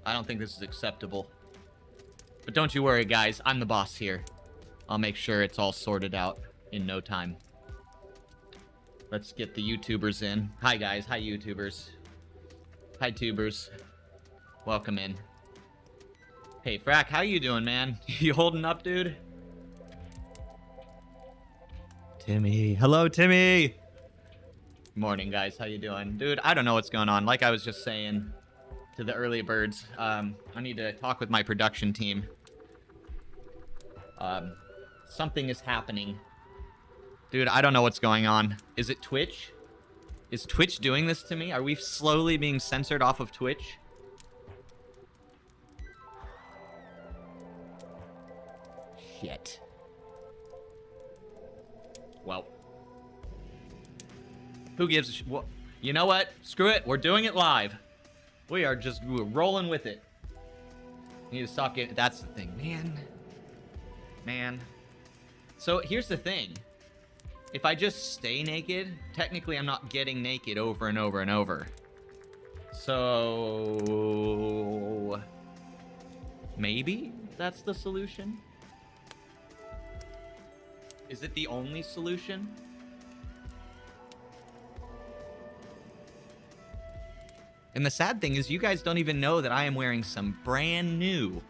I don't think this is acceptable. But don't you worry, guys. I'm the boss here. I'll make sure it's all sorted out in no time. Let's get the YouTubers in. Hi, guys. Hi, YouTubers. Hi, tubers. Welcome in. Hey, Frack, how you doing, man? You holding up, dude? Timmy. Hello, Timmy. Morning, guys. How you doing? Dude, I don't know what's going on. Like I was just saying to the early birds, I need to talk with my production team. Something is happening. Dude, I don't know what's going on. Is it Twitch? Is Twitch doing this to me? Are we slowly being censored off of Twitch? Shit. Well. Who gives a sh... Well, you know what? Screw it. We're doing it live. We're rolling with it. Need to stop getting... That's the thing. Man. So, here's the thing. If I just stay naked, technically I'm not getting naked over and over and over. So... maybe that's the solution? Is it the only solution? And the sad thing is you guys don't even know that I am wearing some brand new,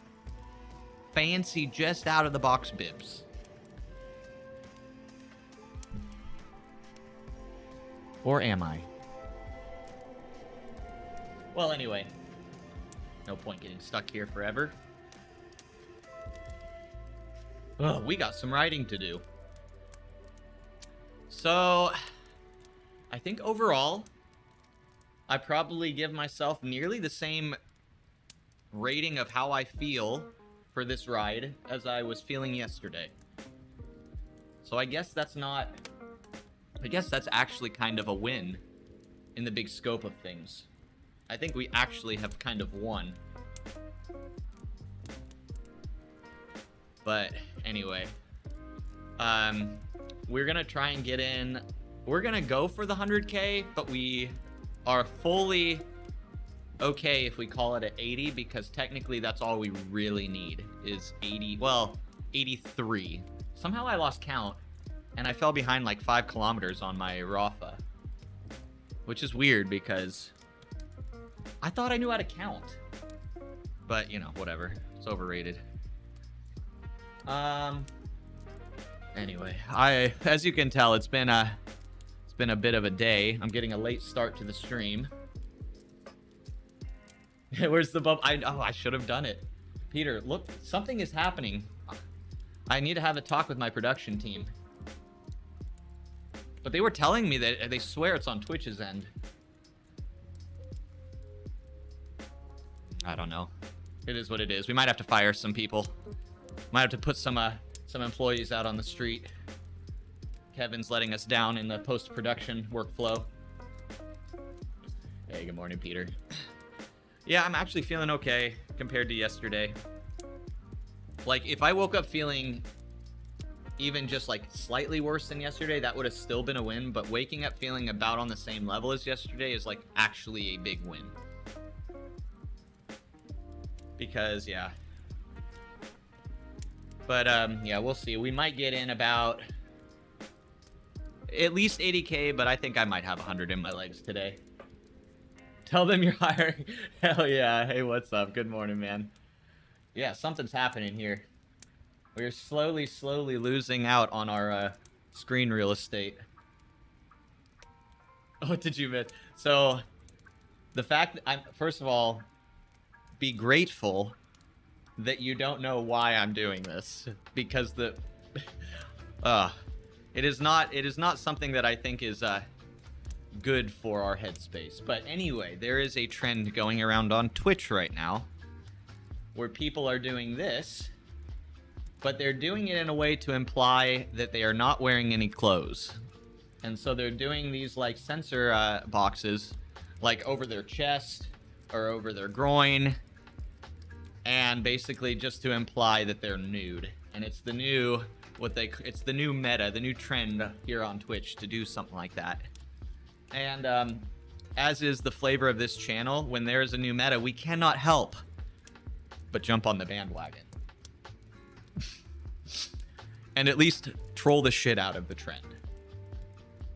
fancy, just out of the box bibs. Or am I? Well, anyway. No point getting stuck here forever. Oh, we got some writing to do. So, I think overall, I probably give myself nearly the same rating of how I feel for this ride as I was feeling yesterday. So I guess that's not... I guess that's actually kind of a win in the big scope of things. I think we actually have kind of won. But anyway, we're gonna try and get in. We're gonna go for the 100K, but we are fully okay if we call it at 80, because technically that's all we really need is 80. Well, 83. Somehow I lost count, and I fell behind like 5 kilometers on my Rafa, which is weird because I thought I knew how to count. But you know, whatever. It's overrated. Anyway, as you can tell, it's been a bit of a day. I'm getting a late start to the stream. Where's the bump? I should have done it. Peter, look, something is happening. I need to have a talk with my production team. But they were telling me that they swear it's on Twitch's end. I don't know. It is what it is. We might have to fire some people. Might have to put some employees out on the street. Kevin's letting us down in the post-production workflow. Hey, good morning, Peter. Yeah, I'm actually feeling okay compared to yesterday. Like, if I woke up feeling even just like slightly worse than yesterday, that would have still been a win. But waking up feeling about on the same level as yesterday is like actually a big win. Because, yeah. But, yeah, we'll see. We might get in about at least 80K, but I think I might have 100 in my legs today. Tell them you're hiring. Hell yeah. Hey, what's up? Good morning, man. Yeah, something's happening here. We're slowly losing out on our screen real estate. What did you miss? So, the fact that first of all, be grateful that you don't know why I'm doing this, because it is not something that I think is good for our headspace. But anyway, there is a trend going around on Twitch right now where people are doing this, but they're doing it in a way to imply that they are not wearing any clothes. And so they're doing these like censor boxes like over their chest or over their groin, and basically just to imply that they're nude. And it's the new it's the new meta, the new trend here on Twitch to do something like that. And as is the flavor of this channel, when there is a new meta, we cannot help but jump on the bandwagon. And at least troll the shit out of the trend.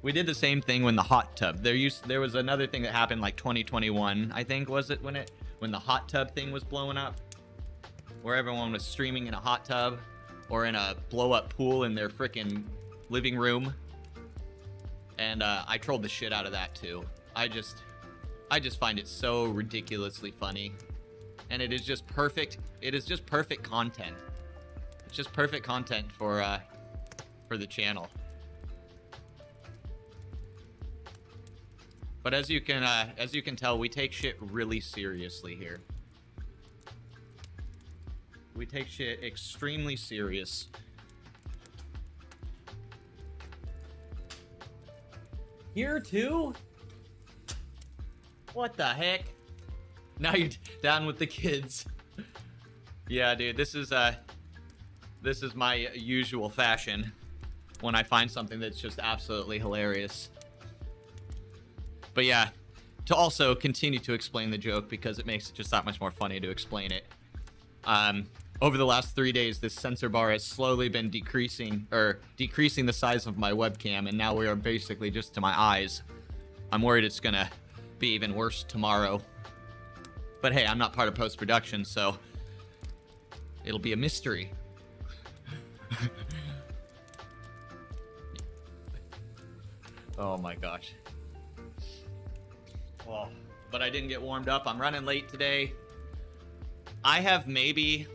We did the same thing when the hot tub. There was another thing that happened like 2021, I think, was it when the hot tub thing was blowing up, where everyone was streaming in a hot tub or in a blow up pool in their freaking living room. And I trolled the shit out of that too. I just find it so ridiculously funny, and it is just perfect. It is just perfect content. It's just perfect content for the channel. But as you can tell, we take shit really seriously here. We take shit extremely serious. Here too? What the heck? Now you're down with the kids. Yeah, dude, this is my usual fashion when I find something that's just absolutely hilarious. But yeah, to also continue to explain the joke, because it makes it just that much more funny to explain it. Over the last 3 days, this sensor bar has slowly been decreasing the size of my webcam, and now we are basically just to my eyes. I'm worried it's gonna be even worse tomorrow. But hey, I'm not part of post-production, so it'll be a mystery. Oh my gosh. Well, but I didn't get warmed up. I'm running late today. I've maybe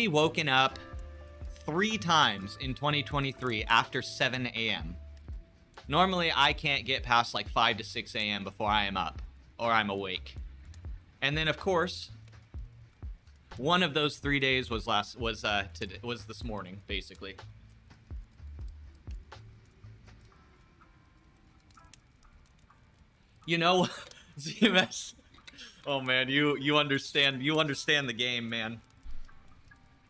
woken up 3 times in 2023 after 7 a.m. Normally, I can't get past like 5 to 6 a.m. before I am up or I'm awake. And then, of course, one of those 3 days was this morning, basically. You know, ZMS. Oh man, you understand the game, man.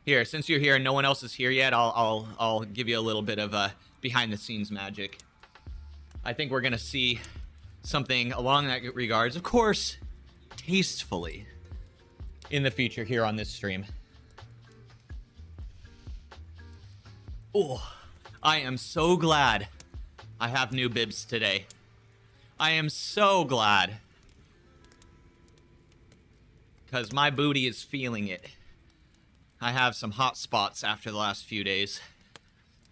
Here, since you're here and no one else is here yet, I'll give you a little bit of behind the scenes magic. I think we're gonna see something along that regards, of course, tastefully, in the future here on this stream. Oh, I am so glad I have new bibs today. I am so glad. Because my booty is feeling it. I have some hot spots after the last few days.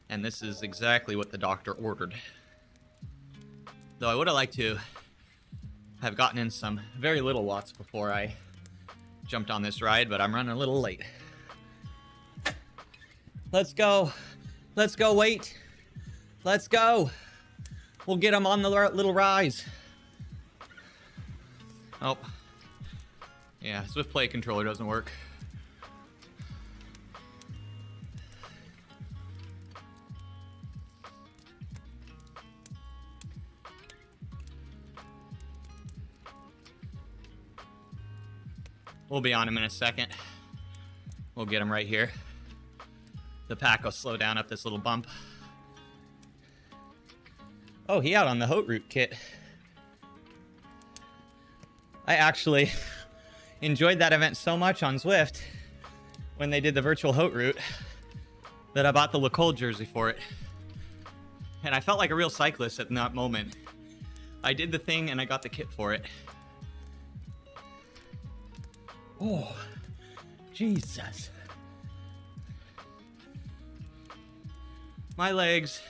And this is exactly what the doctor ordered. Though I would have liked to have gotten in some very little watts before I jumped on this ride, but I'm running a little late. Let's go. Let's go, wait. Let's go. We'll get them on the little rise. Oh. Yeah, Zwift Play controller doesn't work. We'll be on him in a second. We'll get him right here. The pack will slow down up this little bump. Oh, he out on the Haute Route kit. I actually enjoyed that event so much on Zwift when they did the virtual Haute Route that I bought the Lacole jersey for it. And I felt like a real cyclist at that moment. I did the thing and I got the kit for it. Oh, Jesus. My legs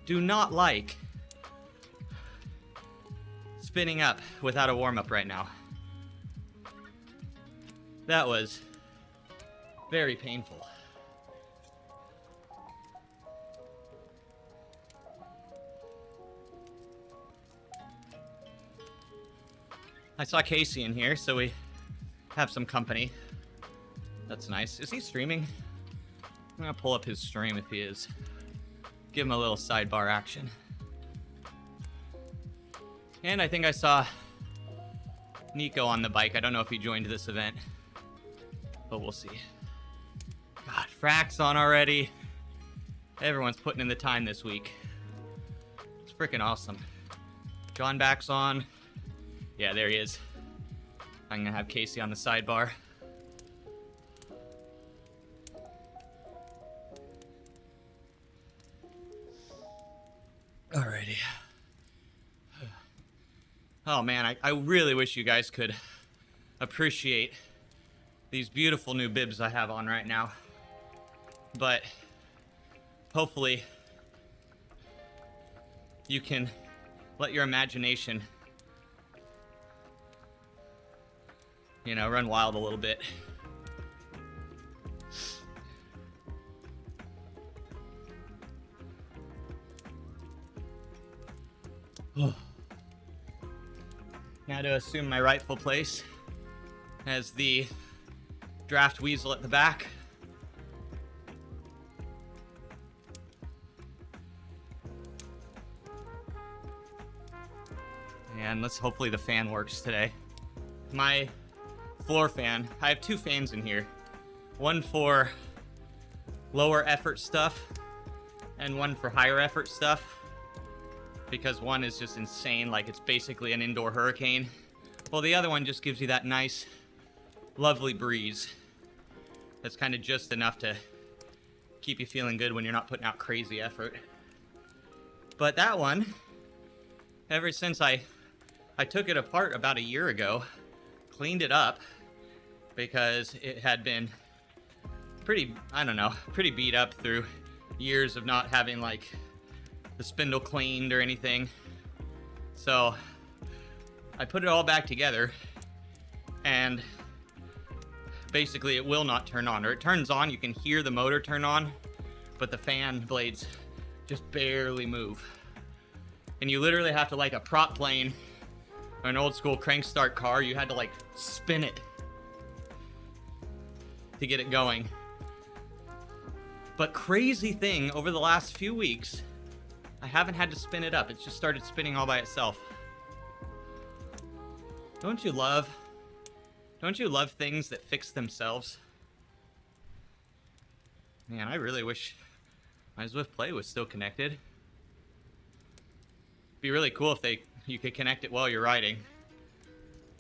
do not like spinning up without a warm-up right now. That was very painful. I saw Casey in here, so we have some company. That's nice. Is he streaming? I'm gonna pull up his stream if he is. Give him a little sidebar action. And I think I saw Nico on the bike. I don't know if he joined this event, but we'll see. God, Frack's on already. Everyone's putting in the time this week. It's freaking awesome. John Back's on. Yeah, there he is. I'm gonna have Casey on the sidebar. Alrighty. Oh man, I really wish you guys could appreciate these beautiful new bibs I have on right now. But hopefully you can let your imagination, you know, run wild a little bit. Now to assume my rightful place as the draft weasel at the back. And hopefully the fan works today. My floor fan, I have two fans in here. One for lower effort stuff and one for higher effort stuff. Because one is just insane, like it's basically an indoor hurricane. Well, the other one just gives you that nice, lovely breeze. That's kind of just enough to keep you feeling good when you're not putting out crazy effort. But that one, ever since I took it apart about a year ago, cleaned it up because it had been pretty beat up through years of not having like the spindle cleaned or anything. So I put it all back together and basically it will not turn on, or it turns on, you can hear the motor turn on, but the fan blades just barely move. And you literally have to, like a prop plane or an old school crank start car, you had to like spin it to get it going. But crazy thing, over the last few weeks, I haven't had to spin it up. It's just started spinning all by itself. Don't you love things that fix themselves? Man, I really wish my Zwift Play was still connected. It'd be really cool if you could connect it while you're riding.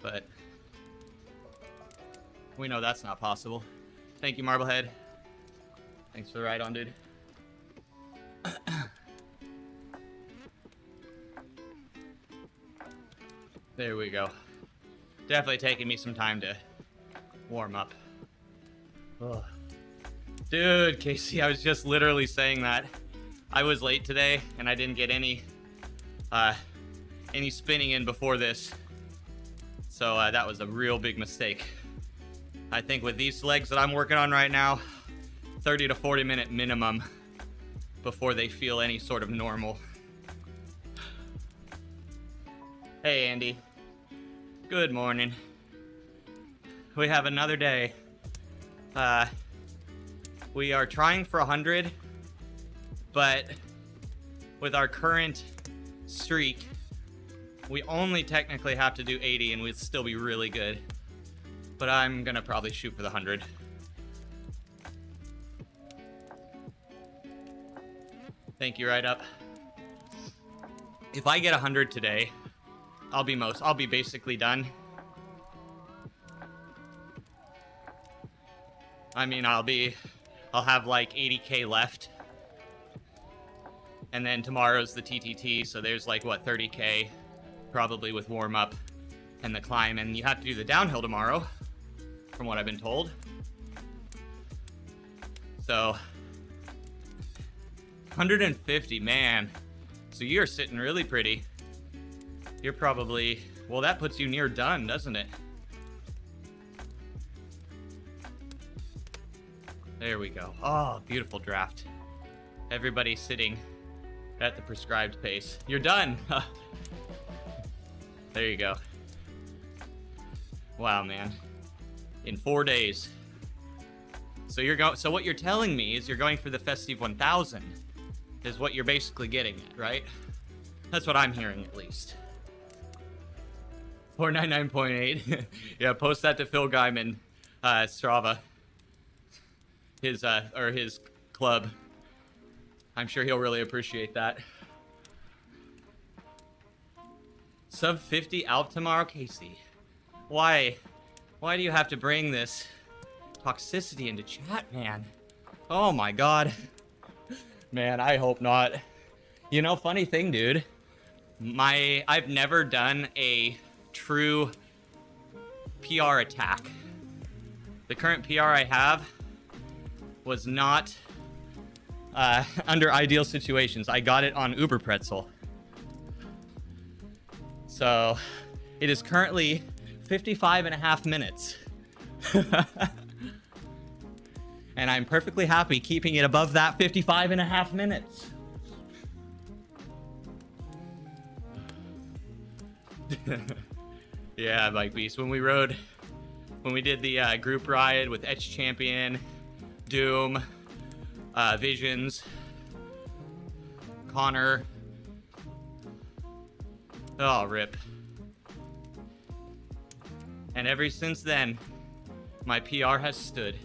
But we know that's not possible. Thank you, Marblehead. Thanks for the ride on, dude. There we go. Definitely taking me some time to warm up. Ugh. Dude, Casey, I was just literally saying that. I was late today, and I didn't get any spinning in before this. So that was a real big mistake. I think with these legs that I'm working on right now, 30 to 40 minute minimum before they feel any sort of normal. Hey, Andy. Good morning. We have another day. We are trying for 100, but with our current streak, we only technically have to do 80 and we'd still be really good. But I'm gonna probably shoot for the 100. Thank you, Right Up. If I get 100 today, I'll be basically done. I mean, I'll have like 80K left. And then tomorrow's the TTT, so there's like, what, 30K, probably with warm-up and the climb. And you have to do the downhill tomorrow, from what I've been told. So, 150, man. So you're sitting really pretty. You're probably, well, that puts you near done, doesn't it? There we go. Oh, beautiful draft. Everybody sitting at the prescribed pace. You're done. There you go. Wow, man. In 4 days. So what you're telling me is you're going for the Festive 1000 is what you're basically getting at, right? That's what I'm hearing, at least. 499.8. Yeah, post that to Phil Guyman, Strava. His club. I'm sure he'll really appreciate that. Sub 50 out tomorrow, Casey. Why Why do you have to bring this toxicity into chat, man? Oh my god. Man, I hope not. You know, funny thing, dude. I've never done a true PR attack. The current PR I have was not under ideal situations. I got it on Uber Pretzel. So it is currently 55.5 minutes. And I'm perfectly happy keeping it above that 55.5 minutes. Yeah, Bike Beast. When we did the group ride with Etch Champion, Doom, Visions, Connor. Oh, rip. And ever since then, my PR has stood.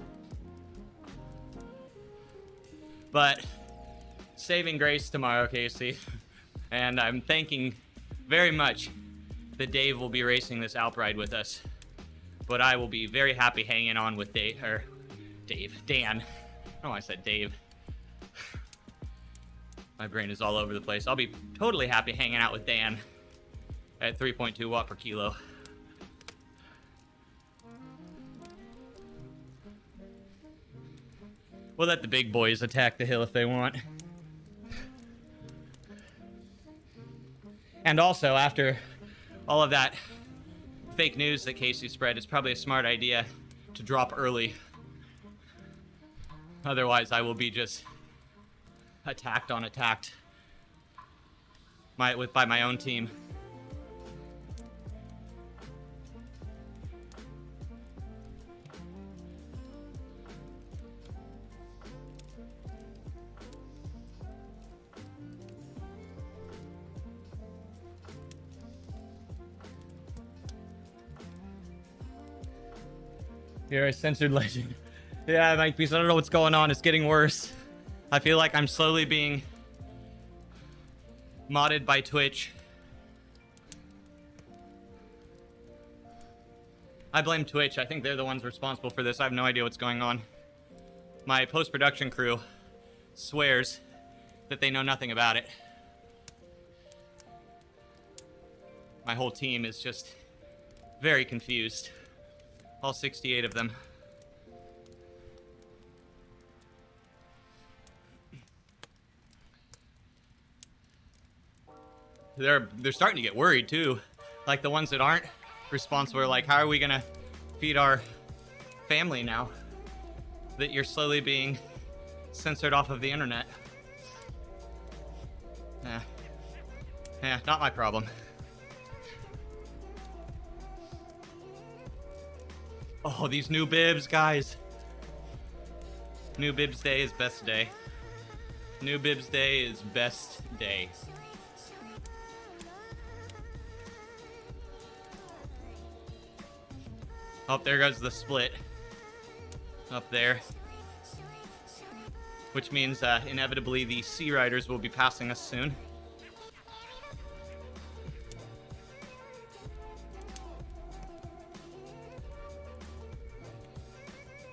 But saving grace tomorrow, Casey. And I'm thanking very much that Dave will be racing this Alp ride with us. But I will be very happy hanging on with Dan. I know I said Dave. My brain is all over the place. I'll be totally happy hanging out with Dan at 3.2 watt per kilo. We'll let the big boys attack the hill if they want. And also, after all of that fake news that Casey spread, it's probably a smart idea to drop early. Otherwise, I will be just attacked on attacked by my own team. You're a censored legend. Yeah, Mike Beast, I don't know what's going on. It's getting worse. I feel like I'm slowly being modded by Twitch. I blame Twitch. I think they're the ones responsible for this. I have no idea what's going on. My post-production crew swears that they know nothing about it. My whole team is just very confused. All 68 of them. They're starting to get worried too. Like the ones that aren't responsible are like, how are we gonna feed our family now that you're slowly being censored off of the internet? Yeah, not my problem. Oh, these new bibs, guys. New bibs day is best day. New bibs day is best day. Oh, there goes the split. Up there. Which means inevitably the Sea Riders will be passing us soon.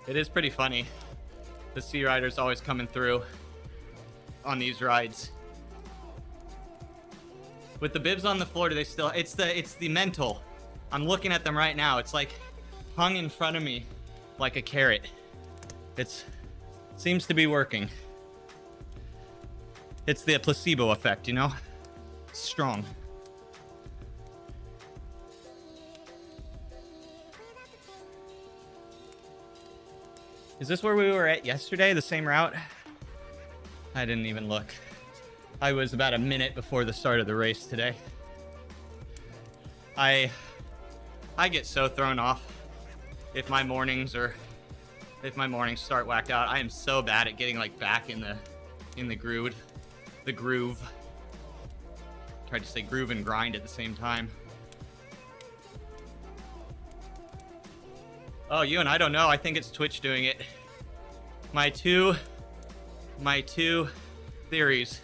It is pretty funny. The Sea Riders always coming through on these rides. With the bibs on the floor, do they still... It's the mental. I'm looking at them right now. It's like hung in front of me like a carrot. It seems to be working. It's the placebo effect, you know? It's strong. Is this where we were at yesterday? The same route? I didn't even look. I was about a minute before the start of the race today. I get so thrown off if my mornings start whacked out. I am so bad at getting like back in the groove. Tried to say groove and grind at the same time. Oh, you and I don't know. I think it's Twitch doing it. My two theories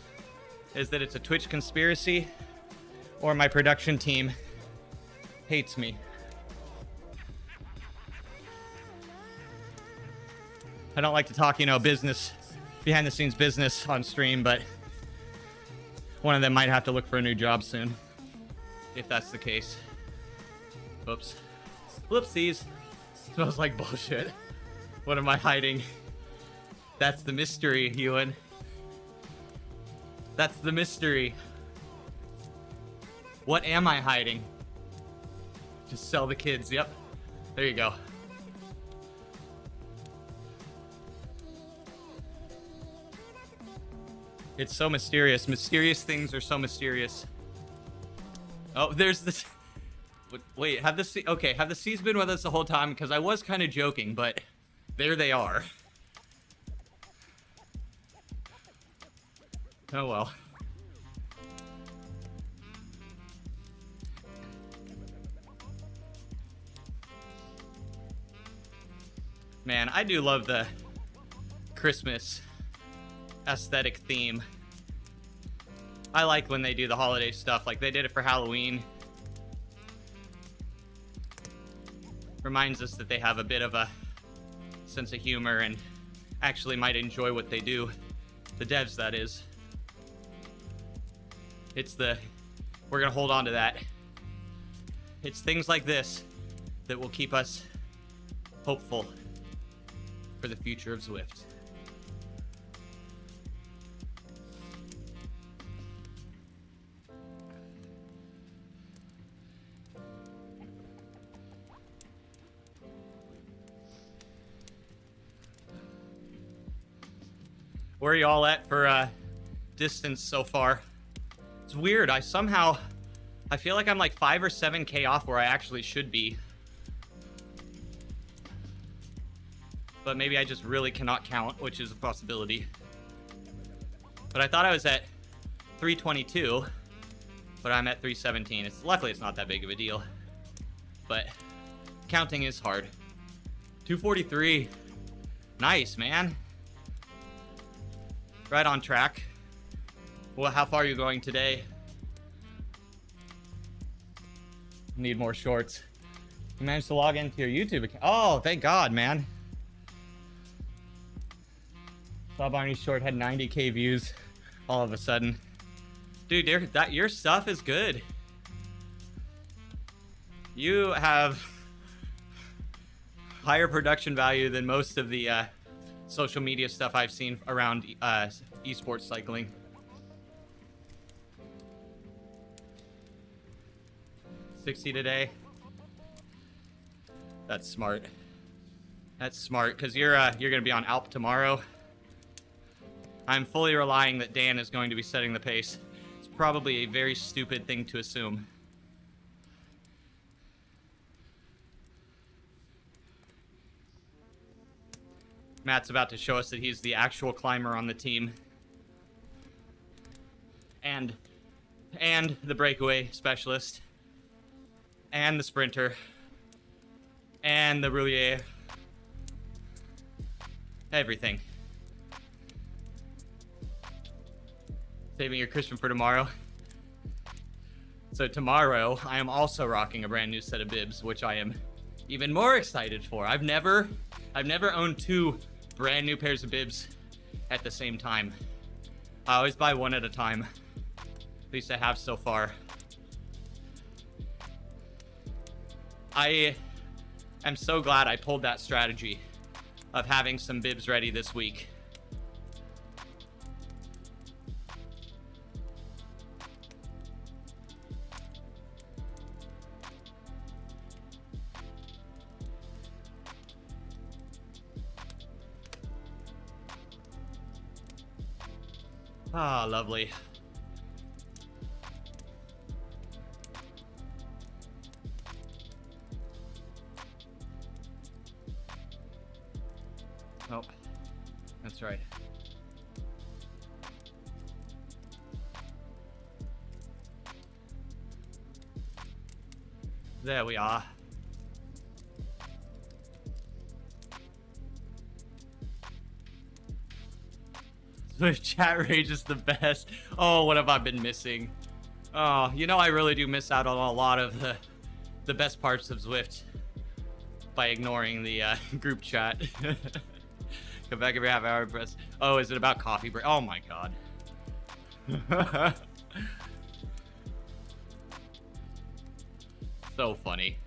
is that it's a Twitch conspiracy or my production team hates me. I don't like to talk, you know, business, behind the scenes business on stream, but one of them might have to look for a new job soon. If that's the case. Oops. Whoopsies. Smells like bullshit. What am I hiding? That's the mystery, Ewan. That's the mystery. What am I hiding? Just sell the kids. Yep. There you go. It's so mysterious. Mysterious things are so mysterious. Oh, there's this. Wait, have the C. Okay, have the C's been with us the whole time? Because I was kind of joking, but there they are. Oh well. Man, I do love the Christmas aesthetic theme. I like when they do the holiday stuff, like they did it for Halloween. Reminds us that they have a bit of a sense of humor and actually might enjoy what they do. The devs, that is. We're gonna hold on to that. It's things like this that will keep us hopeful for the future of Zwift. Where are y'all at for distance so far? It's weird. I feel like I'm like 5 or 7K off where I actually should be. But maybe I just really cannot count, which is a possibility. But I thought I was at 322, but I'm at 317. Luckily it's not that big of a deal. But counting is hard. 243. Nice, man. Right on track. Well, how far are you going today? Need more shorts. You managed to log into your YouTube account. Oh, thank God, man. Saw Barney's short had 90K views all of a sudden. Dude, your stuff is good. You have higher production value than most of the social media stuff I've seen around esports cycling. $60 today. That's smart. That's smart, because you're gonna be on Alp tomorrow. I'm fully relying that Dan is going to be setting the pace. It's probably a very stupid thing to assume. Matt's about to show us that he's the actual climber on the team. And the breakaway specialist. And the sprinter. And the roulier. Everything. Saving your Christian for tomorrow. So tomorrow, I am also rocking a brand new set of bibs, which I am even more excited for. I've never owned 2 brand new pairs of bibs at the same time. I always buy one at a time. At least I have so far. I am so glad I pulled that strategy of having some bibs ready this week. Ah, lovely. Oh, that's right. There we are. Zwift chat rage is the best. Oh, what have I been missing? Oh, you know, I really do miss out on a lot of the best parts of Zwift by ignoring the group chat. Come back every half hour, press. Oh, is it about coffee break? Oh my god. So funny.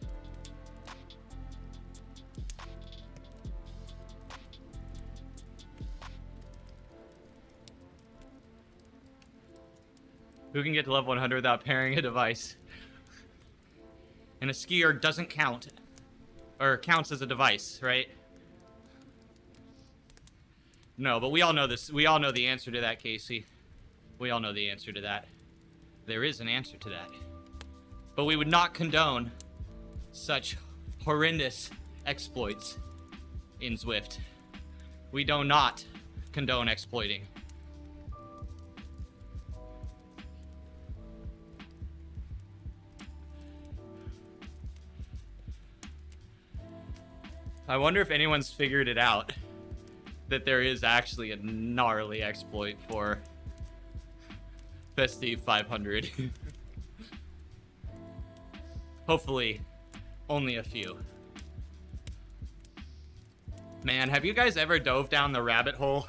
Who can get to level 100 without pairing a device? And a skier doesn't count. Or counts as a device, right? No, but we all know this. We all know the answer to that, Casey. We all know the answer to that. There is an answer to that. But we would not condone such horrendous exploits in Zwift. We do not condone exploiting. I wonder if anyone's figured it out, that there is actually a gnarly exploit for Festive 500. Hopefully, only a few. Man, have you guys ever dove down the rabbit hole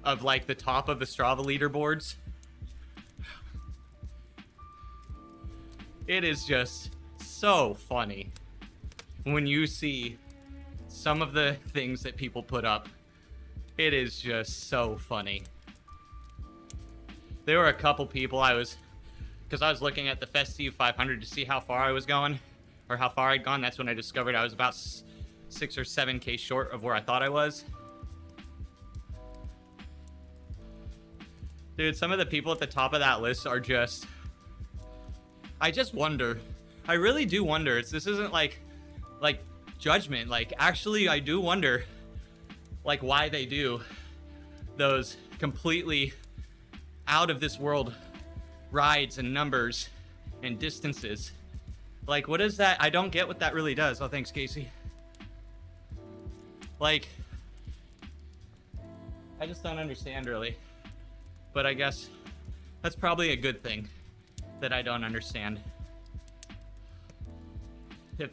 of like the top of the Strava leaderboards? It is just so funny when you see some of the things that people put up. It is just so funny. There were a couple people because I was looking at the Festive 500 to see how far I was going, or how far I'd gone. That's when I discovered I was about 6 or 7K short of where I thought I was. Dude, some of the people at the top of that list are just... I just wonder. I really do wonder. This isn't like judgment. Like, actually, I do wonder, like, why they do those completely out of this world rides and numbers and distances. Like, what is that? I don't get what that really does. Oh, thanks, Casey. Like, I just don't understand, really. But I guess that's probably a good thing that I don't understand.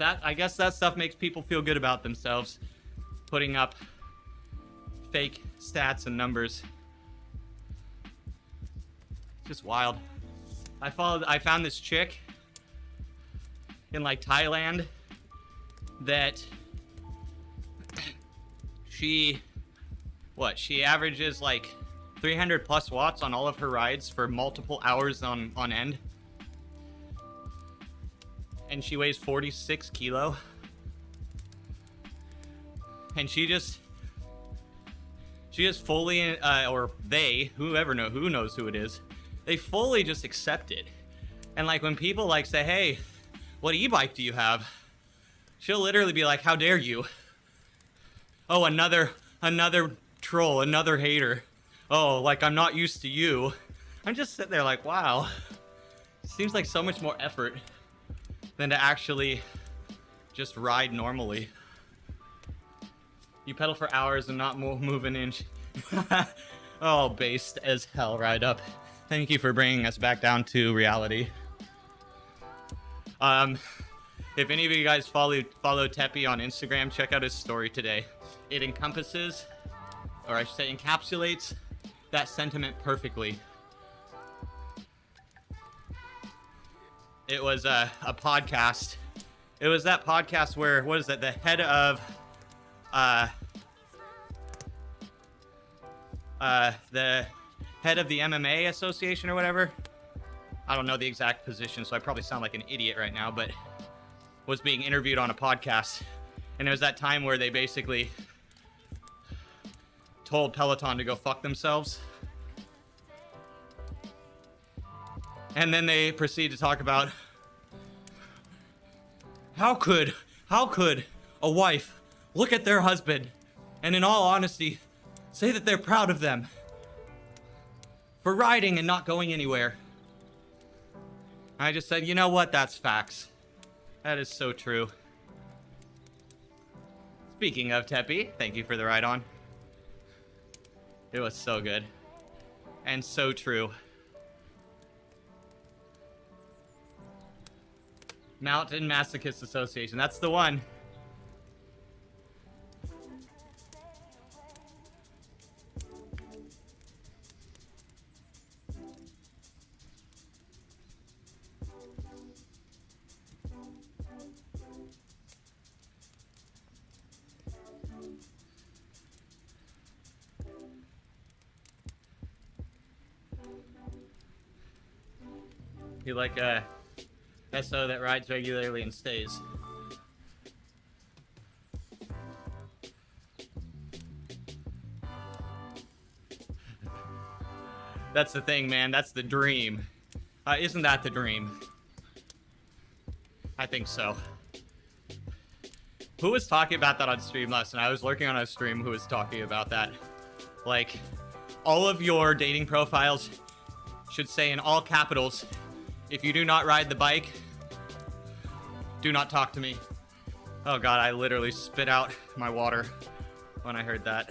I guess that stuff makes people feel good about themselves, putting up fake stats and numbers. It's just wild. I found this chick in like Thailand that she averages like 300 plus watts on all of her rides for multiple hours on end. And she weighs 46 kilo. And she just fully, or they, who knows who it is, they fully just accept it. And like when people like say, hey, what e-bike do you have? She'll literally be like, how dare you? Oh, another troll, another hater. Oh, like I'm not used to you. I'm just sitting there like, wow. Seems like so much more effort than to actually just ride normally. You pedal for hours and not move an inch. Oh, based as hell right up. Thank you for bringing us back down to reality. If any of you guys follow Teppy on Instagram, check out his story today. It encompasses, or I should say encapsulates, that sentiment perfectly. It was a podcast. It was that podcast where, what is that, the head of the MMA association or whatever. I don't know the exact position, so I probably sound like an idiot right now, but was being interviewed on a podcast. And it was that time where they basically told Peloton to go fuck themselves. And then they proceed to talk about how could a wife look at their husband and in all honesty say that they're proud of them for riding and not going anywhere. I just said, you know what? That's facts. That is so true. Speaking of Teppy, thank you for the ride on. It was so good. And so true. Mountain Masochist Association. That's the one. You like a SO that rides regularly and stays. That's the thing, man. That's the dream. Isn't that the dream? I think so. Who was talking about that on stream last night? I was lurking on a stream who was talking about that. Like, all of your dating profiles should say in all capitals, if you do not ride the bike, do not talk to me. Oh god, I literally spit out my water when I heard that.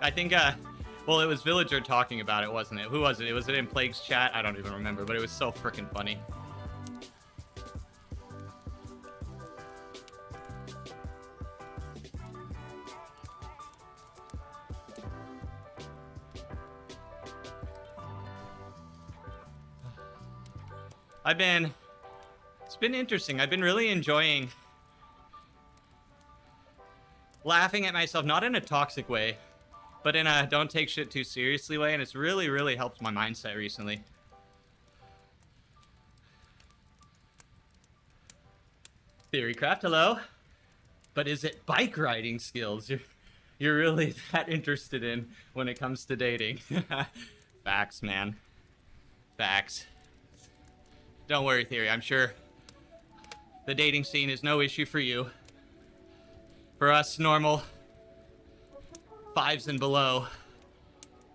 I think, well, it was Villager talking about it, wasn't it? Who was it? Was it in Plague's chat? I don't even remember, but it was so freaking funny. It's been interesting. I've been really enjoying laughing at myself, not in a toxic way, but in a don't take shit too seriously way, and it's really, really helped my mindset recently. Theorycraft, hello. But is it bike riding skills you're really that interested in when it comes to dating? Facts, man. Facts. Don't worry, Theory. I'm sure the dating scene is no issue for you. For us normal 5s and below,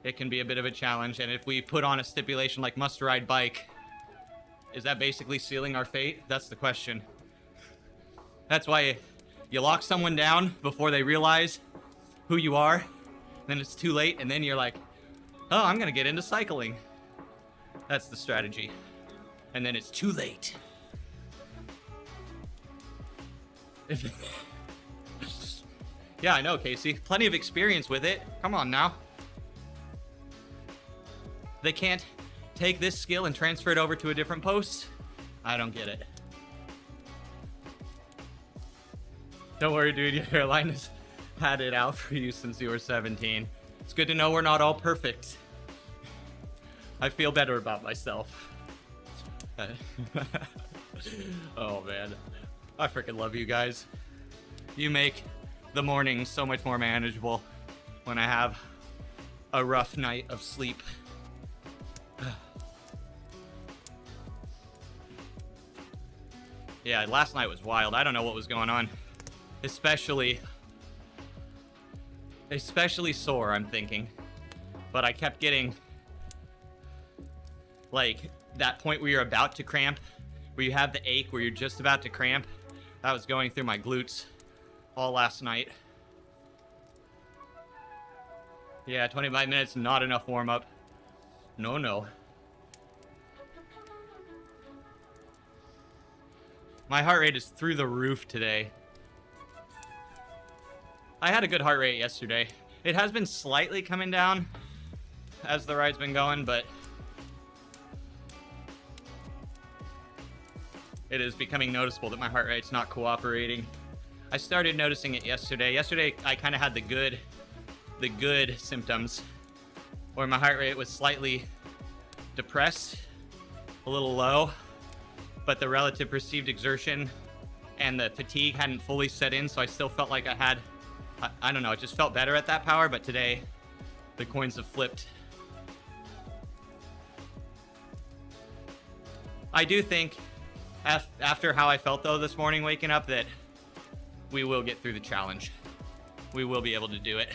it can be a bit of a challenge. And if we put on a stipulation like must ride bike, is that basically sealing our fate? That's the question. That's why you lock someone down before they realize who you are. Then it's too late, and then you're like, oh, I'm gonna get into cycling. That's the strategy. And then it's too late. Yeah, I know, Casey. Plenty of experience with it. Come on now. They can't take this skill and transfer it over to a different post? I don't get it. Don't worry, dude. Your hairline has had it out for you since you were 17. It's good to know we're not all perfect. I feel better about myself. Oh, man. I freaking love you guys. You make the mornings so much more manageable when I have a rough night of sleep. Yeah, last night was wild. I don't know what was going on. Especially sore, I'm thinking. But I kept getting, like, that point where you're about to cramp, where you have the ache, where you're just about to cramp. That was going through my glutes all last night. Yeah, 25 minutes, not enough warm-up. No. My heart rate is through the roof today. I had a good heart rate yesterday. It has been slightly coming down as the ride's been going, but it is becoming noticeable that my heart rate's not cooperating. I started noticing it yesterday. Yesterday, I kind of had the good symptoms, where my heart rate was slightly depressed, a little low, but the relative perceived exertion and the fatigue hadn't fully set in, so I still felt like I had, I don't know, it just felt better at that power, but today, the coins have flipped. I do think, after how I felt, though, this morning waking up, that we will get through the challenge. We will be able to do it.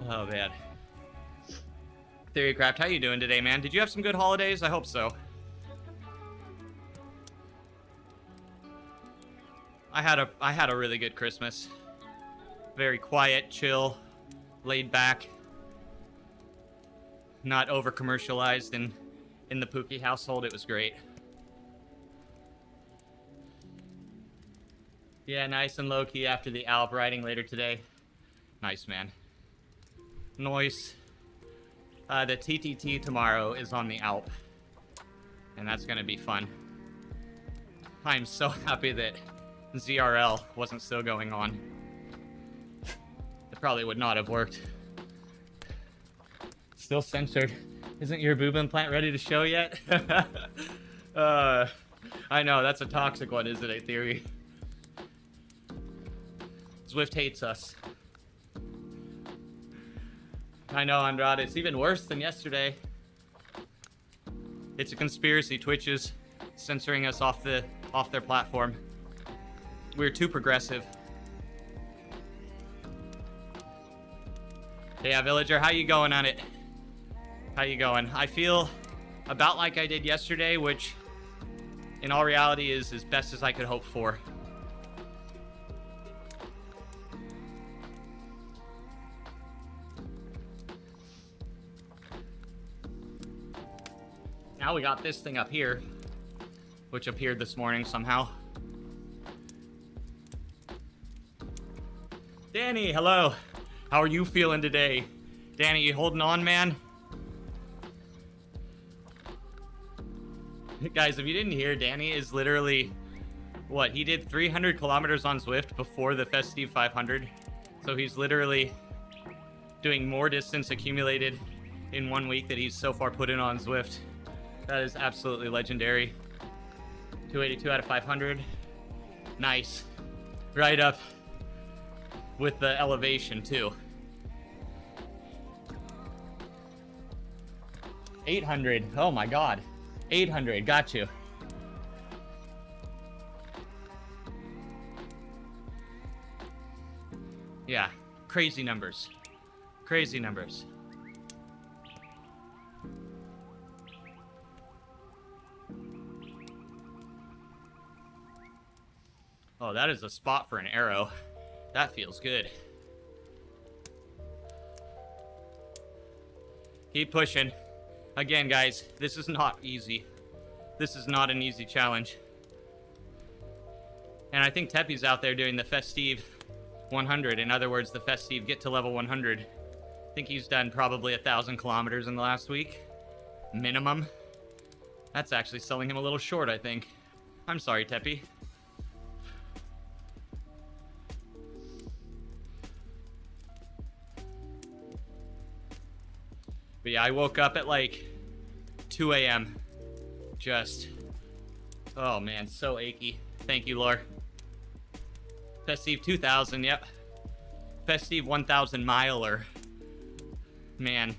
Oh, man. Theorycraft, how you doing today, man? Did you have some good holidays? I hope so. I had a really good Christmas. Very quiet, chill, laid back. Not over commercialized in the Pookie household. It was great. Yeah, nice and low key after the Alp riding later today. Nice, man. Noise. The TTT tomorrow is on the Alp, and that's gonna be fun. I'm so happy that ZRL wasn't still going on. It probably would not have worked. Still censored. Isn't your boob implant ready to show yet? I know, that's a toxic one, isn't it, Theory? Zwift hates us. I know, Andrade, it's even worse than yesterday. It's a conspiracy. Twitch is censoring us off their platform. We're too progressive. Yeah, Villager, how you going on it? How you going? I feel about like I did yesterday, which in all reality is as best as I could hope for. Now we got this thing up here, which appeared this morning somehow. Danny, hello. How are you feeling today? Danny, you holding on, man? Guys, if you didn't hear, Danny is literally, what, he did 300 kilometers on Zwift before the Festive 500. So he's literally doing more distance accumulated in 1 week that he's so far put in on Zwift. That is absolutely legendary. 282 out of 500. Nice. Right up with the elevation, too. 800. Oh, my God. 800. Got you. Yeah. Crazy numbers. Crazy numbers. Oh, that is a spot for an arrow. That feels good. Keep pushing. Again, guys, this is not easy. This is not an easy challenge. And I think Tepe's out there doing the Festive 100. In other words, the Festive get to level 100. I think he's done probably 1,000 kilometers in the last week. Minimum. That's actually selling him a little short, I think. I'm sorry, Tepe. But yeah, I woke up at like 2 a.m. Just, oh man, so achy. Thank you, Lore. Festive 2000, yep. Festive 1,000 miler. Man.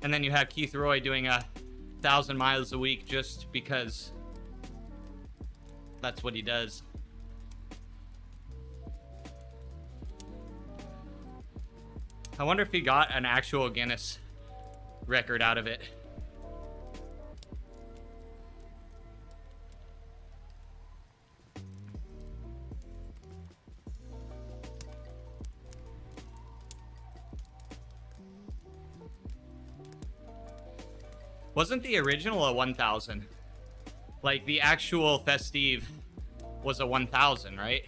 And then you have Keith Roy doing 1,000 miles a week just because that's what he does. I wonder if he got an actual Guinness record out of it. Wasn't the original a 1,000? Like, the actual Festive was a 1,000, right?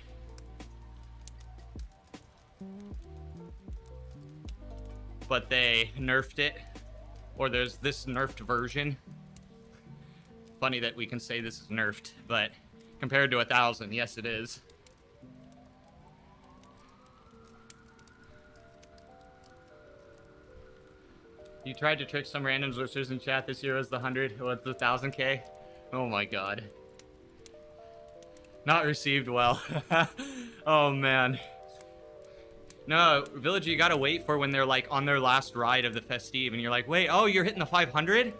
But they nerfed it, or there's this nerfed version. Funny that we can say this is nerfed, but compared to 1,000, yes it is. You tried to trick some random Zwifters in chat this year as the 100, what's the 1,000K? Oh my god. Not received well. Oh man. No, Villager, you gotta wait for when they're like on their last ride of the Festive and you're like, wait, oh, you're hitting the 500?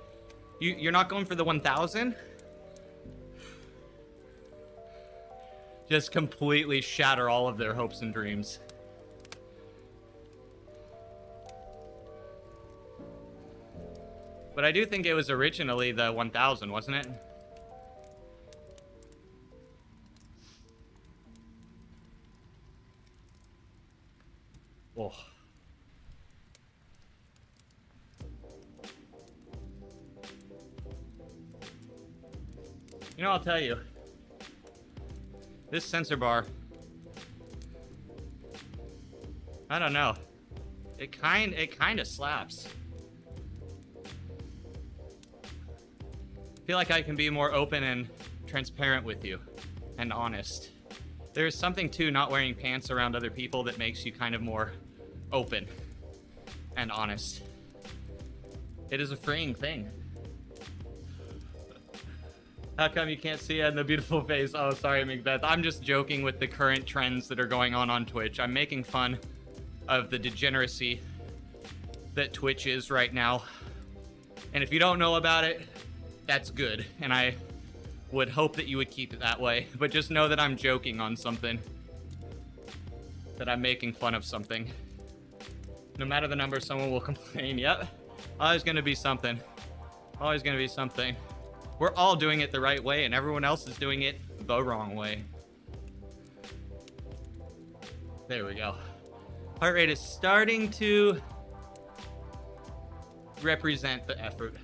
You're not going for the 1,000? Just completely shatter all of their hopes and dreams. But I do think it was originally the 1,000, wasn't it? Oh. You know, I'll tell you. This sensor bar I don't know. It kind of slaps. I feel like I can be more open and transparent with you and honest. There's something to not wearing pants around other people that makes you kind of more open and honest. It is a freeing thing. How come you can't see it in the beautiful face? Oh, sorry, Macbeth. I'm just joking with the current trends that are going on Twitch. I'm making fun of the degeneracy that Twitch is right now. And if you don't know about it, that's good. And I would hope that you would keep it that way. But just know that I'm joking on something. That I'm making fun of something. No matter the number, someone will complain. Yep. Always gonna be something. Always gonna be something. We're all doing it the right way, and everyone else is doing it the wrong way. There we go. Heart rate is starting to represent the effort.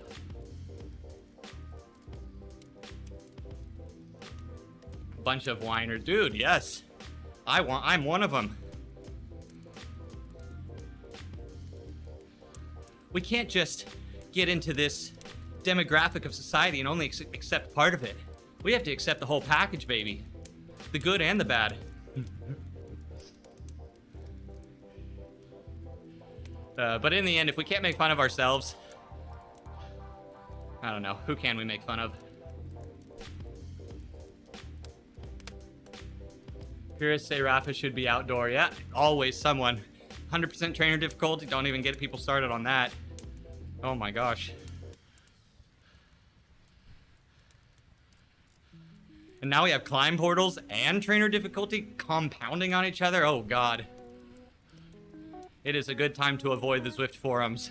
Bunch of whiners. Dude, yes. I'm one of them. We can't just get into this demographic of society and only accept part of it. We have to accept the whole package, baby. The good and the bad. But in the end, if we can't make fun of ourselves, I don't know. Who can we make fun of? Purists say Rafa should be outdoor. Yeah, always someone. 100% trainer difficulty. Don't even get people started on that. Oh my gosh. And now we have climb portals and trainer difficulty compounding on each other. Oh god. It is a good time to avoid the Zwift forums.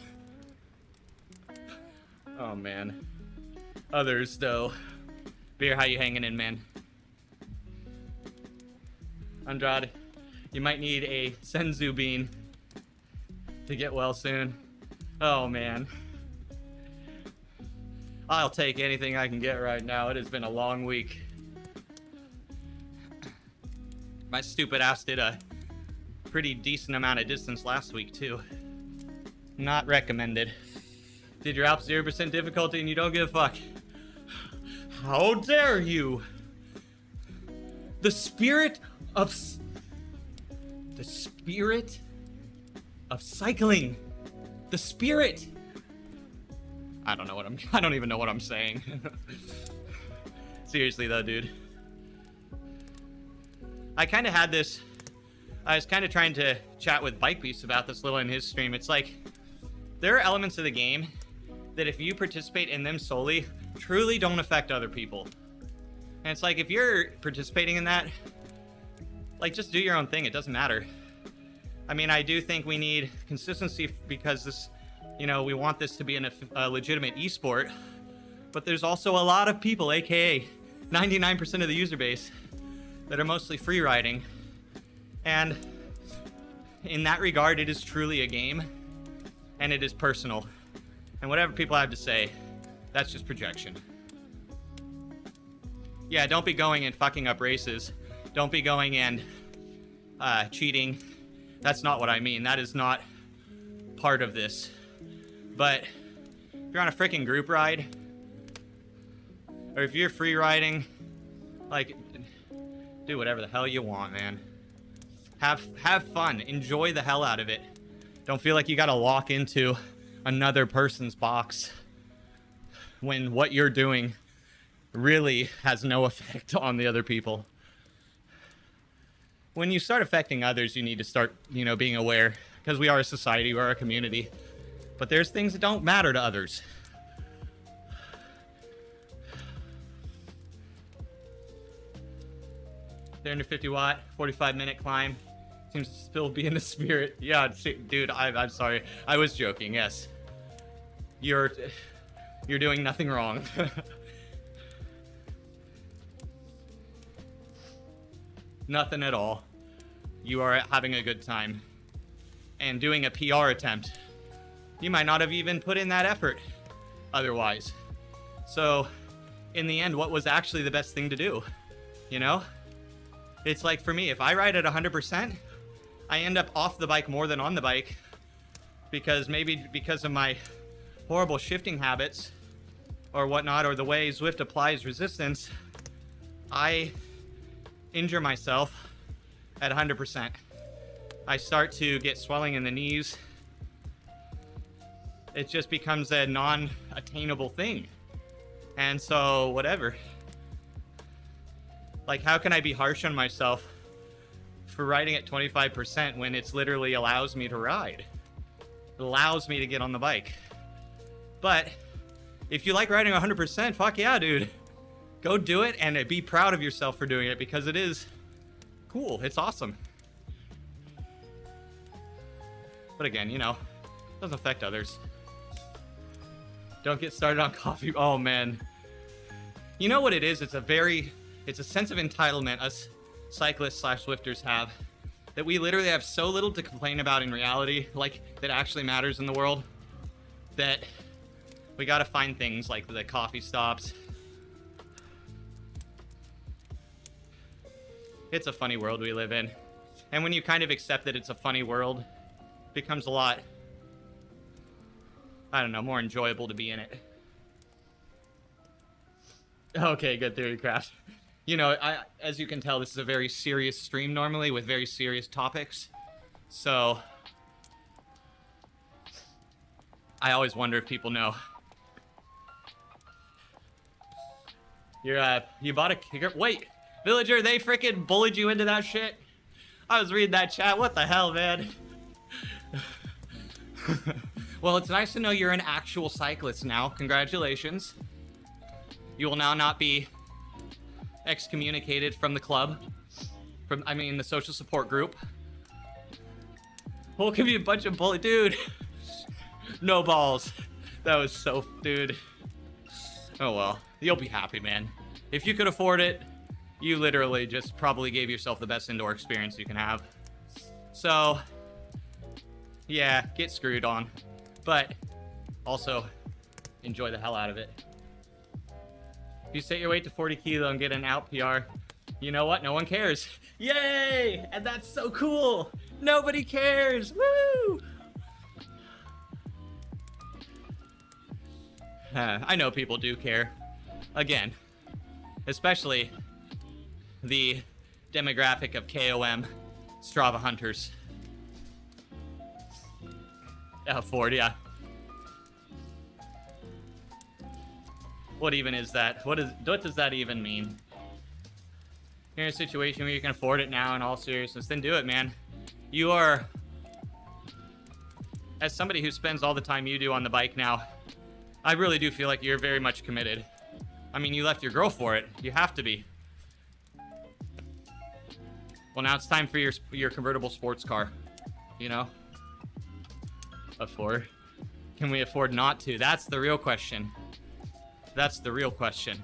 Oh man. Others though. Beer, how you hanging in, man? Andrade, you might need a senzu bean to get well soon. Oh man. I'll take anything I can get right now. It has been a long week. My stupid ass did a pretty decent amount of distance last week too. Not recommended. Did your Alps 0% difficulty and you don't give a fuck? How dare you? The spirit of cycling. The spirit. I don't even know what I'm saying. Seriously though, dude. I kind of had this, I was kind of trying to chat with Bike Beast about this little in his stream. It's like, there are elements of the game that if you participate in them solely, truly don't affect other people. And it's like, if you're participating in that, like, just do your own thing. It doesn't matter. I mean, I do think we need consistency because this, you know, we want this to be a legitimate esport. But there's also a lot of people, aka 99% of the user base, that are mostly free riding. And in that regard, it is truly a game. And it is personal. And whatever people have to say, that's just projection. Yeah, don't be going and fucking up races. Don't be going and cheating. That's not what I mean. That is not part of this. But if you're on a freaking group ride, or if you're free riding, like, do whatever the hell you want, man. Have fun. Enjoy the hell out of it. Don't feel like you gotta lock into another person's box when what you're doing really has no effect on the other people. When you start affecting others, you need to start, you know, being aware, because we are a society, we're a community. But there's things that don't matter to others. 350 watt, 45-minute climb. Seems to still be in the spirit. Yeah, dude, I'm sorry. I was joking, yes. You're doing nothing wrong. Nothing at all. You are having a good time. And doing a PR attempt. You might not have even put in that effort otherwise. So, in the end, what was actually the best thing to do? You know? It's like, for me, if I ride at 100%, I end up off the bike more than on the bike because maybe because of my horrible shifting habits or whatnot, or the way Zwift applies resistance, I injure myself at 100%. I start to get swelling in the knees. It just becomes a non-attainable thing. And so, whatever. Like, how can I be harsh on myself for riding at 25% when it's literally allows me to ride? It allows me to get on the bike. But if you like riding 100%, fuck yeah, dude. Go do it and be proud of yourself for doing it, because it is cool. It's awesome. But again, you know, it doesn't affect others. Don't get started on coffee. Oh, man. You know what it is? It's a sense of entitlement us cyclists / Zwifters have, that we literally have so little to complain about in reality, like that actually matters in the world, that we gotta find things like the coffee stops. It's a funny world we live in. And when you kind of accept that it's a funny world, it becomes a lot, I don't know, more enjoyable to be in it. Okay, good theory, Craft. You know, as you can tell, this is a very serious stream normally with very serious topics. So I always wonder if people know. You bought a, wait, Villager, they freaking bullied you into that shit? I was reading that chat, what the hell, man? Well, it's nice to know you're an actual cyclist now. Congratulations. You will now not be excommunicated from the club. The social support group. We'll give you a bunch of bully, dude. No balls. That was so, dude. Oh well, you'll be happy, man. If you could afford it, you literally just probably gave yourself the best indoor experience you can have. So, yeah, get screwed on. But also, enjoy the hell out of it. If you set your weight to 40 kilo and get an out PR, you know what? No one cares. Yay! And that's so cool! Nobody cares! Woo! I know people do care. Again, especially the demographic of KOM Strava hunters. Ford, yeah. What even is that? What does that even mean? You're in a situation where you can afford it now in all seriousness, then do it, man. You are, as somebody who spends all the time you do on the bike now, I really do feel like you're very much committed. I mean, you left your girl for it. You have to be. Well, now it's time for your convertible sports car, you know? Afford? Can we afford not to? That's the real question. That's the real question.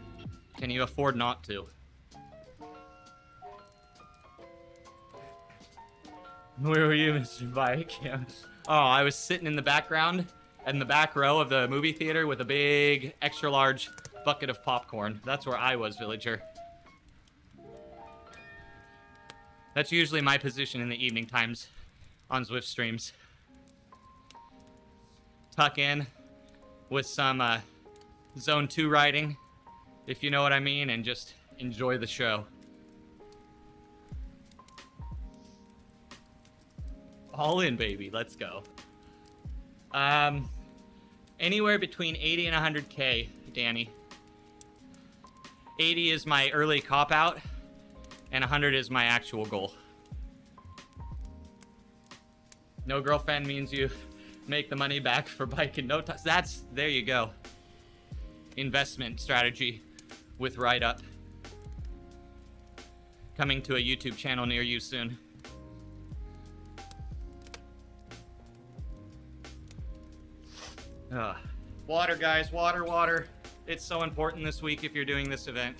Can you afford not to? Where were you, Mr. Bike? Oh, I was sitting in the background, in the back row of the movie theater with a big, extra large bucket of popcorn. That's where I was, Villager. That's usually my position in the evening times on Zwift streams. Tuck in with some Zone 2 riding, if you know what I mean, and just enjoy the show. All in, baby. Let's go. Anywhere between 80 and 100K, Danny. 80 is my early cop-out, and 100 is my actual goal. No girlfriend means you make the money back for bike in no time. There you go. Investment strategy with Ride Up. Coming to a YouTube channel near you soon. Water, guys. Water, water. It's so important this week if you're doing this event.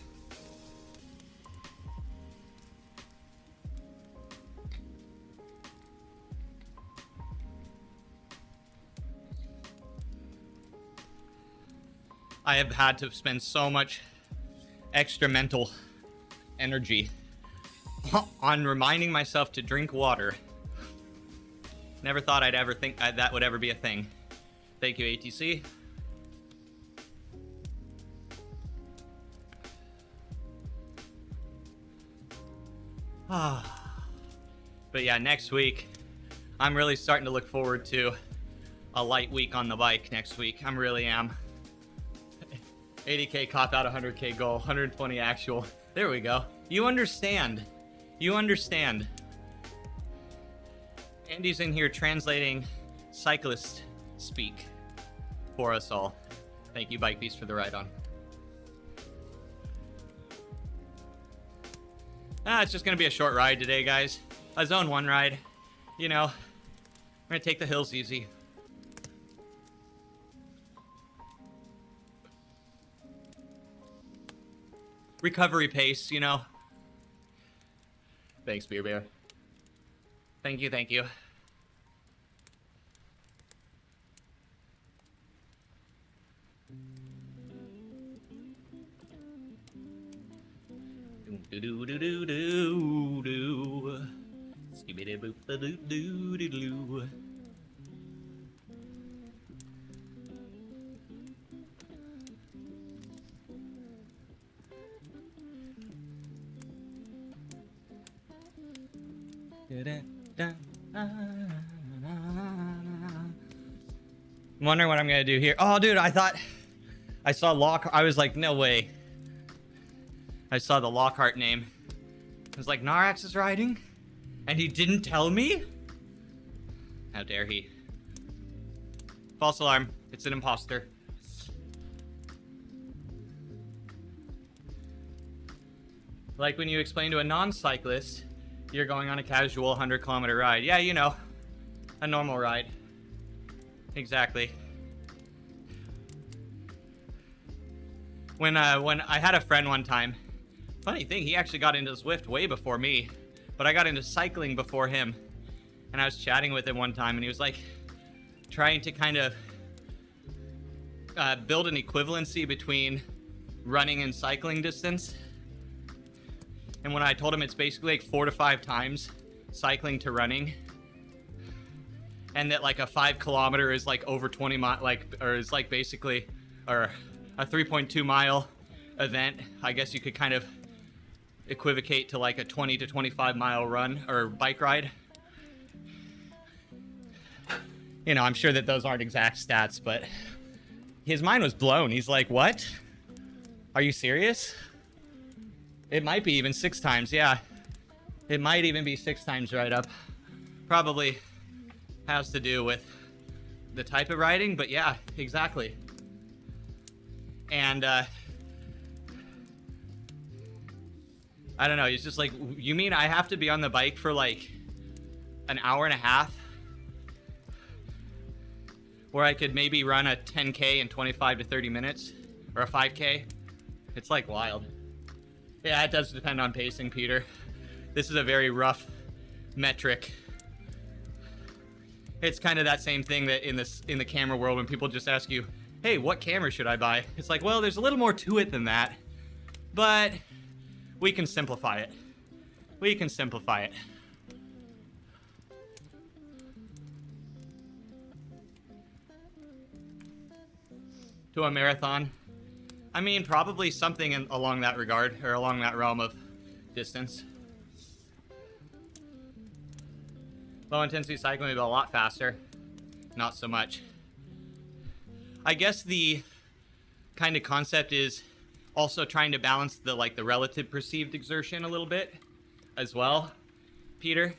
I have had to spend so much extra mental energy on reminding myself to drink water Never thought I'd ever think that would ever be a thing. Thank you, ATC. But yeah, next week, I'm really starting to look forward to a light week on the bike next week. I really am. 80K cop out, 100K goal, 120 actual. There we go. You understand. You understand. Andy's in here translating cyclist speak for us all. Thank you, Bike Beast, for the ride on. It's just gonna be a short ride today, guys. A zone 1 ride. You know, I'm gonna take the hills easy. Recovery pace, you know. Thanks, Beer Bear. Thank you, thank you. Do do do do do do. Skibidi boop da doo doo doo doo. I'm wondering what I'm gonna do here. Oh, dude, I thought I saw Lockhart. I was like, no way. I saw the Lockhart name. I was like, Narax is riding? And he didn't tell me? How dare he? False alarm. It's an imposter. Like when you explain to a non-cyclist, you're going on a casual 100-kilometer ride. Yeah, you know, a normal ride. Exactly. When I had a friend one time, funny thing, he actually got into Zwift way before me, but I got into cycling before him. And I was chatting with him one time, and he was like trying to kind of build an equivalency between running and cycling distance. And when I told him it's basically like 4 to 5 times cycling to running, and that like a 5 kilometer is like over 20 mile, or is like basically, or a 3.2 mile event, I guess you could kind of equivocate to like a 20 to 25 mile run or bike ride. You know, I'm sure that those aren't exact stats, but his mind was blown. He's like, what? Are you serious? It might be even 6 times, yeah. It might even be 6 times right up. Probably has to do with the type of riding, but yeah, exactly. And I don't know, he's just like, you mean I have to be on the bike for like an hour and a half? Where I could maybe run a 10K in 25 to 30 minutes? Or a 5K? It's like wild. Yeah, it does depend on pacing, Peter. This is a very rough metric. It's kind of that same thing that in the camera world when people just ask you, hey, what camera should I buy? It's like, well, there's a little more to it than that, but we can simplify it. We can simplify it. To a marathon? I mean, probably something along that regard, or along that realm of distance. Low intensity cycling would be a lot faster. Not so much. I guess the kind of concept is also trying to balance the relative perceived exertion a little bit as well, Peter.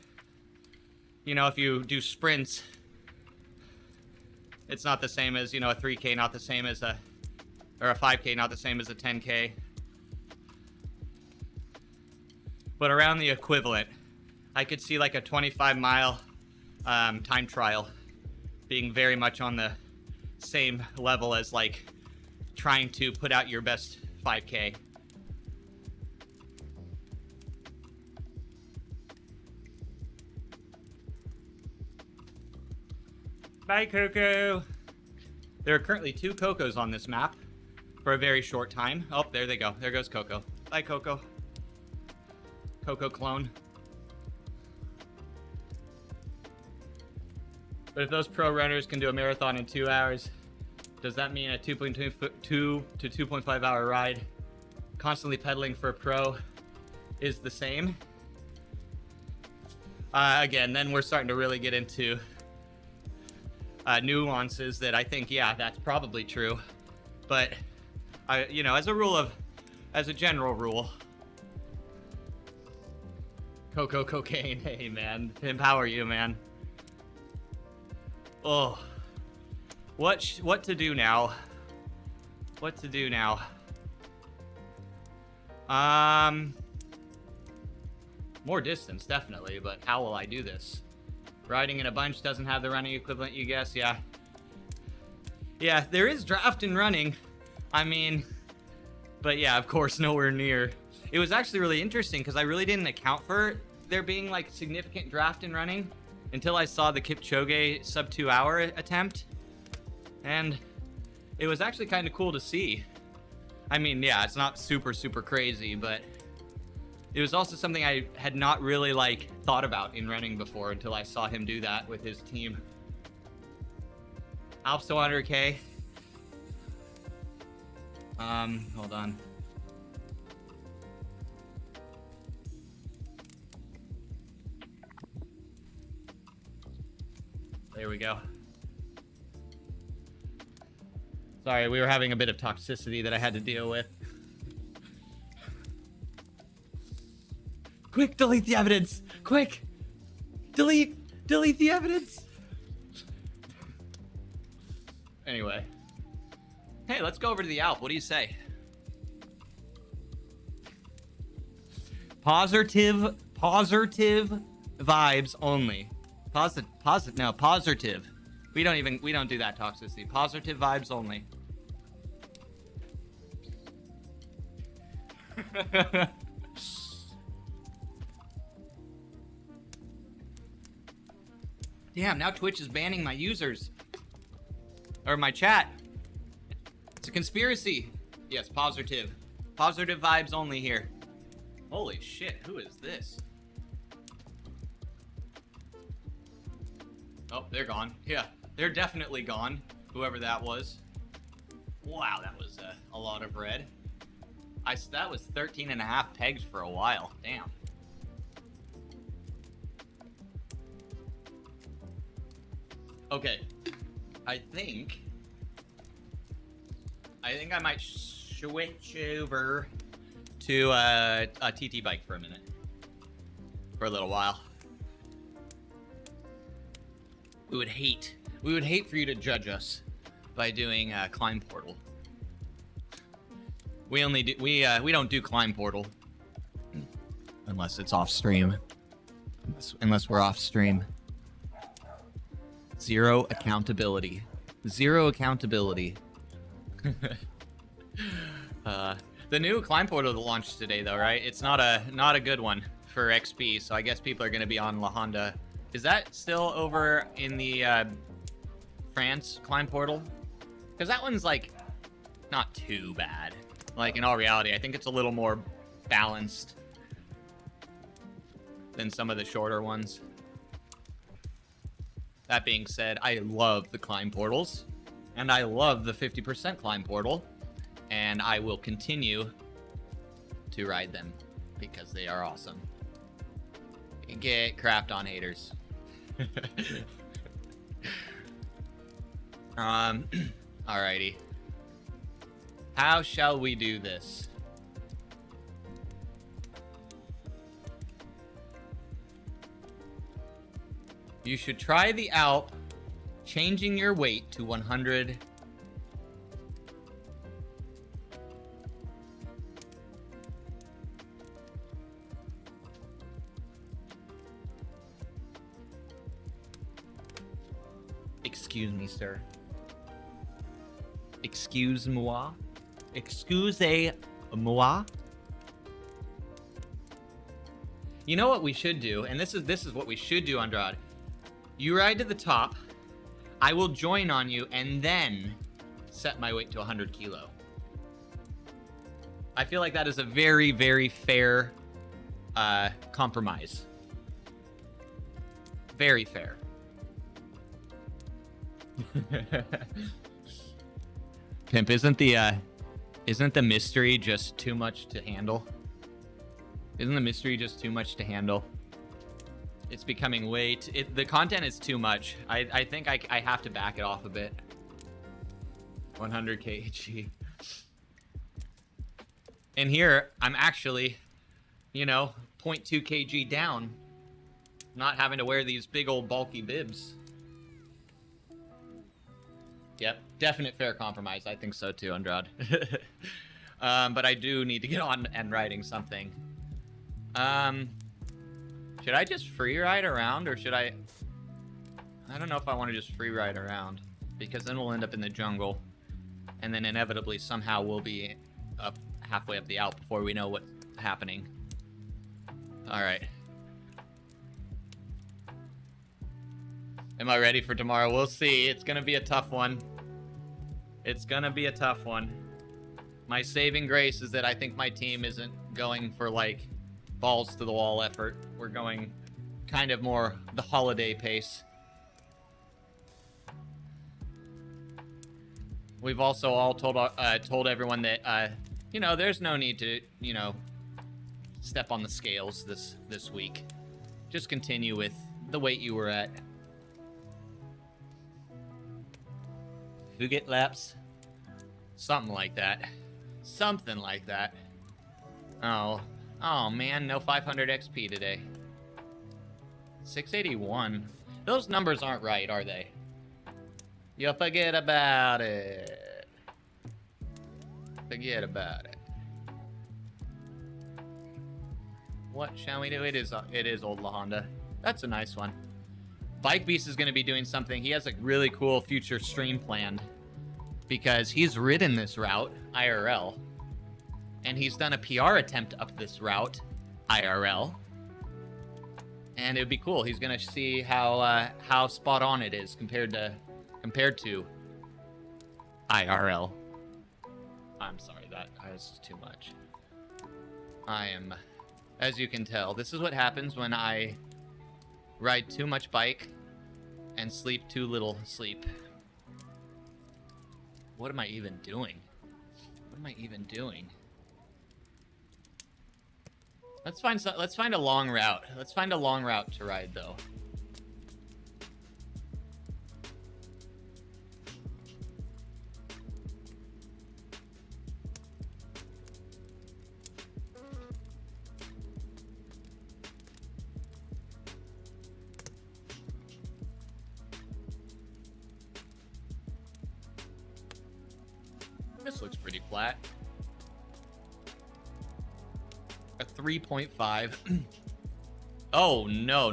You know, if you do sprints, it's not the same as, you know, a 3K, not the same as a 5K, not the same as a 10K. But around the equivalent, I could see like a 25-mile time trial being very much on the same level as like trying to put out your best 5K. Bye, Coco. There are currently 2 Cocos on this map for a very short time. Oh, there they go. There goes Coco. Bye, Coco. Coco clone. But if those pro runners can do a marathon in 2 hours, does that mean a 2.2 to 2.5 hour ride constantly pedaling for a pro is the same? Again, then we're starting to really get into nuances that I think, yeah, that's probably true. But you know, as a general rule, cocaine. Hey, man, empower you, man. Oh, what to do now? What to do now? More distance, definitely, but how will I do this? Riding in a bunch doesn't have the running equivalent, you guess? Yeah. Yeah, there is draft in running. I mean, but yeah, of course, nowhere near. It was actually really interesting because I really didn't account for there being like significant draft in running until I saw the Kipchoge sub 2 hour attempt. And it was actually kind of cool to see. I mean, yeah, it's not super crazy, but it was also something I had not really like thought about in running before until I saw him do that with his team. Alps to 100K. Hold on. There we go. Sorry, we were having a bit of toxicity that I had to deal with. Quick, delete the evidence! Quick! Delete the evidence! Anyway. Hey, let's go over to the Alp. What do you say? Positive vibes only. Positive. We don't do that toxicity. Positive vibes only. Damn, now Twitch is banning my users. Or my chat. It's a conspiracy. Yes, positive. Positive vibes only here. Holy shit, who is this? Oh, they're gone. Yeah, they're definitely gone. Whoever that was. Wow, that was a lot of red. That was 13 and a half pegs for a while. Damn. Okay. I think I might switch over to a TT bike for a minute. For a little while. We would hate for you to judge us by doing Climb Portal. We don't do Climb Portal unless it's off stream. Unless we're off stream. Zero accountability. Zero accountability. The new Climb Portal that launched today, though, right? It's not a good one for XP, so I guess people are going to be on La Honda. Is that still over in the France Climb Portal? Because that one's, like, not too bad. Like, in all reality, I think it's a little more balanced than some of the shorter ones. That being said, I love the Climb Portals. And I love the 50% Climb Portal. And I will continue to ride them because they are awesome. Get crapped on haters. Alrighty. How shall we do this? You should try the Alp, changing your weight to 100. Excuse me, sir. Excuse-moi. Excusez-moi. You know what we should do, and this is what we should do, Andrade. You ride to the top, I will join on you, and then set my weight to 100 kilo. I feel like that is a very, very fair compromise. Very fair. Pimp, isn't the mystery just too much to handle? Isn't the mystery just too much to handle? It's becoming way the content is too much. I think I have to back it off a bit. 100 kg. And here, I'm actually, you know, 0.2 kg down. Not having to wear these big old bulky bibs. Yep, definite fair compromise. I think so too, Andrade. But I do need to get on and writing something. Should I just free ride around, or should I don't know if I want to just free ride around, because then we'll end up in the jungle, and then inevitably somehow we'll be up halfway up the Alp before we know what's happening. All right. Am I ready for tomorrow? We'll see. It's gonna be a tough one. It's gonna be a tough one. My saving grace is that I think my team isn't going for like balls to the wall effort. We're going kind of more the holiday pace. We've also all told everyone that you know, there's no need to, you know, step on the scales this week. Just continue with the weight you were at. Fugit laps? Something like that. Something like that. Oh man, no 500 XP today. 681. Those numbers aren't right, are they? You forget about it. Forget about it. What shall we do? It is old La Honda. That's a nice one. Bike Beast is going to be doing something. He has a really cool future stream planned, because he's ridden this route IRL, and he's done a PR attempt up this route IRL, and it would be cool. He's going to see how spot on it is compared to IRL. I'm sorry, that is too much. I am, as you can tell, this is what happens when I ride too much bike and sleep too little sleep. What am I even doing? What am I even doing? Let's find a long route. Let's find a long route to ride though. This looks pretty flat. A 3.5. Oh no.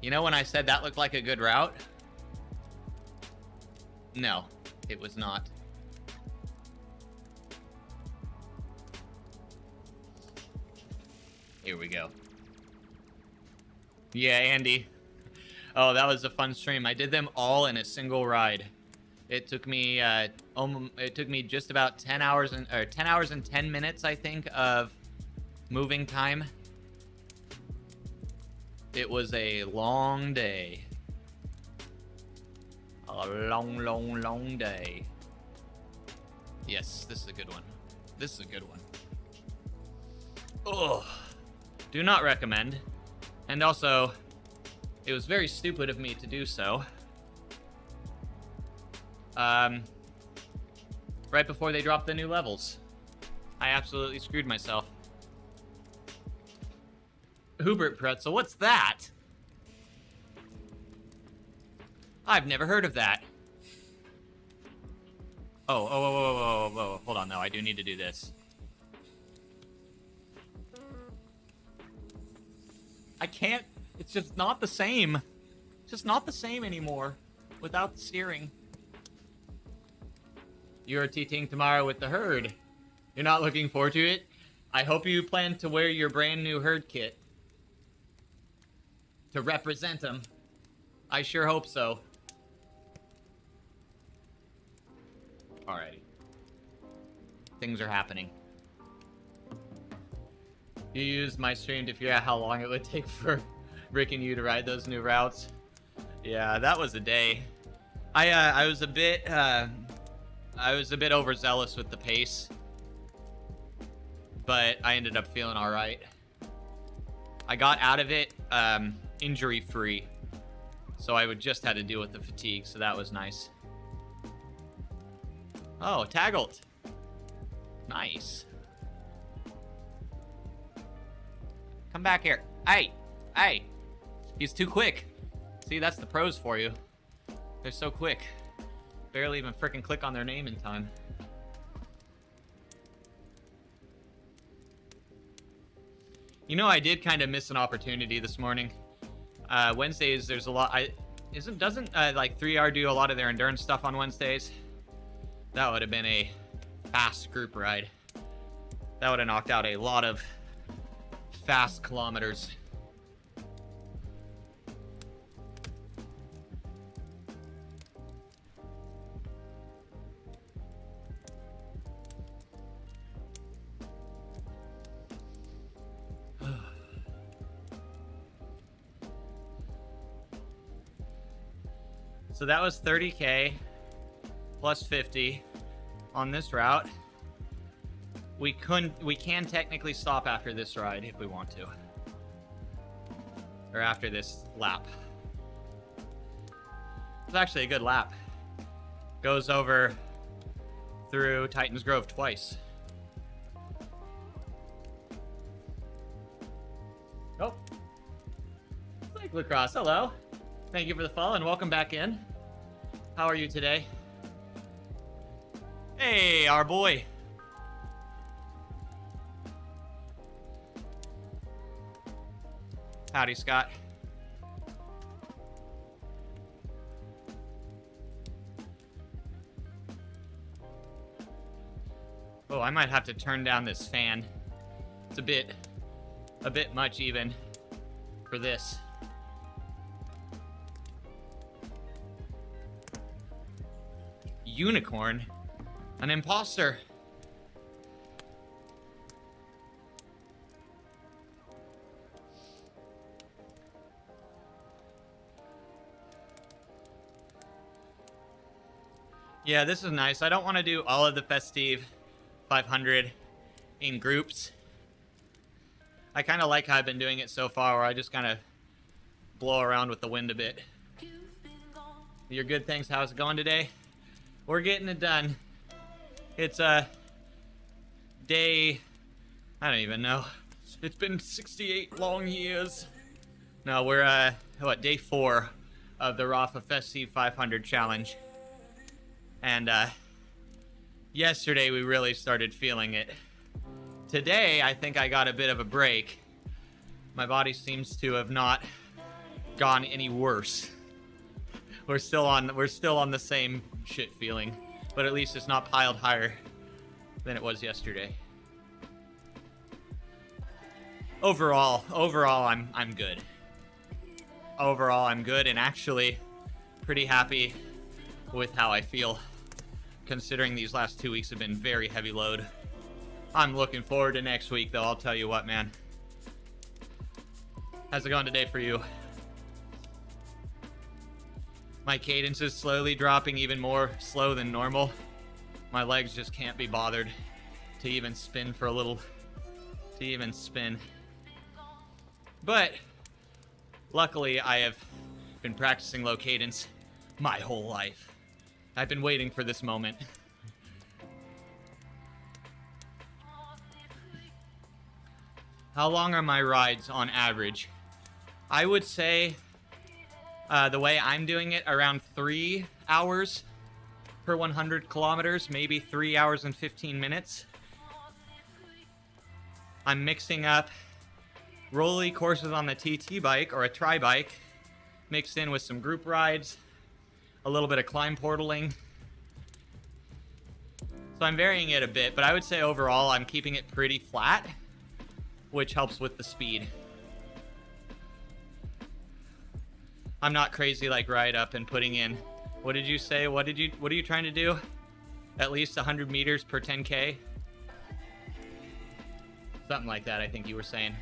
You know when I said that looked like a good route? No, it was not. Here we go. Yeah, Andy. Oh, that was a fun stream. I did them all in a single ride. It took me just about 10 hours and 10 minutes, I think, of moving time. It was a long day. A long day. Yes, this is a good one. This is a good one. Ugh. Do not recommend. And also, it was very stupid of me to do so. Right before they dropped the new levels. I absolutely screwed myself. Hubert Pretzel, what's that? I've never heard of that. Oh, hold on, though. I do need to do this. I can't. It's just not the same. It's just not the same anymore without the steering. You're TTing tomorrow with the herd. You're not looking forward to it? I hope you plan to wear your brand new herd kit to represent them. I sure hope so. Alrighty. Things are happening. You used my stream to figure out how long it would take for Bricking you to ride those new routes. Yeah, that was a day. I was a bit overzealous with the pace, but I ended up feeling all right. I got out of it injury free, so I would just had to deal with the fatigue, so that was nice. Oh, taggled. Nice. Come back here. Hey, hey. He's too quick. See, that's the pros for you. They're so quick. Barely even freaking click on their name in time. You know, I did kind of miss an opportunity this morning. Wednesdays, there's a lot. Doesn't like 3R do a lot of their endurance stuff on Wednesdays? That would have been a fast group ride. That would have knocked out a lot of fast kilometers. So that was 30K plus 50 on this route. We can technically stop after this ride if we want to. Or after this lap. It's actually a good lap. Goes over through Titans Grove twice. Oh. Like Lacrosse, hello. Thank you for the follow and welcome back in. How are you today? Hey, our boy. Howdy, Scott. Oh, I might have to turn down this fan. It's a bit much even for this. Unicorn? An imposter. Yeah, this is nice. I don't want to do all of the Festive 500 in groups. I kind of like how I've been doing it so far, where I just kind of blow around with the wind a bit. Your good things, how's it going today? We're getting it done. It's day, I don't even know. It's been 68 long years. No, we're day 4 of the Rafa Festive 500 challenge. And yesterday we really started feeling it. Today I think I got a bit of a break. My body seems to have not gone any worse. We're still on the same shit feeling, but at least it's not piled higher than it was yesterday. Overall I'm good. Overall I'm good and actually pretty happy with how I feel, considering these last 2 weeks have been very heavy load. I'm looking forward to next week though, I'll tell you what, man. How's it going today for you? My cadence is slowly dropping, even more slow than normal. My legs just can't be bothered to even spin for a little, But luckily I have been practicing low cadence my whole life. I've been waiting for this moment. How long are my rides on average? I would say the way I'm doing it, around 3 hours per 100 kilometers, maybe 3 hours and 15 minutes. I'm mixing up rolly courses on the TT bike or a tri-bike, mixed in with some group rides, a little bit of climb portaling. So I'm varying it a bit, but I would say overall I'm keeping it pretty flat, which helps with the speed. I'm not crazy like Ride Up and putting in, what did you say? What are you trying to do? At least 100 meters per 10K? Something like that, I think you were saying.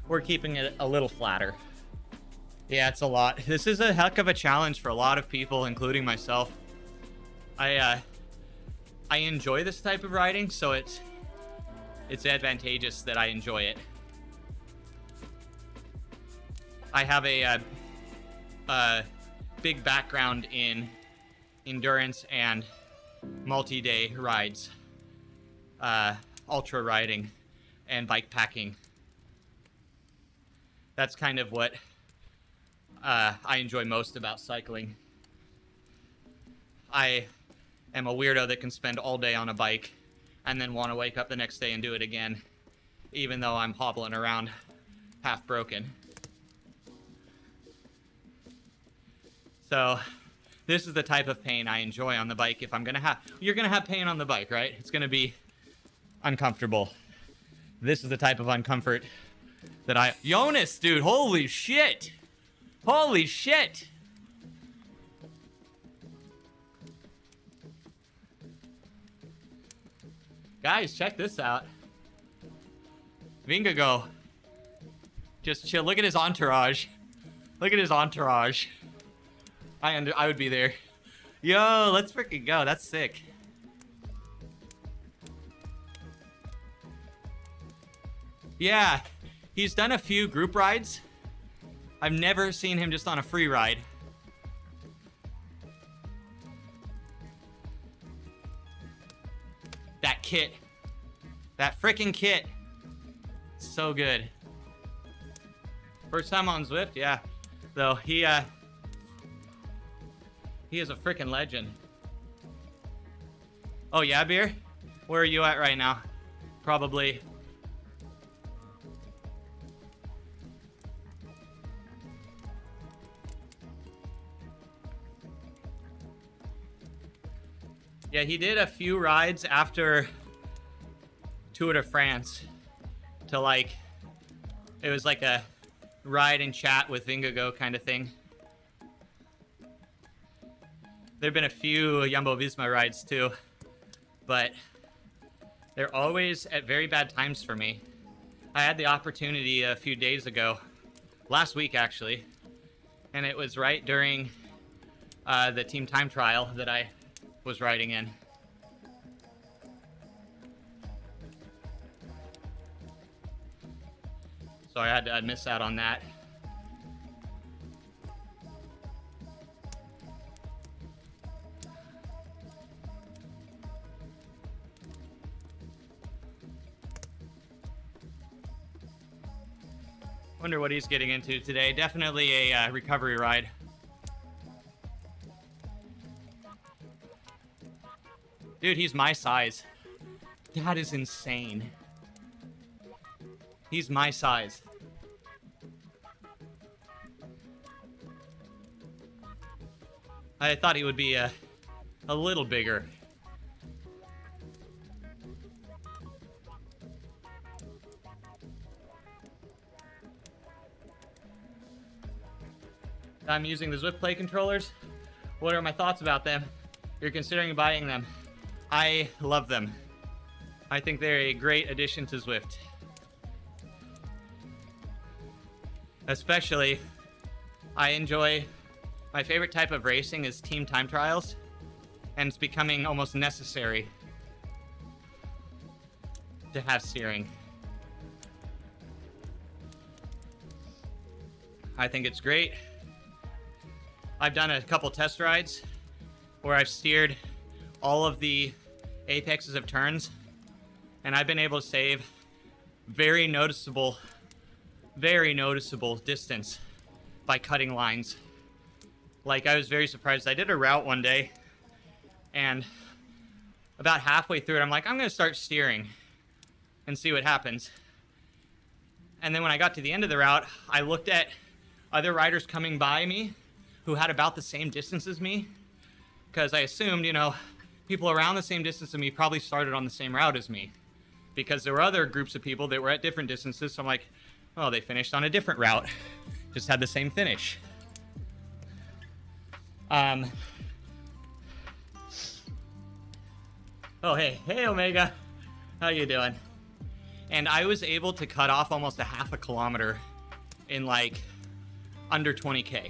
we're keeping it a little flatter. Yeah, it's a lot. This is a heck of a challenge for a lot of people, including myself. I enjoy this type of riding, so it's advantageous that I enjoy it. I have a big background in endurance and multi-day rides, ultra riding, and bike packing. That's kind of what I enjoy most about cycling. I am a weirdo that can spend all day on a bike and then want to wake up the next day and do it again, even though I'm hobbling around half broken. So this is the type of pain I enjoy on the bike. If I'm gonna have, you're gonna have pain on the bike, right? It's gonna be uncomfortable. This is the type of uncomfort that Jonas, dude, holy shit. Holy shit. Guys, check this out. Vingago. Just chill. Look at his entourage. Look at his entourage. I would be there. Yo, let's freaking go. That's sick. Yeah, he's done a few group rides. I've never seen him just on a free ride. That kit. That freaking kit. So good. First time on Zwift, yeah. Though he is a freaking legend. Oh yeah, Beer? Where are you at right now? Probably. Yeah, he did a few rides after Tour de France to like, it was like a ride and chat with Vingago kind of thing. There've been a few Jumbo-Visma rides too, but they're always at very bad times for me. I had the opportunity a few days ago, last week actually, and it was right during the team time trial that I was riding in. So I had to miss out on that. Wonder what he's getting into today. Definitely a recovery ride. Dude, he's my size. That is insane. He's my size. I thought he would be a little bigger. I'm using the Zwift Play controllers. What are my thoughts about them? You're considering buying them. I love them. I think they're a great addition to Zwift. Especially, I enjoy, my favorite type of racing is team time trials, and it's becoming almost necessary to have steering. I think it's great. I've done a couple test rides where I've steered all of the apexes of turns, and I've been able to save very noticeable distance by cutting lines. Like, I was very surprised. I did a route one day, and about halfway through it, I'm like, I'm gonna start steering and see what happens. And then when I got to the end of the route, I looked at other riders coming by me who had about the same distance as me, because I assumed, you know, people around the same distance as me probably started on the same route as me, because there were other groups of people that were at different distances. So I'm like, oh, they finished on a different route, just had the same finish. Oh, hey Omega, how you doing? And I was able to cut off almost a half a kilometer in like under 20K.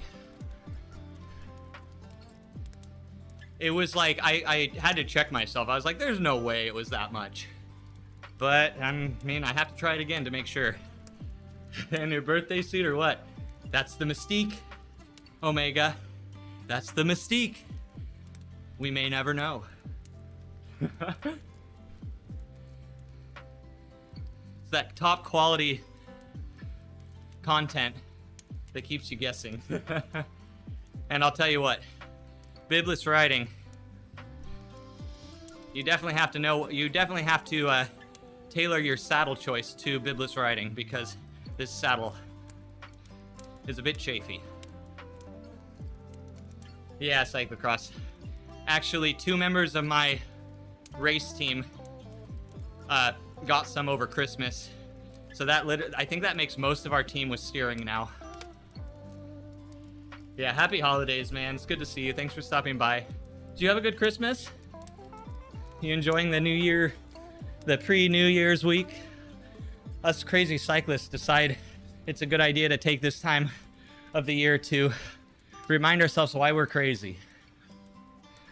It was like, I had to check myself. I was like, there's no way it was that much. But, I mean, I have to try it again to make sure. And your birthday suit or what? That's the mystique, Omega. That's the mystique. We may never know. It's that top quality content that keeps you guessing. And I'll tell you what, bibless riding, you definitely have to know, you definitely have to tailor your saddle choice to bibless riding, because this saddle is a bit chafy. Yeah, cyclocross. Actually, 2 members of my race team got some over Christmas. So that I think that makes most of our team with steering now. Yeah, happy holidays, man. It's good to see you. Thanks for stopping by. Did you have a good Christmas? You enjoying the New Year, the pre-New Year's week? Us crazy cyclists decide it's a good idea to take this time of the year to remind ourselves why we're crazy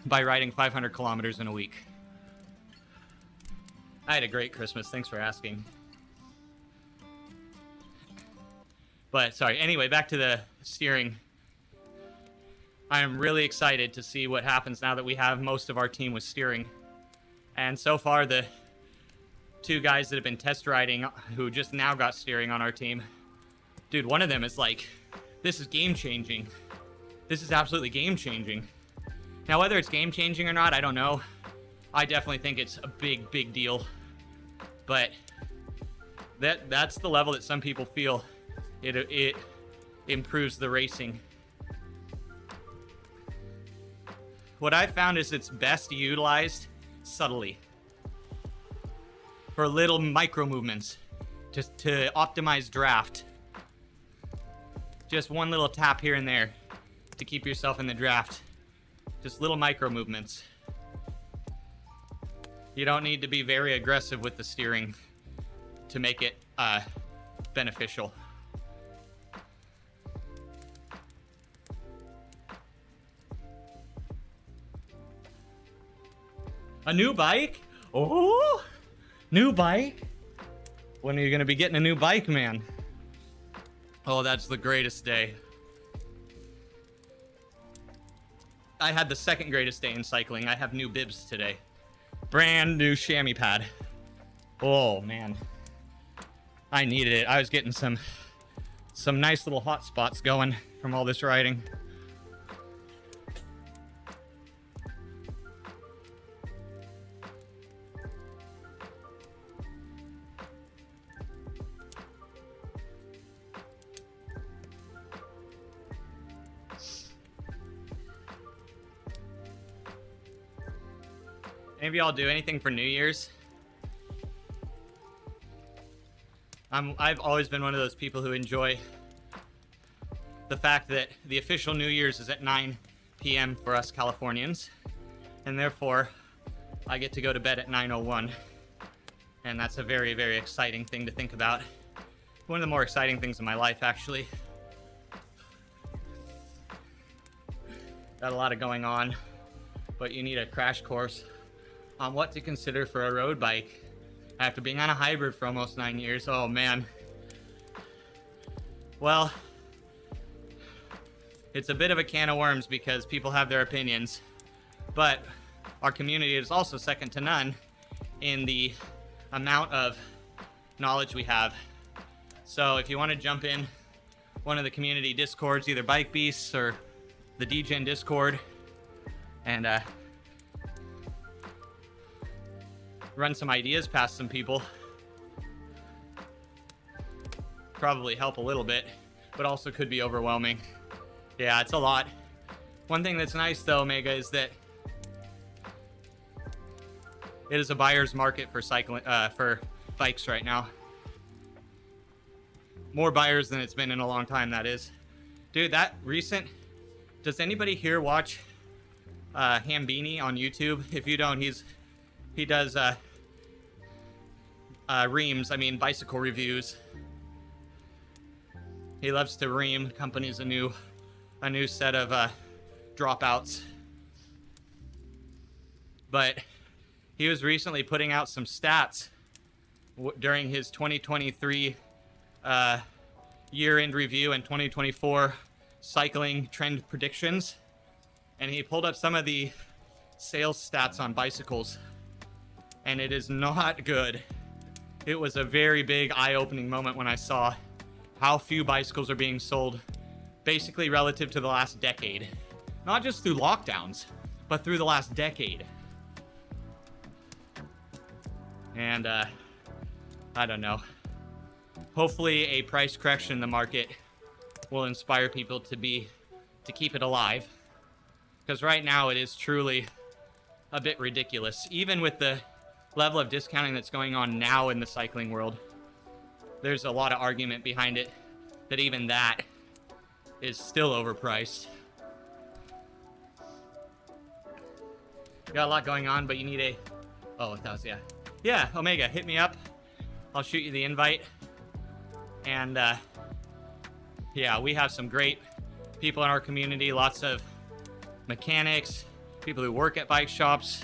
by riding 500 kilometers in a week. I had a great Christmas. Thanks for asking. But sorry, anyway, back to the steering. I am really excited to see what happens now that we have most of our team with steering. And so far, the 2 guys that have been test riding who just now got steering on our team, dude, one of them is like, this is game changing. This is absolutely game changing. Now, whether it's game changing or not, I don't know. I definitely think it's a big, big deal. But that's the level that some people feel it improves the racing. What I've found is it's best utilized subtly for little micro movements, just to optimize draft. Just one little tap here and there to keep yourself in the draft. Just little micro movements. You don't need to be very aggressive with the steering to make it beneficial. A new bike? Oh, new bike? When are you gonna be getting a new bike, man? Oh, that's the greatest day. I had the second greatest day in cycling. I have new bibs today. Brand new chamois pad. Oh, man. I needed it. I was getting some nice little hot spots going from all this riding. Any of y'all do anything for New Year's? I've always been one of those people who enjoy the fact that the official New Year's is at 9 p.m. for us Californians, and therefore I get to go to bed at 9:01, and that's a very, very exciting thing to think about. One of the more exciting things in my life, actually. Got a lot of going on, but you need a crash course on what to consider for a road bike after being on a hybrid for almost 9 years. Oh man. Well, it's a bit of a can of worms because people have their opinions, but our community is also second to none in the amount of knowledge we have. So if you want to jump in one of the community discords, either Bike Beasts or the DGen Discord, and run some ideas past some people, probably help a little bit, but also could be overwhelming. Yeah, it's a lot. One thing that's nice though, Omega, is that it is a buyer's market for cycling, for bikes right now. More buyers than it's been in a long time, that is. Dude, that recent, does anybody here watch Hambini on YouTube? If you don't, he does reams, I mean bicycle reviews. He loves to ream companies a new set of dropouts. But he was recently putting out some stats during his 2023 year-end review and 2024 cycling trend predictions, and he pulled up some of the sales stats on bicycles, and it is not good. It was a very big eye-opening moment when I saw how few bicycles are being sold, basically relative to the last decade. Not just through lockdowns, but through the last decade. And I don't know. Hopefully a price correction in the market will inspire people to keep it alive. Because right now it is truly a bit ridiculous. Even with the level of discounting that's going on now in the cycling world, there's a lot of argument behind it that even that is still overpriced. Got a lot going on, but you need a... Oh, that was, yeah. Yeah, Omega, hit me up. I'll shoot you the invite. And, yeah, we have some great people in our community. Lots of mechanics, people who work at bike shops.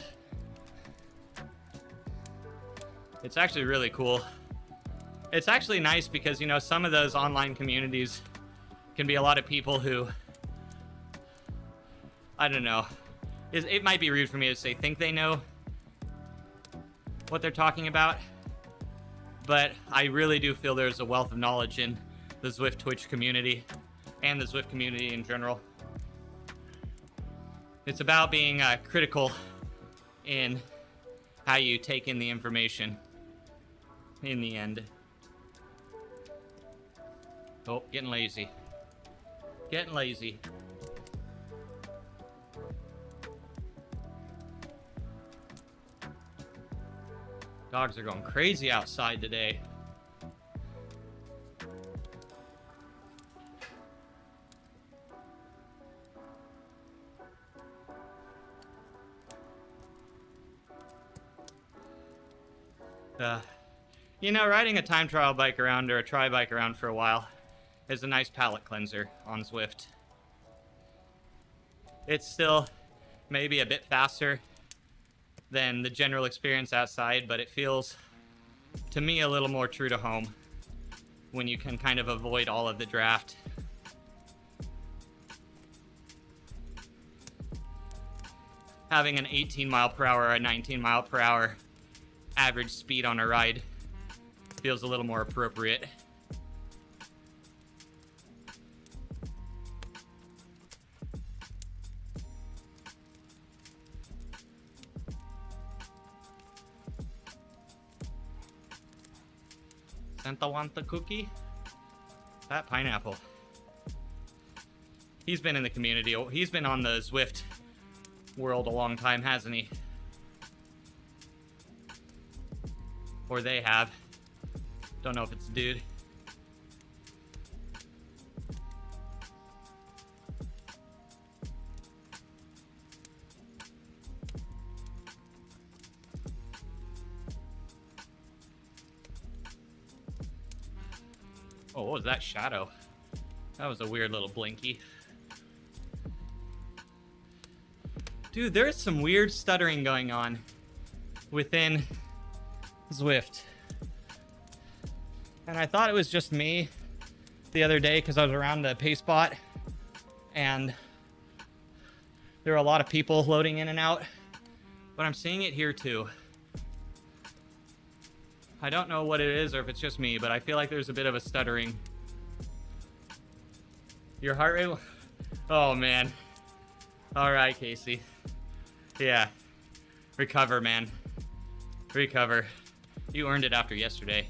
It's actually really cool. It's actually nice because, you know, some of those online communities can be a lot of people who, I don't know, it might be rude for me to say think they know what they're talking about, but I really do feel there's a wealth of knowledge in the Zwift Twitch community and the Zwift community in general. It's about being critical in how you take in the information in the end. Oh, getting lazy. Getting lazy. Dogs are going crazy outside today. You know, riding a time trial bike around or a tri bike around for a while is a nice palate cleanser on Zwift. It's still maybe a bit faster than the general experience outside, but it feels to me a little more true to home when you can kind of avoid all of the draft. Having an 18 mile per hour or a 19 mile per hour average speed on a ride feels a little more appropriate. Santa want the cookie? That pineapple. He's been in the community. He's been on the Zwift world a long time, hasn't he? Or they have. Don't know if it's a dude. Oh, what was that shadow? That was a weird little blinky. Dude, there's some weird stuttering going on within Zwift. And I thought it was just me the other day because I was around the pay spot and there were a lot of people loading in and out, but I'm seeing it here too. I don't know what it is or if it's just me, but I feel like there's a bit of a stuttering. Your heart rate? Oh man. All right, Casey. Yeah. Recover, man. Recover. You earned it after yesterday.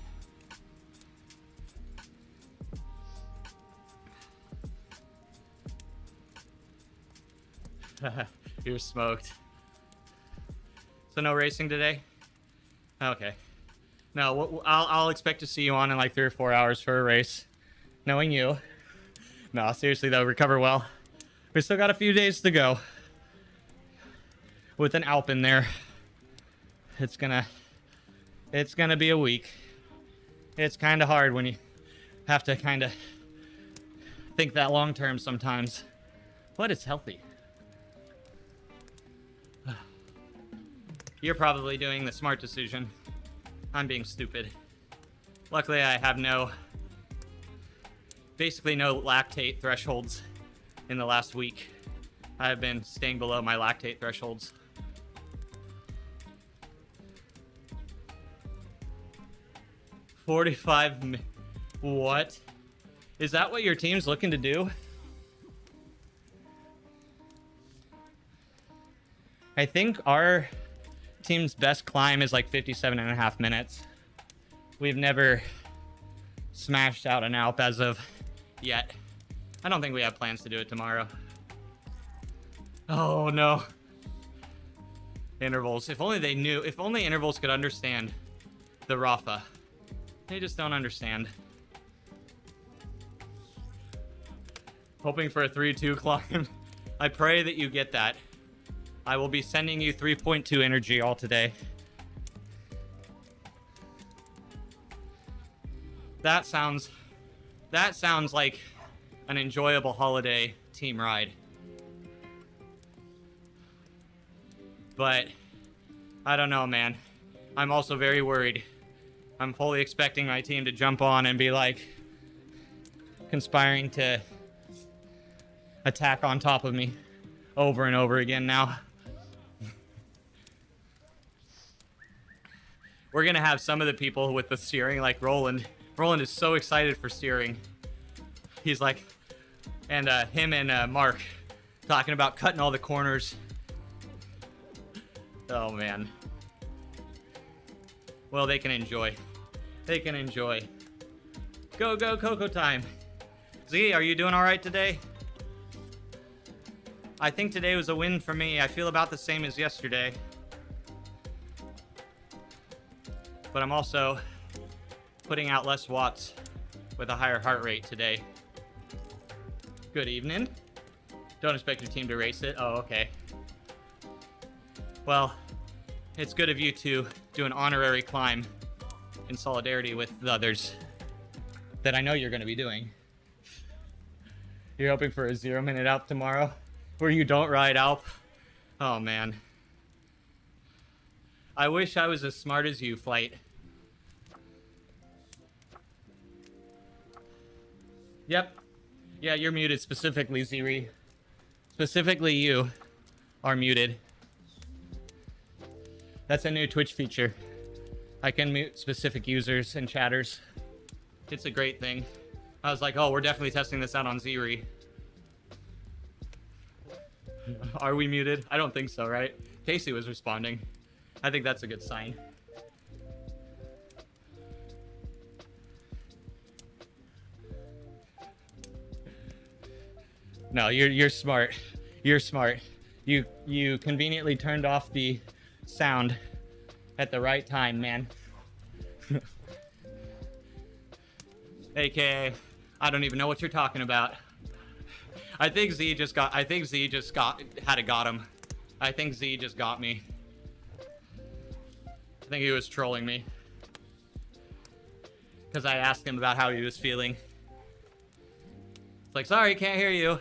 You're smoked. So no racing today? Okay. No, I'll expect to see you on in like 3 or 4 hours for a race. Knowing you. No, seriously though, recover well. We still got a few days to go. With an Alp in there. It's gonna be a week. It's kind of hard when you have to kind of think that long term sometimes. But it's healthy. You're probably doing the smart decision. I'm being stupid. Luckily, I have basically no lactate thresholds in the last week. I have been staying below my lactate thresholds. What? Is that what your team's looking to do? I think our team's best climb is like 57.5 minutes. We've never smashed out an Alp as of yet. I don't think we have plans to do it tomorrow. Oh no. Intervals. If only they knew. If only intervals could understand the Rafa. They just don't understand. Hoping for a 3-2 climb. I pray that you get that. I will be sending you 3.2 energy all today. That sounds like an enjoyable holiday team ride. But I don't know, man. I'm also very worried. I'm fully expecting my team to jump on and be like conspiring to attack on top of me over and over again now. We're gonna have some of the people with the steering, like Roland. Roland is so excited for steering. He's like, and him and Mark talking about cutting all the corners. Oh man. Well, they can enjoy. They can enjoy. Go, go, Coco time. Z, are you doing all right today? I think today was a win for me. I feel about the same as yesterday. But I'm also putting out less watts with a higher heart rate today. Good evening. Don't expect your team to race it. Oh, okay. Well, it's good of you to do an honorary climb in solidarity with the others that I know you're going to be doing. You're hoping for a 0-minute Alp tomorrow where you don't ride Alp? Oh, man. I wish I was as smart as you, Flight. Yep. Yeah, you're muted specifically, Ziri. Specifically, you are muted. That's a new Twitch feature. I can mute specific users and chatters. It's a great thing. I was like, oh, we're definitely testing this out on Ziri. Are we muted? I don't think so, right? Casey was responding. I think that's a good sign. No, you're smart. You're smart. You conveniently turned off the sound at the right time, man. AKA, I don't even know what you're talking about. I think Z just got him. I think Z just got me. I think he was trolling me. Because I asked him about how he was feeling. It's like, sorry, can't hear you.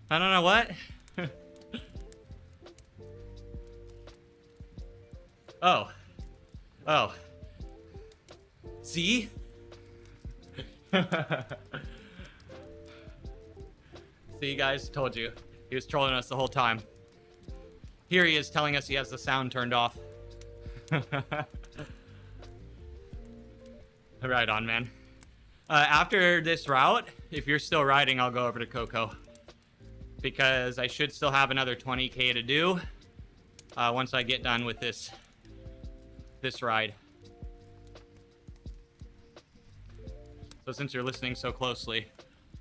I don't know what. Oh. Oh. Z? See, guys, told you. He was trolling us the whole time. Here he is telling us he has the sound turned off. Right on, man. After this route, if you're still riding, I'll go over to Coco. Because I should still have another 20K to do once I get done with this ride. So since you're listening so closely,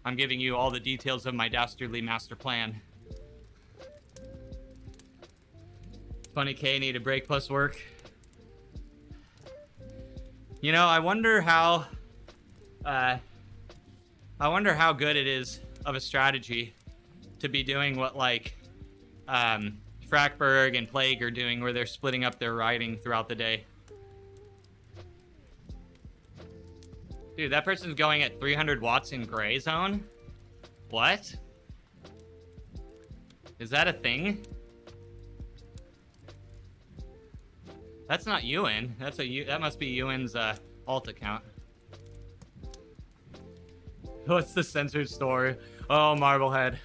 I'm giving you all the details of my dastardly master plan. 20K need a break plus work. You know, I wonder how good it is of a strategy to be doing what like Frackberg and Plague are doing, where they're splitting up their riding throughout the day. Dude, that person's going at 300 watts in gray zone? What? Is that a thing? That's not Ewan. That must be Ewan's alt account. What's the censored story? Oh, Marblehead.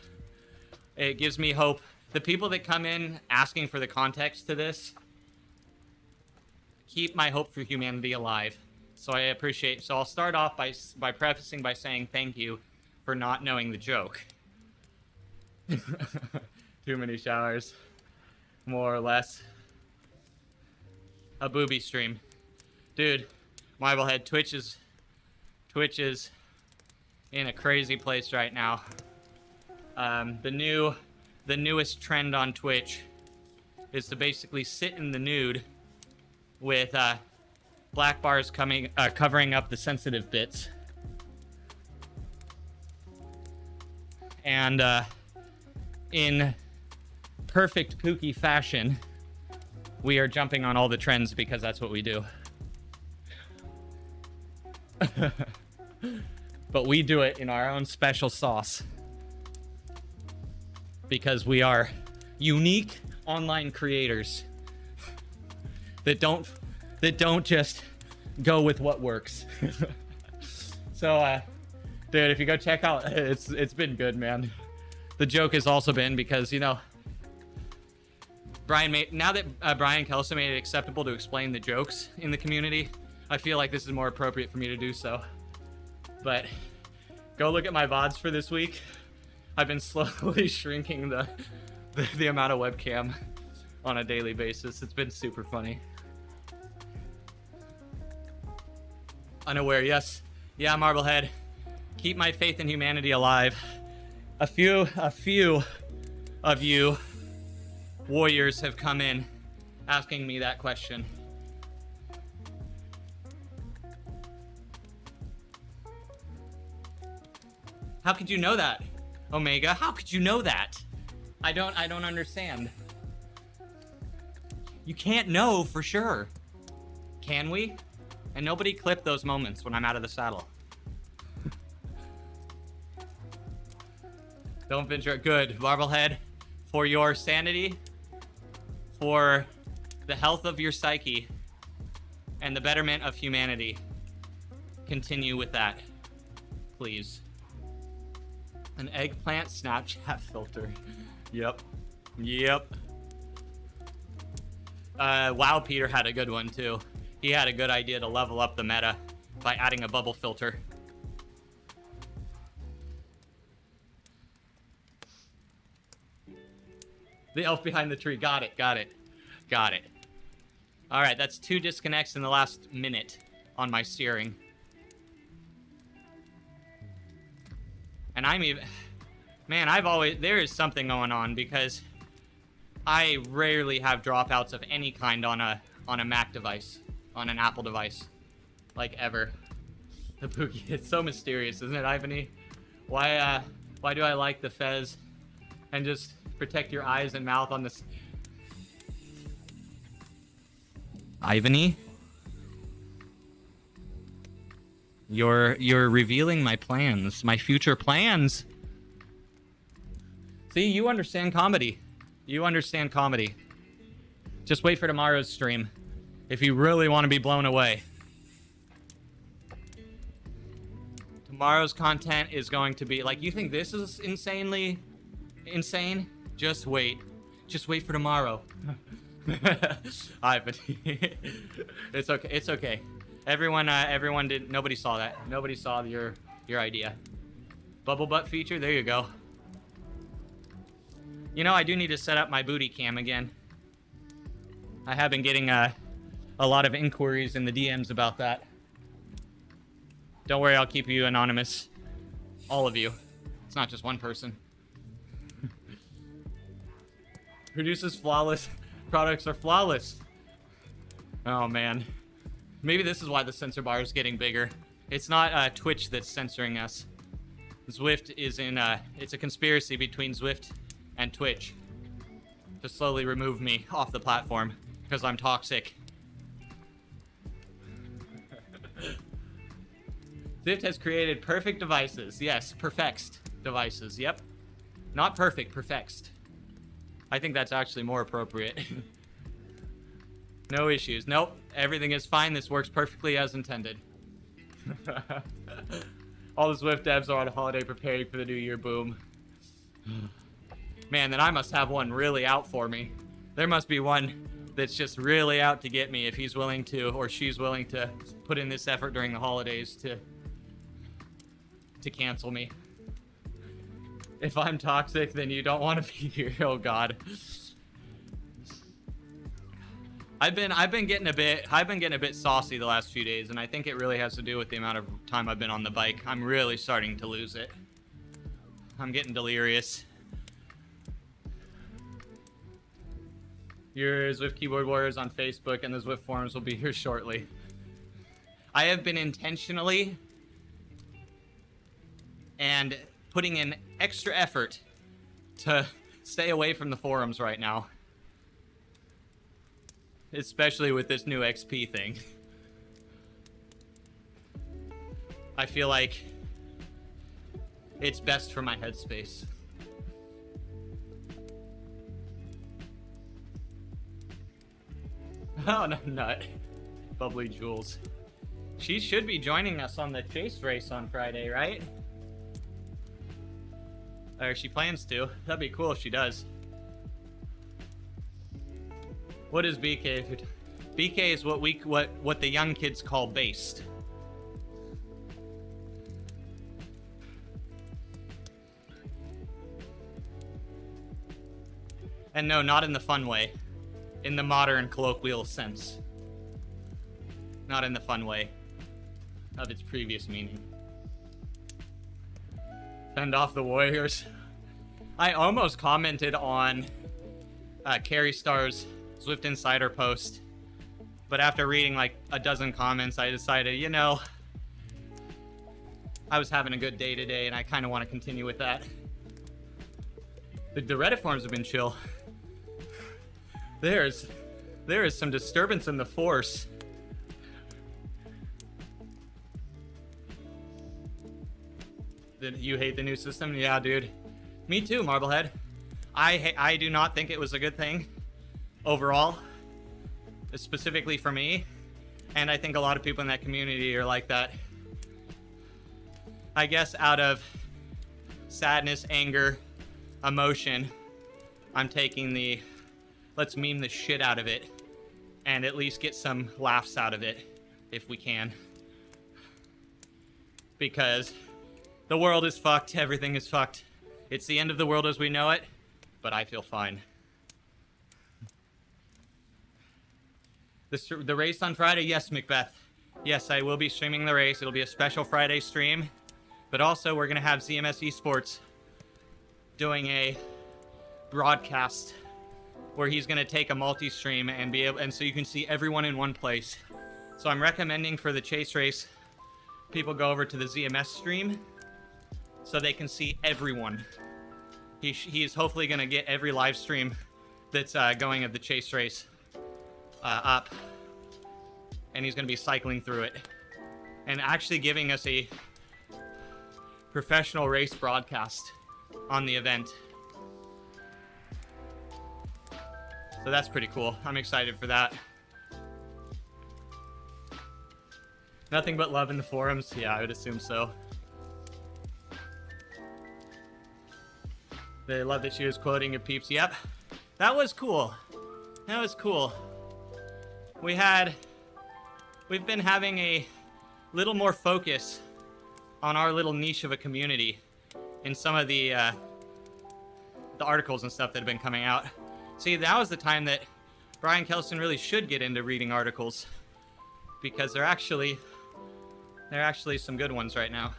It gives me hope. The people that come in asking for the context to this keep my hope for humanity alive. So I appreciate. So I'll start off by prefacing by saying thank you for not knowing the joke. Too many showers, more or less. A booby stream, dude. Marblehead, Twitch is in a crazy place right now. The newest trend on Twitch is to basically sit in the nude with black bars covering up the sensitive bits. And in perfect Pookie fashion, we are jumping on all the trends because that's what we do. But we do it in our own special sauce. Because we are unique online creators that don't just go with what works. So, dude, if you go check out, it's been good, man. The joke has also been because, you know, now that Brian Kelso made it acceptable to explain the jokes in the community, I feel like this is more appropriate for me to do so. But go look at my VODs for this week. I've been slowly shrinking the amount of webcam on a daily basis. It's been super funny. Unaware, yes. Yeah, Marblehead. Keep my faith in humanity alive. A few of you warriors have come in asking me that question. How could you know that, Omega? How could you know that? I don't understand. You can't know for sure. Can we? And nobody clip those moments when I'm out of the saddle. Don't venture. Good, Marblehead. For your sanity, for the health of your psyche, and the betterment of humanity, continue with that, please. An eggplant Snapchat filter. Yep. Wow, Peter had a good one too. He had a good idea to level up the meta by adding a bubble filter. The elf behind the tree. Got it. All right, that's 2 disconnects in the last minute on my steering. And I'm even... Man, there is something going on because I rarely have dropouts of any kind on a Mac device, on an Apple device, like ever. The Pookie, it's so mysterious, isn't it, Ivany? Why do I like the Fez and just protect your eyes and mouth on this? Ivany? You're revealing my plans, my future plans. See, you understand comedy. Just wait for tomorrow's stream if you really want to be blown away. Tomorrow's content is going to be like, you think this is insanely insane? Just wait for tomorrow. It's okay. Everyone didn't. Nobody saw that. Nobody saw your idea. Bubble butt feature. There you go. You know, I do need to set up my booty cam again. I have been getting a lot of inquiries in the DMs about that. Don't worry, I'll keep you anonymous. All of you. It's not just one person. Produces flawless. Products are flawless. Oh, man. Maybe this is why the censor bar is getting bigger. It's not Twitch that's censoring us. Zwift is it's a conspiracy between Zwift and Twitch to slowly remove me off the platform because I'm toxic. Zwift has created perfect devices. Yes, perfect devices. Yep. Not perfect, perfect. I think that's actually more appropriate. No issues. Nope. Everything is fine. This works perfectly as intended. All the Zwift devs are on holiday preparing for the new year. Boom. Man, then I must have one really out for me. There must be one that's just really out to get me if he's willing to, or she's willing to put in this effort during the holidays to cancel me. If I'm toxic, then you don't want to be here. Oh God. I've been getting a bit saucy the last few days, and I think it really has to do with the amount of time I've been on the bike. I'm really starting to lose it. I'm getting delirious. Your Zwift Keyboard Warriors on Facebook and the Zwift forums will be here shortly. I have been intentionally and putting in extra effort to stay away from the forums right now. Especially with this new XP thing. I feel like it's best for my headspace. Oh, no, nut. Bubbly Jules. She should be joining us on the chase race on Friday, right? Or she plans to. That'd be cool if she does. What is BK? BK is what the young kids call based. And no, not in the fun way. In the modern colloquial sense. Not in the fun way of its previous meaning. Fend off the Warriors. I almost commented on Carrie Starr's Zwift Insider post, but after reading like a dozen comments, I decided, you know, I was having a good day today, and I kind of want to continue with that. The Reddit forums have been chill. There is some disturbance in the force. Did you hate the new system? Yeah, dude. Me too, Marblehead. I do not think it was a good thing overall, specifically for me, and I think a lot of people in that community are like that. I guess out of sadness, anger, emotion, I'm taking the let's meme the shit out of it and at least get some laughs out of it if we can. Because the world is fucked, everything is fucked. It's the end of the world as we know it, but I feel fine. The race on Friday? Yes, Macbeth. Yes, I will be streaming the race. It'll be a special Friday stream. But also, we're going to have ZMS Esports doing a broadcast where he's going to take a multi-stream and be able, and so you can see everyone in one place. So I'm recommending for the chase race, people go over to the ZMS stream so they can see everyone. He's hopefully going to get every live stream that's going of the chase race up, and he's going to be cycling through it and actually giving us a professional race broadcast on the event. So that's pretty cool. I'm excited for that. Nothing but love in the forums. Yeah, I would assume so. They love that she was quoting your peeps. Yep, that was cool. That was cool. We've been having a little more focus on our little niche of a community in some of the articles and stuff that have been coming out. See, that was the time that Brian Kelston really should get into reading articles, because they're actually some good ones right now.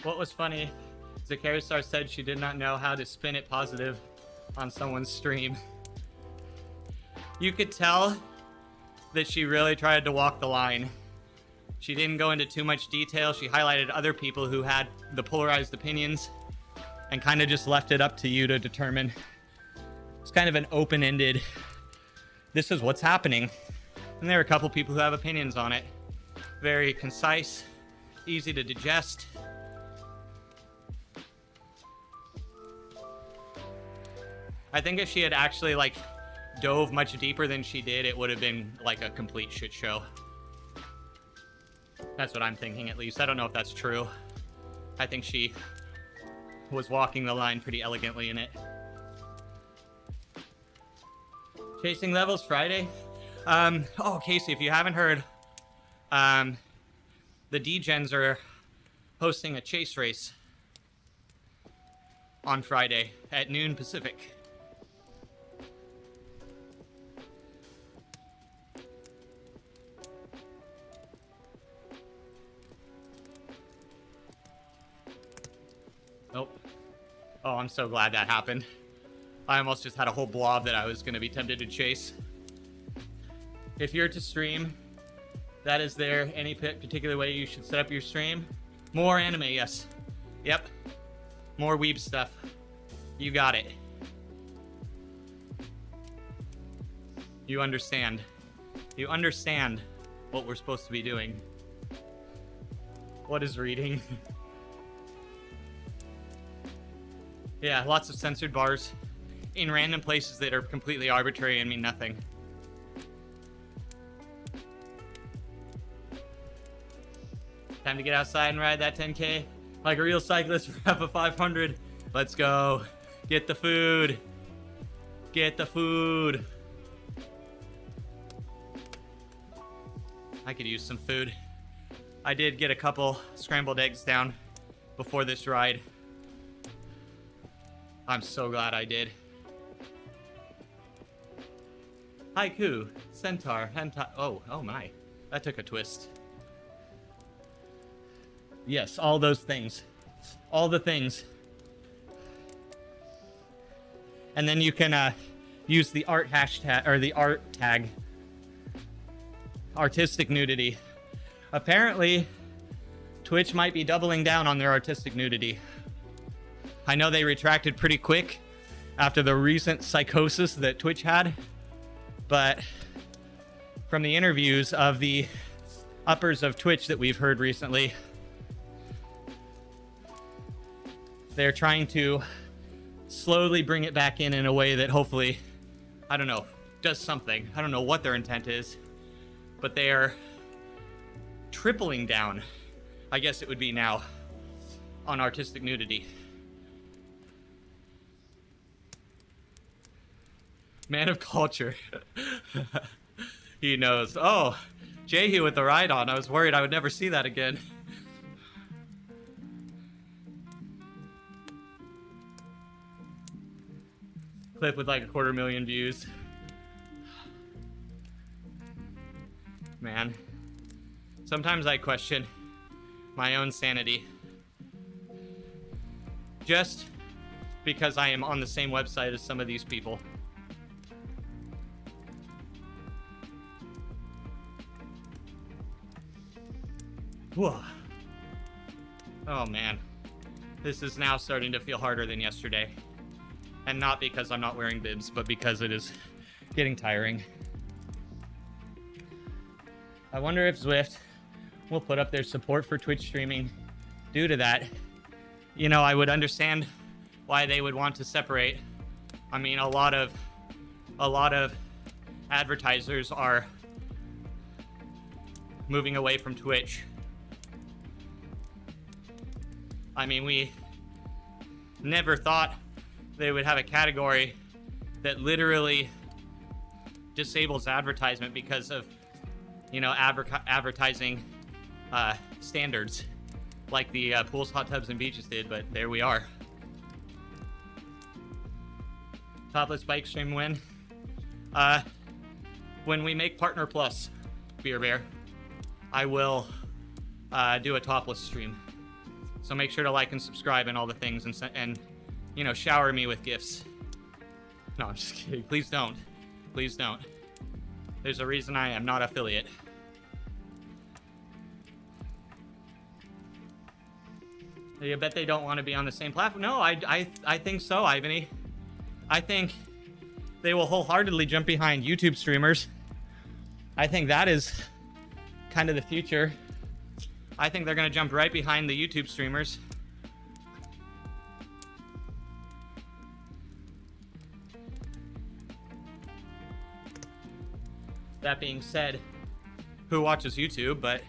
What was funny, Zakaristar said she did not know how to spin it positive on someone's stream. You could tell that she really tried to walk the line. She didn't go into too much detail. She highlighted other people who had the polarized opinions and kind of just left it up to you to determine. It's kind of an open-ended, this is what's happening. And there are a couple people who have opinions on it. Very concise, easy to digest. I think if she had actually like dove much deeper than she did, it would have been like a complete shit show. That's what I'm thinking, at least. I don't know if that's true. I think she was walking the line pretty elegantly in it. Chasing levels Friday. Oh, Casey, if you haven't heard, the D-Gens are hosting a chase race on Friday at noon Pacific. Nope. Oh, I'm so glad that happened. I almost just had a whole blob that I was going to be tempted to chase. If you're to stream, that is there. Any particular way you should set up your stream? More anime, yes. Yep. More weeb stuff. You got it. You understand. You understand what we're supposed to be doing. What is reading? Yeah, lots of censored bars in random places that are completely arbitrary and mean nothing. Time to get outside and ride that 10K like a real cyclist for half a 500. Let's go. Get the food. Get the food. I could use some food. I did get a couple scrambled eggs down before this ride. I'm so glad I did. Haiku, centaur, hentai. Oh my. That took a twist. Yes, all those things. All the things. And then you can use the art hashtag, or the art tag. Artistic nudity. Apparently, Twitch might be doubling down on their artistic nudity. I know they retracted pretty quick after the recent psychosis that Twitch had, but from the interviews of the uppers of Twitch that we've heard recently, they're trying to slowly bring it back in a way that hopefully, I don't know, does something. I don't know what their intent is, but they are tripling down, I guess it would be now, on artistic nudity. Man of culture. He knows. Oh, Jehu with the ride on. I was worried I would never see that again. Clip with like 250,000 views. Man. Sometimes I question my own sanity. Just because I am on the same website as some of these people. Whoa. Oh man, this is now starting to feel harder than yesterday. And not because I'm not wearing bibs, but because it is getting tiring. I wonder if Zwift will put up their support for Twitch streaming due to that. You know, I would understand why they would want to separate. I mean, a lot of advertisers are moving away from Twitch. I mean, we never thought they would have a category that literally disables advertisement because of, you know, advertising standards like the pools, hot tubs, and beaches did, but there we are. Topless bike stream when? When we make Partner Plus, Beer Bear, I will do a topless stream. So make sure to like and subscribe and all the things, and you know, shower me with gifts. No, I'm just kidding. Please don't. Please don't. There's a reason I am not affiliate. You bet they don't want to be on the same platform. No, I think so, Ivany. I think they will wholeheartedly jump behind YouTube streamers. I think that is kind of the future. I think they're going to jump right behind the YouTube streamers. That being said, who watches YouTube? But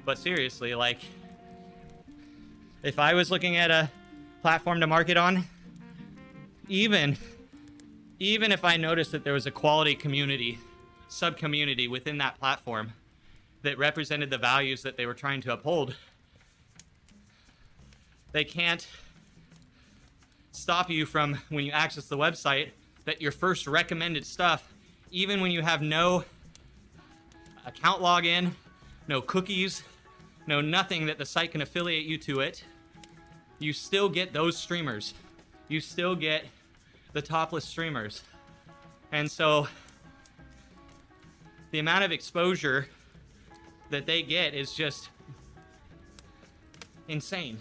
but seriously, like, if I was looking at a platform to market on, even if I noticed that there was a quality community, sub-community within that platform that represented the values that they were trying to uphold, they can't stop you from, when you access the website, that your first recommended stuff, even when you have no account login, no cookies, no nothing that the site can affiliate you to it, you still get those streamers. You still get the topless streamers. And so the amount of exposure that they get is just insane.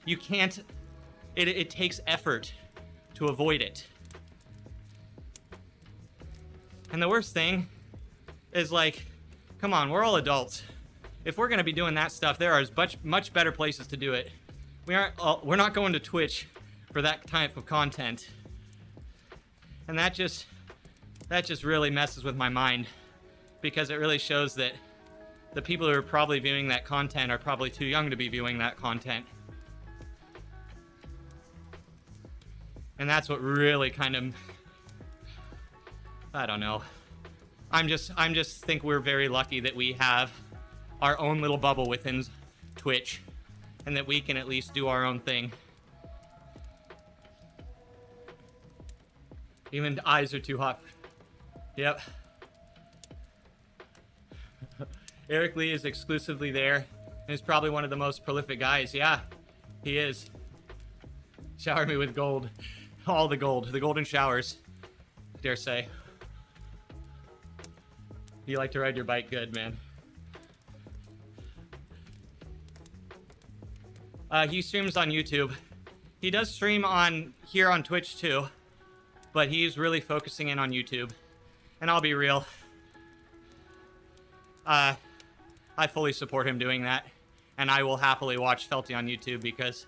You can't, it takes effort to avoid it. And the worst thing is, like, come on, we're all adults. If we're gonna be doing that stuff, there are much better places to do it. We're not going to Twitch for that type of content. And that just really messes with my mind, because it really shows that the people who are probably viewing that content are probably too young to be viewing that content. And that's what really kind of, I don't know. I'm just think we're very lucky that we have our own little bubble within Twitch, and that we can at least do our own thing. Even the eyes are too hot. Yep. Eric Lee is exclusively there, and is probably one of the most prolific guys. Yeah, he is. Shower me with gold. All the golden showers, dare say. You like to ride your bike? Good, man. He streams on YouTube. He does stream here on Twitch too, but he's really focusing in on YouTube. And I'll be real, I fully support him doing that, and I will happily watch Felty on YouTube because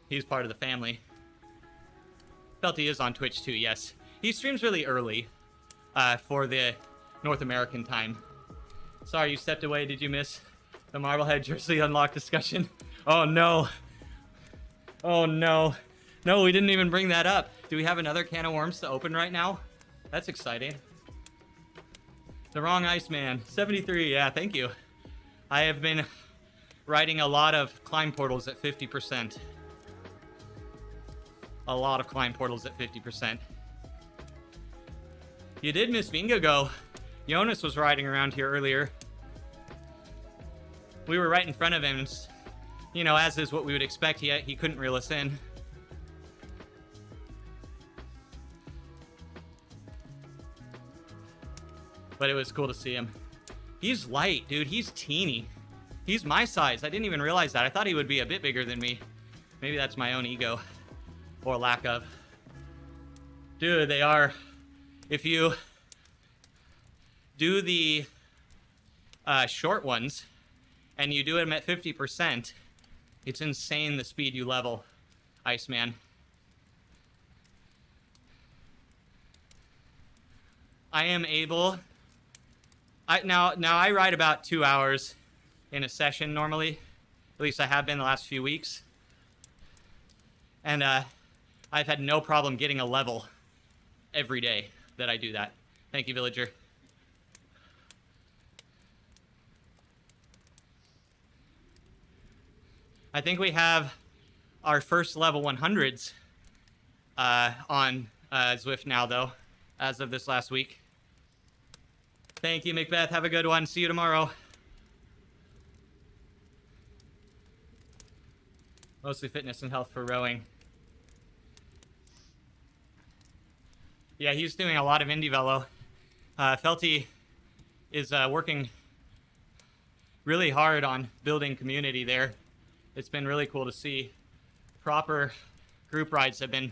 he's part of the family. Felty is on Twitch too, yes. He streams really early for the North American time. Sorry, you stepped away. Did you miss the Marblehead jersey unlock discussion? Oh no. Oh no. No, we didn't even bring that up. Do we have another can of worms to open right now? That's exciting. The wrong Iceman. 73, yeah, thank you. I have been riding a lot of climb portals at 50%. A lot of climb portals at 50%. You did miss Vingago. Jonas was riding around here earlier. We were right in front of him. You know, as is what we would expect, he couldn't reel us in. But it was cool to see him. He's light, dude. He's teeny. He's my size. I didn't even realize that. I thought he would be a bit bigger than me. Maybe that's my own ego. Or lack of. Dude, they are. If you do the short ones and you do them at 50%, it's insane the speed you level, Iceman. I am able... Now I ride about 2 hours in a session normally. At least I have been the last few weeks. And I've had no problem getting a level every day that I do that. Thank you, Villager. I think we have our first level 100s on Zwift now, though, as of this last week. Thank you, Macbeth. Have a good one. See you tomorrow. Mostly fitness and health for rowing. Yeah, he's doing a lot of indie velo. Felty is working really hard on building community there. It's been really cool to see. Proper group rides have been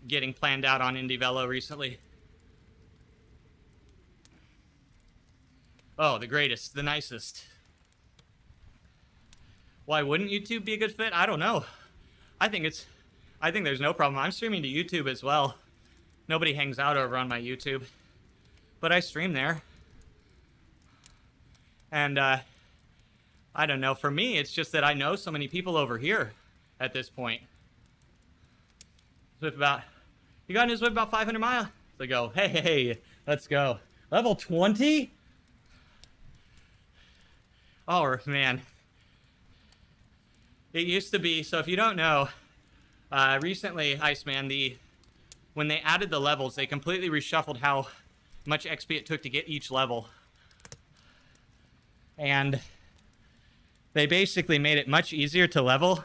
getting planned out on indie velo recently. Oh, the greatest, the nicest. Why wouldn't YouTube be a good fit? I don't know. I think there's no problem. I'm streaming to YouTube as well. Nobody hangs out over on my YouTube, but I stream there. And I don't know. For me, it's just that I know so many people over here at this point. Zwift about, you got into Zwift about 500 miles? So I go, hey, let's go. Level 20? Oh, man. It used to be, so if you don't know, recently, Iceman, when they added the levels, they completely reshuffled how much XP it took to get each level. And they basically made it much easier to level.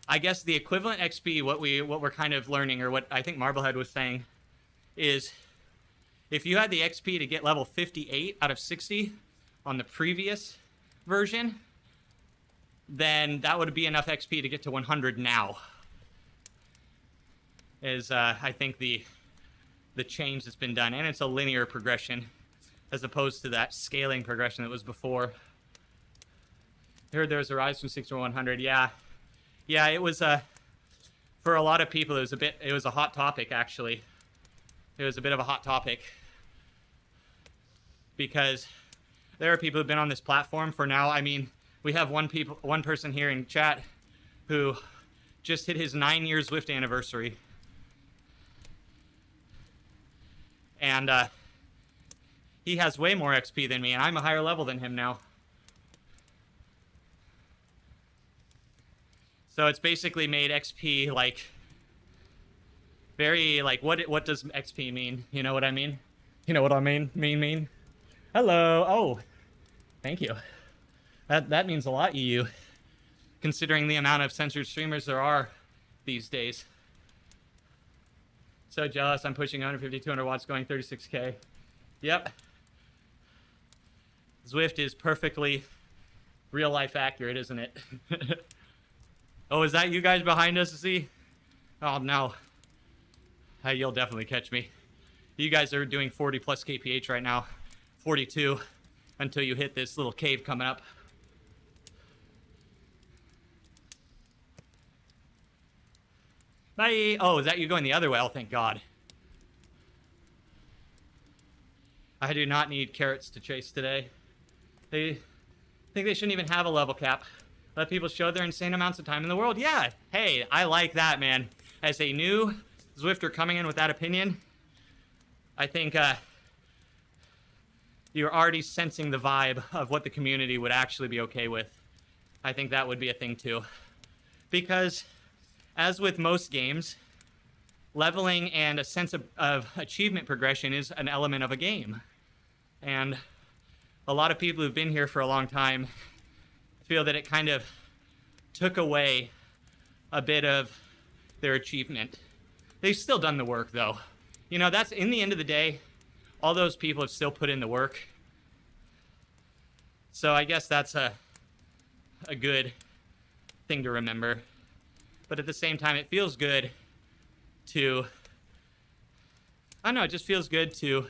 I guess the equivalent XP, what we're kind of learning, or what I think Marblehead was saying, is if you had the XP to get level 58 out of 60 on the previous version, then that would be enough XP to get to 100 now. Is I think the change that's been done, and it's a linear progression as opposed to that scaling progression that was before. I heard there was a rise from 60 to 100. Yeah, it was for a lot of people it was a hot topic actually. It was a bit of a hot topic because there are people who've been on this platform for now. I mean, we have one person here in chat who just hit his 9-year Zwift anniversary. And he has way more XP than me, and I'm a higher level than him now. So it's basically made XP like very like what does XP mean? You know what I mean? You know what I mean? Mean. Hello. Oh, thank you. That means a lot, EU, considering the amount of censored streamers there are these days. So jealous, I'm pushing 150, 200 watts going 36K. Yep. Zwift is perfectly real life accurate, isn't it? Oh, is that you guys behind us, see? Oh, no. Hey, you'll definitely catch me. You guys are doing 40 plus kph right now. 42 until you hit this little cave coming up. Bye. Oh, is that you going the other way? Oh, thank God. I do not need carrots to chase today. They think they shouldn't even have a level cap. Let people show their insane amounts of time in the world. Yeah. Hey, I like that, man. As a new Zwifter coming in with that opinion, I think you're already sensing the vibe of what the community would actually be okay with. I think that would be a thing too. Because as with most games, leveling and a sense of achievement progression is an element of a game. And a lot of people who've been here for a long time feel that it kind of took away a bit of their achievement. They've still done the work, though. You know, that's, in the end of the day, all those people have still put in the work. So I guess that's a good thing to remember. But at the same time, it feels good to, I don't know, it just feels good to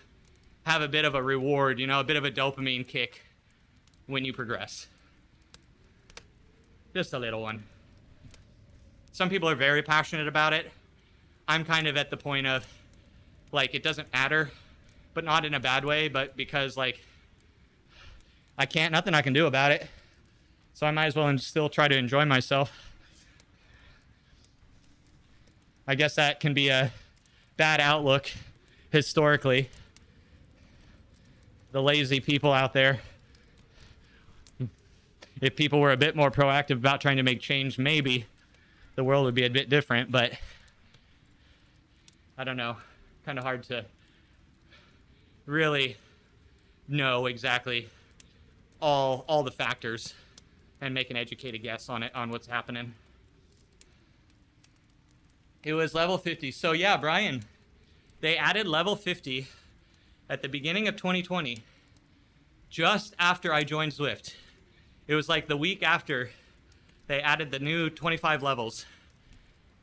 have a bit of a reward, you know, a bit of a dopamine kick when you progress. Just a little one. Some people are very passionate about it. I'm kind of at the point of, like, it doesn't matter, but not in a bad way, but because, like, nothing I can do about it. So I might as well still try to enjoy myself. I guess that can be a bad outlook historically. The lazy people out there. If people were a bit more proactive about trying to make change, maybe the world would be a bit different, but I don't know. Kind of hard to really know exactly all the factors and make an educated guess on it, on what's happening. It was level 50. So yeah, Brian, they added level 50 at the beginning of 2020, just after I joined Zwift. It was like the week after they added the new 25 levels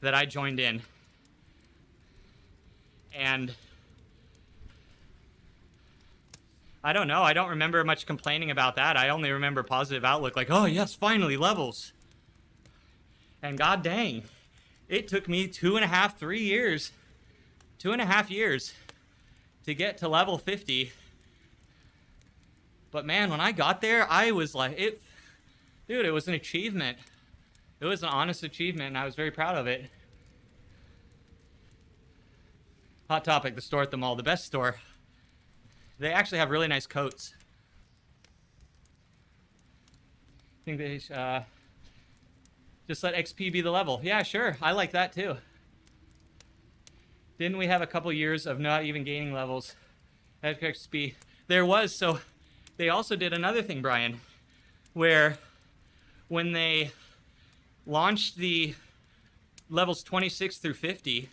that I joined in. And I don't know. I don't remember much complaining about that. I only remember positive outlook, like, oh yes, finally levels. And god dang, it took me 3 years, 2.5 years to get to level 50. But man, when I got there, I was like, dude, it was an achievement. It was an honest achievement, and I was very proud of it. Hot topic, the store at the mall, the best store. They actually have really nice coats. I think they just let XP be the level. Yeah, sure. I like that too. Didn't we have a couple years of not even gaining levels at XP? There was. So they also did another thing, Brian, where when they launched the levels 26 through 50,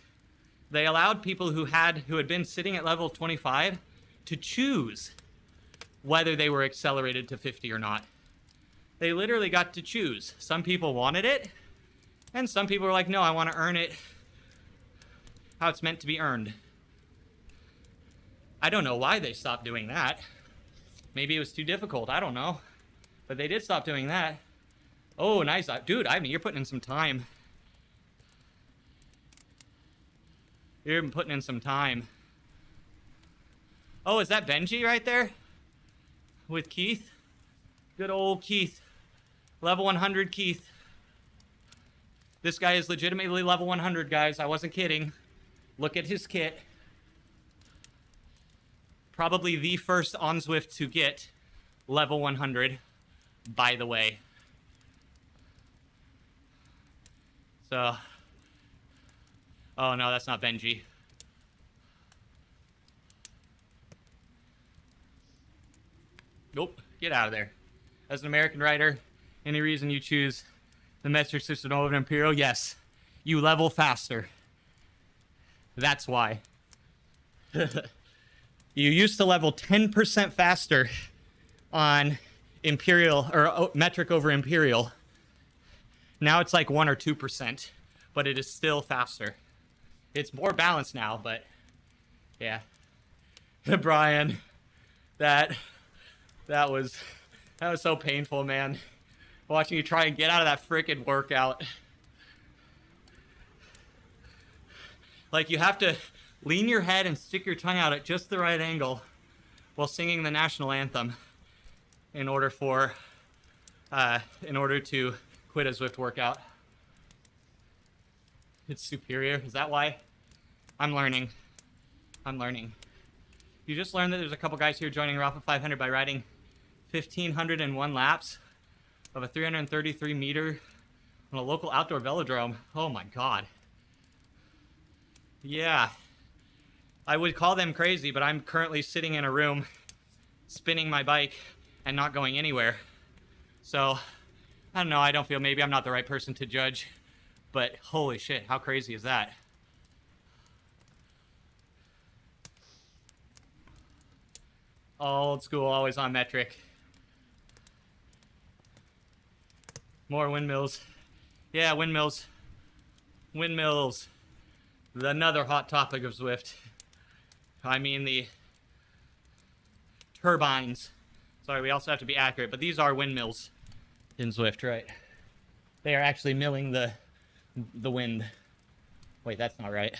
they allowed people who had been sitting at level 25 to choose whether they were accelerated to 50 or not. They literally got to choose. Some people wanted it, and some people were like, no, I want to earn it how it's meant to be earned. I don't know why they stopped doing that. Maybe it was too difficult. I don't know. But they did stop doing that. Oh, nice. Dude, I mean, you're putting in some time. You're putting in some time. Oh, is that Benji right there? With Keith? Good old Keith. Level 100 Keith. This guy is legitimately level 100, guys. I wasn't kidding. Look at his kit. Probably the first on Zwift to get level 100, by the way. So, oh no, that's not Benji. Nope, get out of there. As an American rider, any reason you choose the metric system over Imperial? Yes, you level faster. That's why. You used to level 10% faster on Imperial, or metric over Imperial. Now it's like 1 or 2%, but it is still faster. It's more balanced now, but yeah. Brian, that was so painful, man. Watching you try and get out of that frickin' workout. Like, you have to lean your head and stick your tongue out at just the right angle while singing the national anthem in order to quit a Zwift workout. It's superior. Is that why? I'm learning. You just learned that there's a couple guys here joining Rafa 500 by riding 1,501 laps of a 333 meter on a local outdoor velodrome. Oh my God. Yeah. I would call them crazy, but I'm currently sitting in a room spinning my bike and not going anywhere. So, I don't know, I don't feel, maybe I'm not the right person to judge, but holy shit, how crazy is that? Old school, always on metric. More windmills. Yeah, windmills. Windmills. Another hot topic of Zwift. I mean the turbines. Sorry, we also have to be accurate, but these are windmills in Zwift, right? They are actually milling the wind. Wait, that's not right.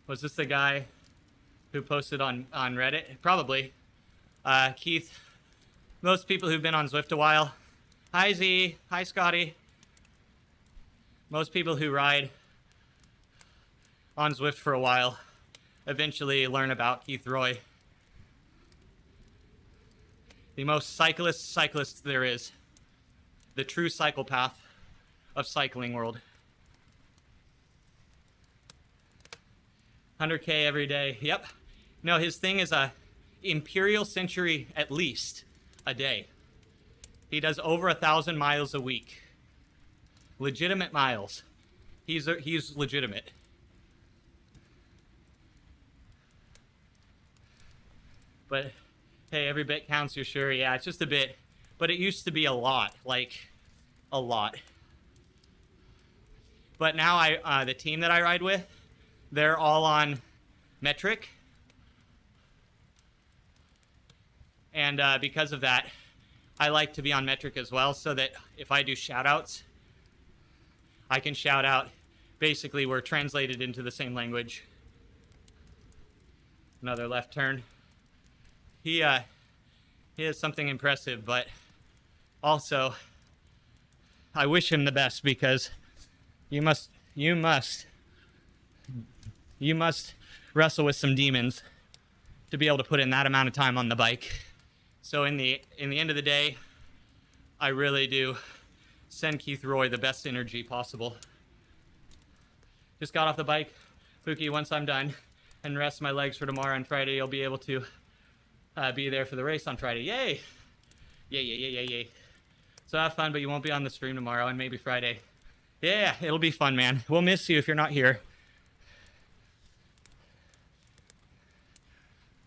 Was this the guy who posted on Reddit? Probably. Keith. Most people who've been on Zwift a while. Hi, Z. Hi, Scotty. Most people who ride on Zwift for a while eventually learn about Keith Roy. The most cyclist there is. The true psychopath of cycling world. 100K every day. Yep. No, his thing is a Imperial Century at least a day. He does over 1,000 miles a week. Legitimate miles. He's legitimate. But hey, every bit counts, you're sure? Yeah, it's just a bit. But it used to be a lot, like a lot. But now the team that I ride with, they're all on metric And because of that, I like to be on metric as well, so that if I do shout outs, I can shout out. Basically, we're translated into the same language. Another left turn. He has something impressive, but also I wish him the best, because you must wrestle with some demons to be able to put in that amount of time on the bike. So in the end of the day, I really do send Keith Roy the best energy possible. Just got off the bike. Pookie, once I'm done and rest my legs for tomorrow and Friday, you'll be able to be there for the race on Friday. Yay! Yay, yay, yay, yay, yay. So have fun, but you won't be on the stream tomorrow and maybe Friday. Yeah, it'll be fun, man. We'll miss you if you're not here.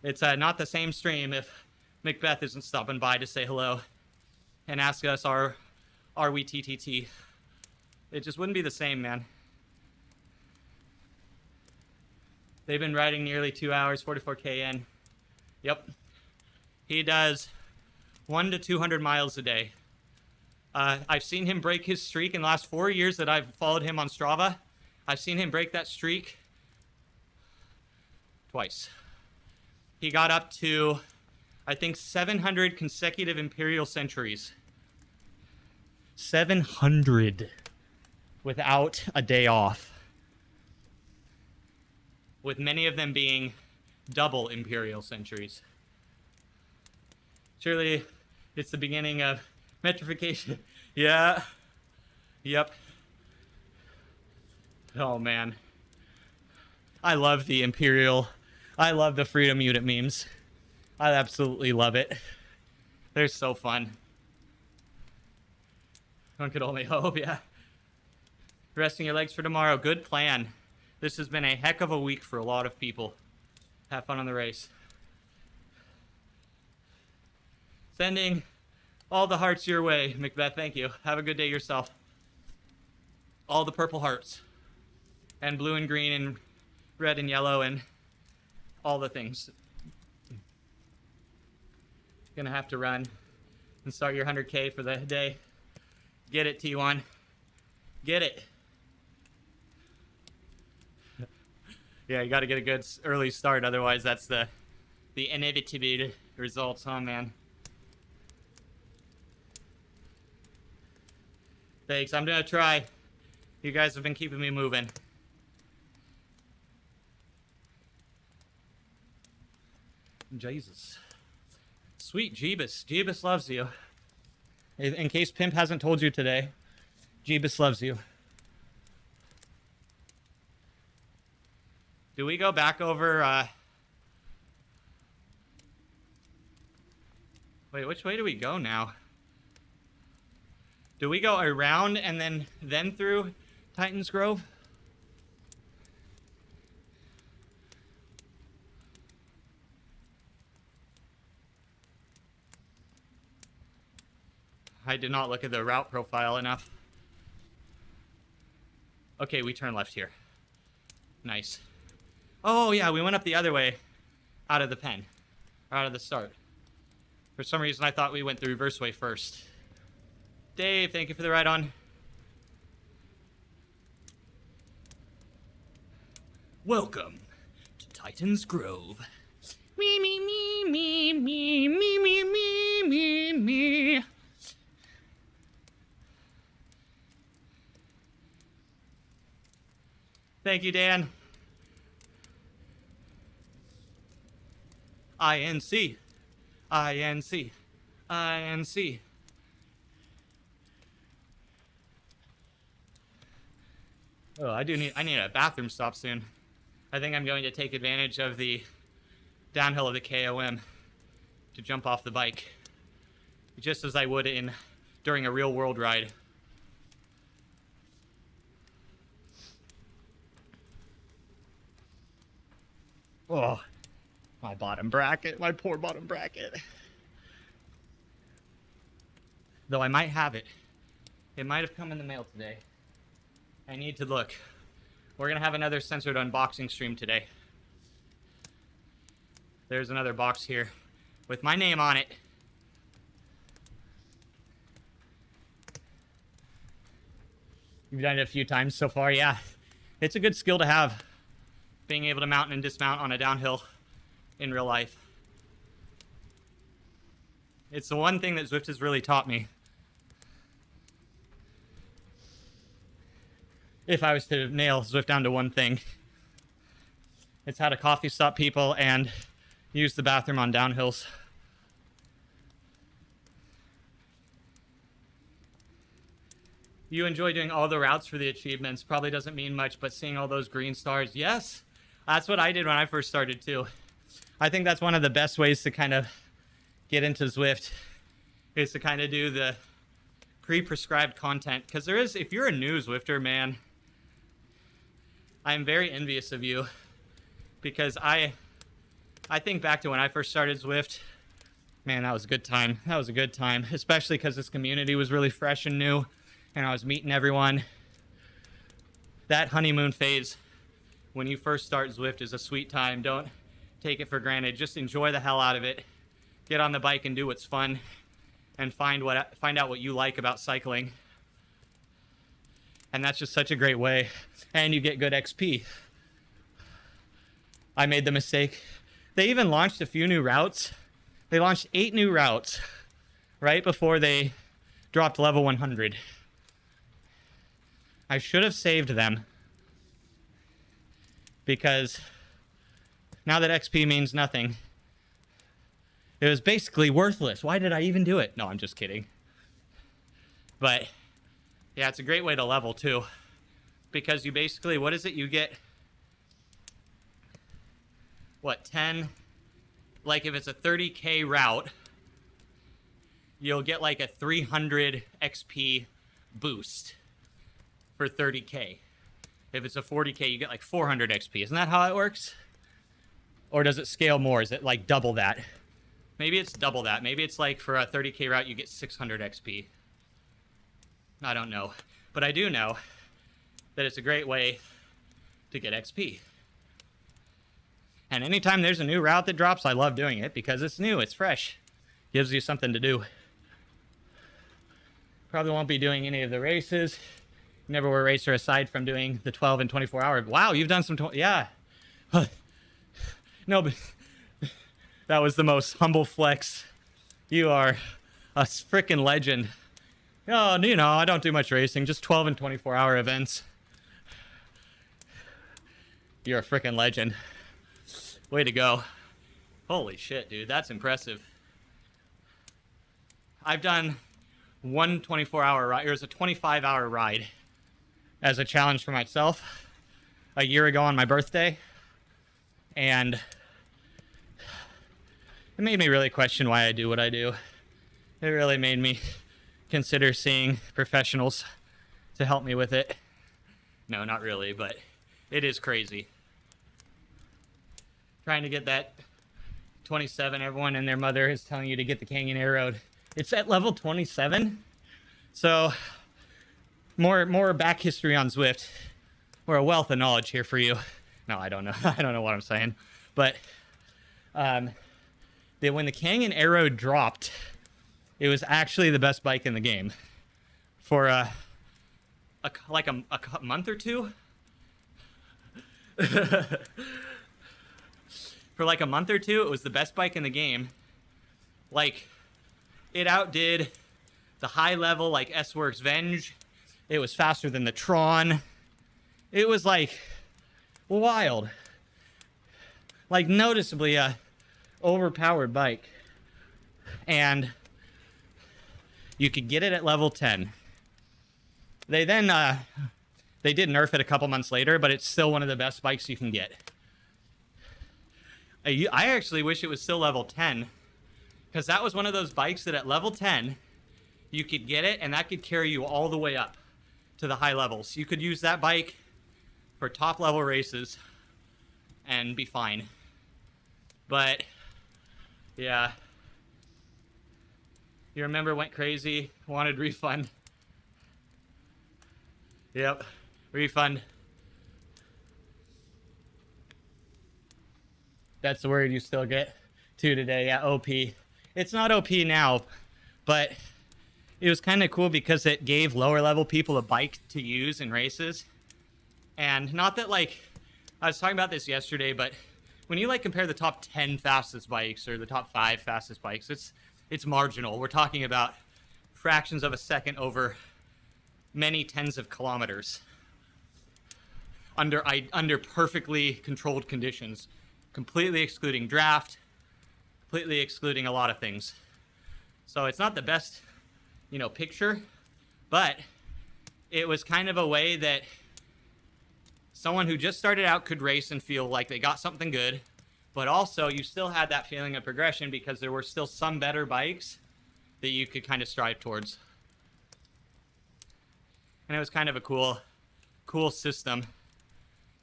It's not the same stream if Macbeth isn't stopping by to say hello and ask us, are we TTT? It just wouldn't be the same, man. They've been riding nearly 2 hours, 44K in. Yep. He does 100 to 200 miles a day. I've seen him break his streak in the last 4 years that I've followed him on Strava. I've seen him break that streak twice. He got up to, I think, 700 consecutive Imperial centuries. 700 without a day off. With many of them being double Imperial centuries. Surely it's the beginning of metrification. Yeah. Yep. Oh, man. I love the Imperial. I love the Freedom Unit memes. I absolutely love it. They're so fun. One could only hope, yeah. Resting your legs for tomorrow. Good plan. This has been a heck of a week for a lot of people. Have fun on the race. Sending all the hearts your way, Macbeth. Thank you. Have a good day yourself. All the purple hearts. And blue and green and red and yellow and all the things. Gonna have to run and start your 100K for the day. Get it, T1. Get it. Yeah, you gotta get a good early start, otherwise that's the inevitable results, huh, man? Thanks, I'm gonna try. You guys have been keeping me moving. Jesus. Sweet Jeebus. Jeebus loves you. In case Pimp hasn't told you today, Jeebus loves you. Do we go back over, Wait, which way do we go now? Do we go around and then through Titan's Grove? I did not look at the route profile enough. Okay, we turn left here. Nice. Oh, yeah, we went up the other way out of the pen. Or out of the start. For some reason, I thought we went the reverse way first. Dave, thank you for the ride on. Welcome to Titan's Grove. Me, me, me, me, me, me, me, me, me, me. Thank you, Dan. INC. INC. INC. Oh, I need a bathroom stop soon. I think I'm going to take advantage of the downhill of the KOM to jump off the bike, just as I would during a real world ride. Oh, my bottom bracket, my poor bottom bracket. Though I might have it. It might have come in the mail today. I need to look. We're going to have another censored unboxing stream today. There's another box here. with my name on it. You've done it a few times so far, yeah. It's a good skill to have, being able to mount and dismount on a downhill in real life. It's the one thing that Zwift has really taught me. If I was to nail Zwift down to one thing, it's how to coffee stop people and use the bathroom on downhills. You enjoy doing all the routes for the achievements. Probably doesn't mean much, but seeing all those green stars, yes. That's what I did when I first started too. I think that's one of the best ways to kind of get into Zwift, is to kind of do the pre-prescribed content. Because there is, if you're a new Zwifter, man, I'm very envious of you, because I think back to when I first started Zwift. Man, that was a good time. That was a good time, especially because this community was really fresh and new, and I was meeting everyone. That honeymoon phase, when you first start Zwift, is a sweet time. Don't take it for granted. Just enjoy the hell out of it. Get on the bike and do what's fun, and find out what you like about cycling. And that's just such a great way. And you get good XP. I made the mistake. They even launched a few new routes. They launched 8 new routes right before they dropped level 100. I should have saved them, because now that XP means nothing, it was basically worthless. Why did I even do it? No, I'm just kidding. But yeah, it's a great way to level too, because you basically, what is it? You get, what, 10? Like if it's a 30K route, you'll get like a 300 XP boost for 30K. If it's a 40K, you get like 400 XP. Isn't that how it works? Or does it scale more? Is it like double that? Maybe it's double that. Maybe it's like for a 30K route, you get 600 XP. I don't know. But I do know that it's a great way to get XP. And anytime there's a new route that drops, I love doing it, because it's new, it's fresh. Gives you something to do. Probably won't be doing any of the races. Never were a racer aside from doing the 12 and 24 hour. Wow, you've done some, yeah. No, but that was the most humble flex. You are a freaking legend. Oh, you know, I don't do much racing, just 12 and 24 hour events. You're a freaking legend. Way to go. Holy shit, dude, that's impressive. I've done one 24-hour ride. It was a 25-hour ride as a challenge for myself a year ago on my birthday. And it made me really question why I do what I do. It really made me consider seeing professionals to help me with it. No, not really, but it is crazy. Trying to get that 27, everyone and their mother is telling you to get the Canyon Air Road. It's at level 27. So more back history on Zwift. We're a wealth of knowledge here for you. No, I don't know. I don't know what I'm saying. But when the Canyon Air Road dropped, it was actually the best bike in the game for like a month or two. For like a month or two, it was the best bike in the game. Like, it outdid the high level, like S-Works Venge. It was faster than the Tron. It was like wild. Like, noticeably a overpowered bike. And you could get it at level 10. They then, they did nerf it a couple months later, but it's still one of the best bikes you can get. I actually wish it was still level 10, because that was one of those bikes that at level 10, you could get it, and that could carry you all the way up to the high levels. You could use that bike for top level races and be fine. But, yeah. You remember, went crazy, wanted refund. Yep, refund. That's the word you still get. 2 today. Yeah, OP. It's not OP now, but it was kind of cool because it gave lower level people a bike to use in races. And not that, like, I was talking about this yesterday, but when you like compare the top 10 fastest bikes or the top 5 fastest bikes, it's marginal. We're talking about fractions of a second over many tens of kilometers under perfectly controlled conditions, completely excluding draft, completely excluding a lot of things. So it's not the best, picture, but it was kind of a way that someone who just started out could race and feel like they got something good, but also you still had that feeling of progression because there were still some better bikes that you could kind of strive towards. And it was kind of a cool system.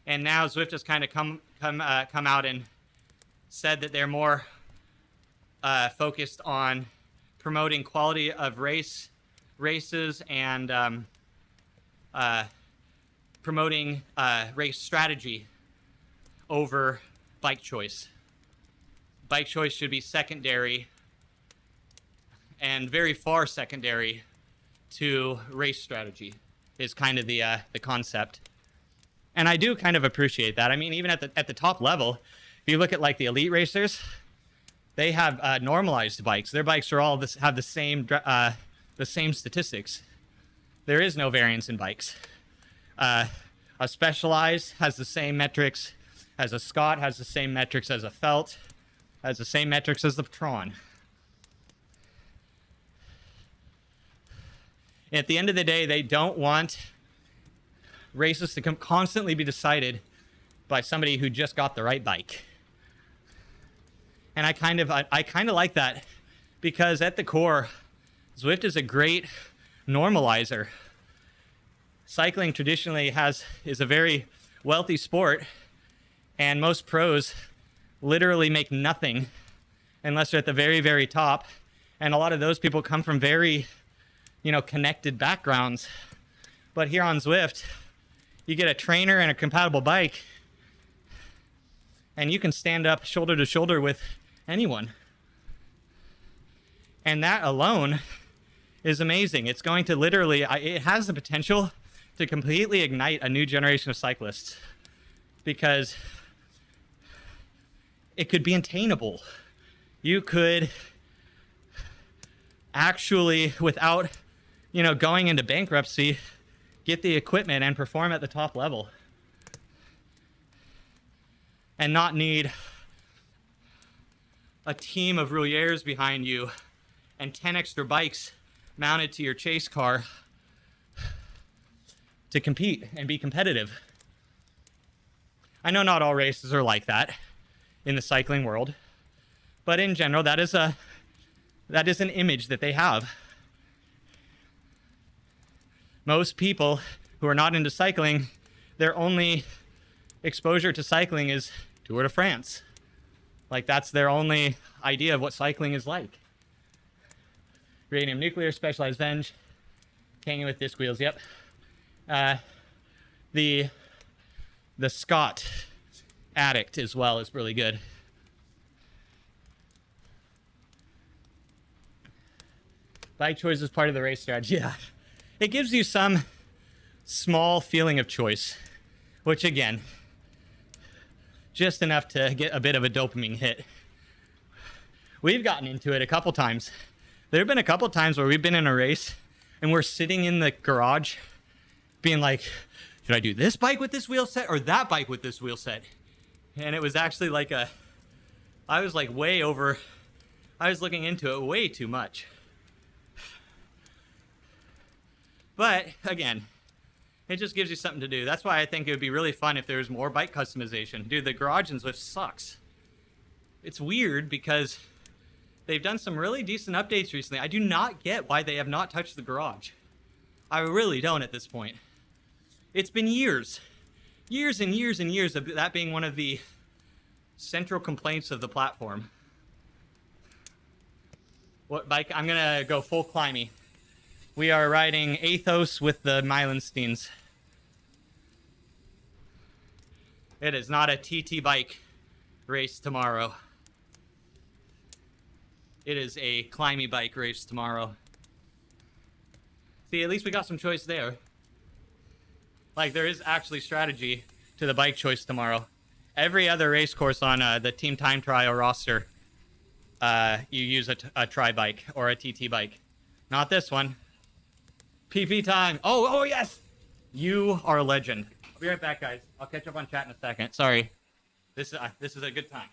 And now Zwift has kind of come out and said that they're more focused on promoting quality of races and promoting race strategy over bike choice. Bike choice should be secondary and very far secondary to race strategy is kind of the concept. And I do kind of appreciate that. I mean, even at the top level, if you look at like the elite racers, they have normalized bikes. Their bikes are all have the same statistics. There is no variance in bikes. A Specialized has the same metrics as a Scott, has the same metrics as a Felt, has the same metrics as the Tron. At the end of the day, they don't want races to constantly be decided by somebody who just got the right bike. And I kind of like that because at the core, Zwift is a great normalizer. Cycling traditionally is a very wealthy sport, and most pros literally make nothing unless they're at the very, very top. And a lot of those people come from very, connected backgrounds. But here on Zwift, you get a trainer and a compatible bike, and you can stand up shoulder to shoulder with anyone. And that alone is amazing. It's going to it has the potential to completely ignite a new generation of cyclists because it could be attainable. You could actually, without, going into bankruptcy, get the equipment and perform at the top level and not need a team of rouliers behind you and 10 extra bikes mounted to your chase car to compete and be competitive. I know not all races are like that in the cycling world, but in general, that is an image that they have. Most people who are not into cycling, their only exposure to cycling is Tour de France. Like, that's their only idea of what cycling is like. Uranium Nuclear, Specialized Venge, hanging with disc wheels, yep. The Scott Addict as well is really good. Bike choice is part of the race strategy, yeah. It gives you some small feeling of choice, which again, just enough to get a bit of a dopamine hit. We've gotten into it a couple times. There have been a couple times where we've been in a race and we're sitting in the garage being like, should I do this bike with this wheel set or that bike with this wheel set? And it was actually like I was looking into it way too much. But again, it just gives you something to do. That's why I think it would be really fun if there was more bike customization. Dude, the garage in Zwift sucks. It's weird because they've done some really decent updates recently. I do not get why they have not touched the garage. I really don't at this point. It's been years and years and years of that being one of the central complaints of the platform. What bike? I'm gonna go full climby. We are riding Athos with the Meilensteins. It is not a TT bike race tomorrow. It is a climby bike race tomorrow. See, at least we got some choice there. Like, there is actually strategy to the bike choice tomorrow. Every other race course on the Team Time Trial roster, you use a tri bike or a TT bike. Not this one. PP time. Oh, yes! You are a legend. I'll be right back, guys. I'll catch up on chat in a second. Sorry. This is a good time.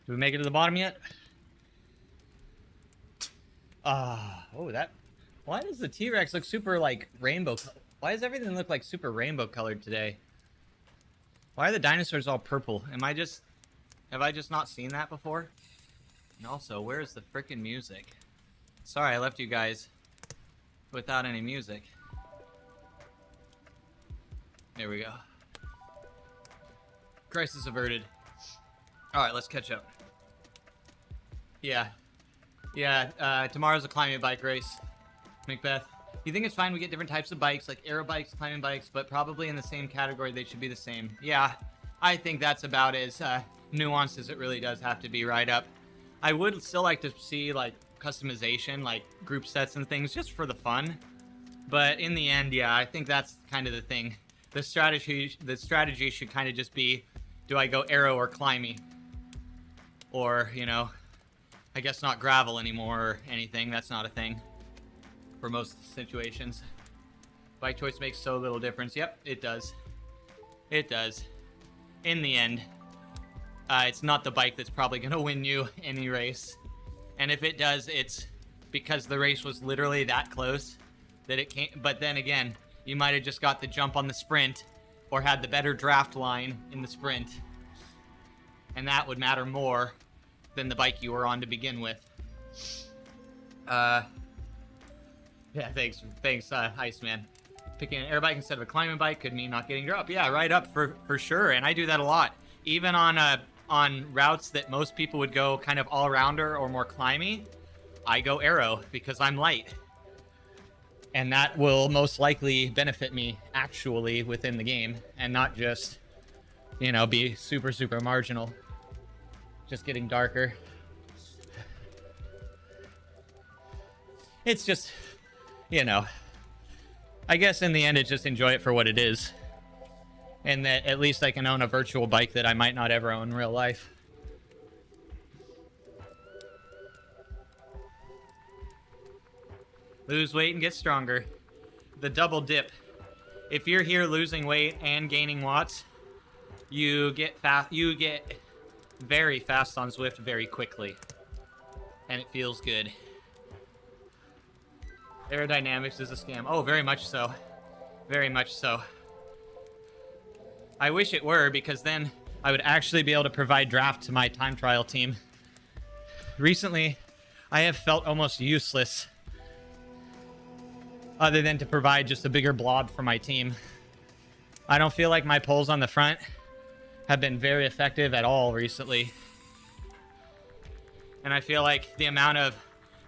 Do we make it to the bottom yet? That. Why does the T-Rex look super, like, rainbow? Why does everything look like super rainbow colored today? Why are the dinosaurs all purple? Have I just not seen that before? And also, where's the frickin' music? Sorry, I left you guys without any music. There we go. Crisis averted. Alright, let's catch up. Yeah, tomorrow's a climbing bike race. Macbeth, you think it's fine we get different types of bikes, like aero bikes, climbing bikes, but probably in the same category they should be the same. Yeah, I think that's about as nuanced as it really does have to be right up. I would still like to see, like, customization, like group sets and things, just for the fun. But in the end, yeah, I think that's kind of the thing. The strategy should kind of just be, do I go aero or climby? Or, you know, I guess not gravel anymore or anything. That's not a thing for most situations. Bike choice makes so little difference. Yep, it does. It does. In the end, it's not the bike that's probably going to win you any race. And if it does, it's because the race was literally that close that it can't. But then again, you might have just got the jump on the sprint or had the better draft line in the sprint. And that would matter more than the bike you were on to begin with. Yeah, thanks, Iceman. Picking an air bike instead of a climbing bike could mean not getting dropped. Yeah, right up for sure, and I do that a lot. Even on routes that most people would go kind of all-rounder or more climby, I go aero because I'm light. And that will most likely benefit me actually within the game, and not just, you know, be super, super marginal. Just getting darker. It's just, you know, I guess in the end, it's just enjoy it for what it is. And that at least I can own a virtual bike that I might not ever own in real life. Lose weight and get stronger. The double dip. If you're here losing weight and gaining watts, you get very fast on Zwift very quickly. And it feels good. Aerodynamics is a scam. Oh, very much so. Very much so. I wish it were, because then I would actually be able to provide draft to my time trial team. Recently, I have felt almost useless other than to provide just a bigger blob for my team. I don't feel like my pulls on the front have been very effective at all recently. And I feel like the amount of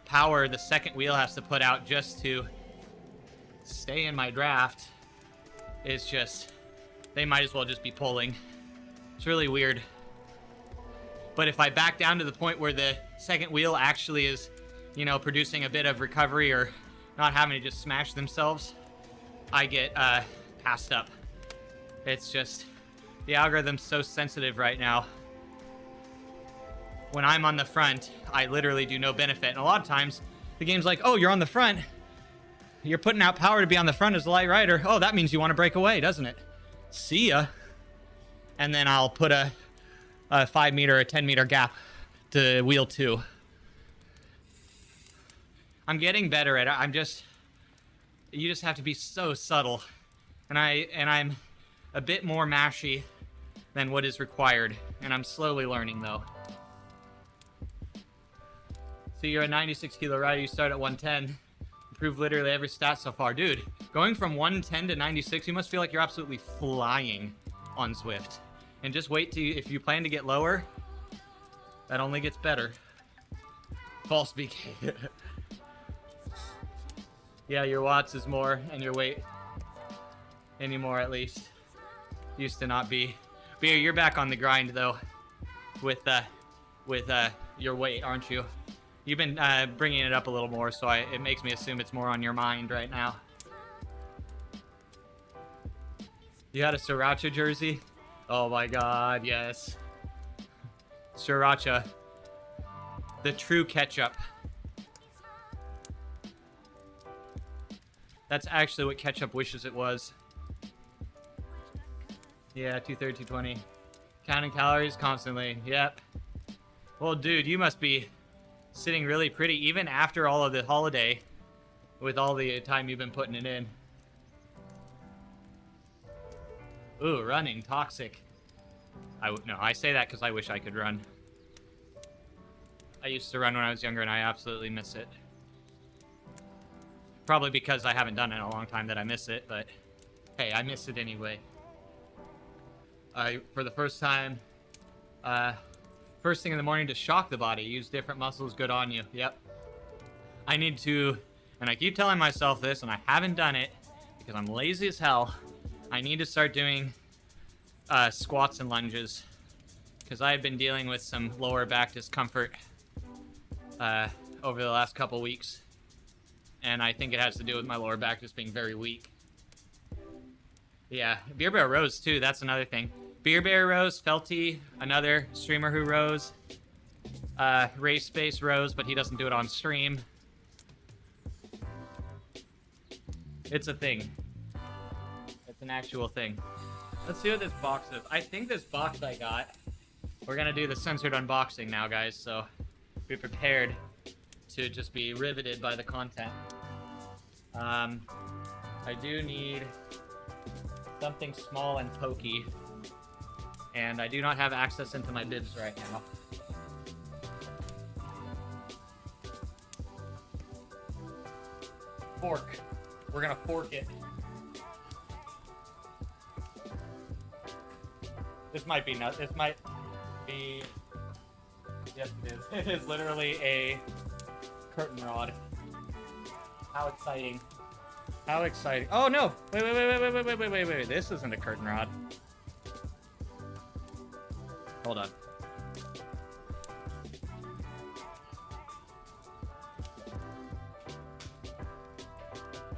power the second wheel has to put out just to stay in my draft is just, they might as well just be pulling. It's really weird. But if I back down to the point where the second wheel actually is, you know, producing a bit of recovery or not having to just smash themselves, I get passed up. It's just, the algorithm's so sensitive right now. When I'm on the front, I literally do no benefit. And a lot of times, the game's like, oh, you're on the front. You're putting out power to be on the front as a light rider. Oh, that means you want to break away, doesn't it? See ya. And then I'll put a 5 meter or 10 meter gap to wheel 2. I'm getting better at it. You just have to be so subtle. And I'm a bit more mashy than what is required. And I'm slowly learning, though. So you're a 96 kilo rider, you start at 110. Improved literally every stat so far. Dude, going from 110 to 96, you must feel like you're absolutely flying on Zwift. And just wait till if you plan to get lower, that only gets better. False speaking. Yeah, your watts is more, and your weight anymore at least. Used to not be. Beer, you're back on the grind though, with your weight, aren't you? You've been bringing it up a little more, so it makes me assume it's more on your mind right now. You got a Sriracha jersey? Oh my god, yes. Sriracha. The true ketchup. That's actually what ketchup wishes it was. Yeah, 230, 220. Counting calories constantly. Yep. Well, dude, you must be sitting really pretty even after all of the holiday with all the time you've been putting it in. Ooh, running, toxic. No, I say that because I wish I could run. I used to run when I was younger and I absolutely miss it. Probably because I haven't done it in a long time that I miss it, but hey, I miss it anyway. For the first time, first thing in the morning to shock the body, use different muscles, good on you. Yep. I need to, and I keep telling myself this, and I haven't done it because I'm lazy as hell. I need to start doing squats and lunges because I've been dealing with some lower back discomfort over the last couple weeks. And I think it has to do with my lower back just being very weak. Yeah, Beer Bear rose too, that's another thing. Beer Bear rose, Felty, another streamer who rose. Race Space rose, but he doesn't do it on stream. It's a thing. It's an actual thing. Let's see what this box is. I think this box I got, we're gonna do the censored unboxing now, guys, so be prepared to just be riveted by the content. I do need something small and pokey, and I do not have access into my bibs right now. Fork. We're gonna fork it. This might be nuts. This might be... Yes, it is. It is literally a curtain rod. How exciting. How exciting. Oh, no! Wait. This isn't a curtain rod. Hold on.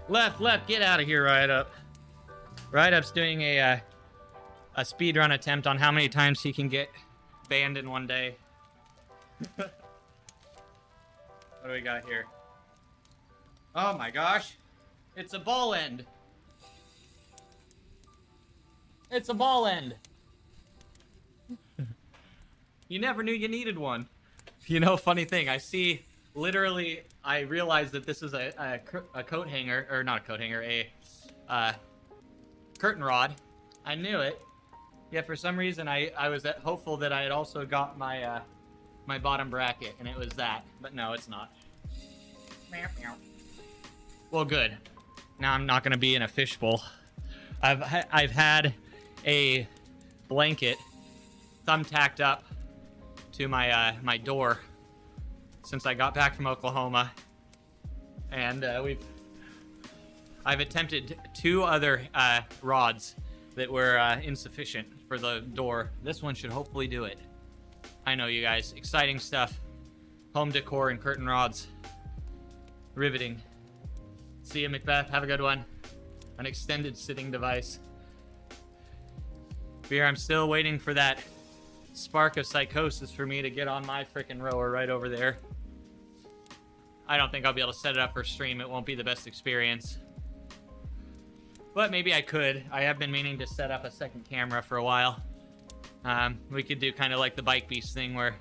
Left, get out of here, Ride Up. Ride Up's doing a speedrun attempt on how many times he can get banned in one day. What do we got here? Oh my gosh. It's a ball end. It's a ball end. You never knew you needed one. You know, funny thing, I see, literally, I realized that this is a coat hanger, or not a coat hanger, a curtain rod. I knew it. Yet for some reason, I was hopeful that I had also got my my bottom bracket, and it was that. But no, it's not. Well, good. Now I'm not gonna be in a fishbowl. I've had a blanket thumbtacked up to my my door since I got back from Oklahoma, and I've attempted 2 other rods that were insufficient for the door. This one should hopefully do it. I know, you guys, exciting stuff. Home decor and curtain rods. Riveting. See you, Macbeth. Have a good one. An extended sitting device. Beer, I'm still waiting for that spark of psychosis for me to get on my frickin' rower right over there. I don't think I'll be able to set it up for stream. It won't be the best experience. But maybe I could. I have been meaning to set up a second camera for a while. We could do kind of like the Bike Beast thing where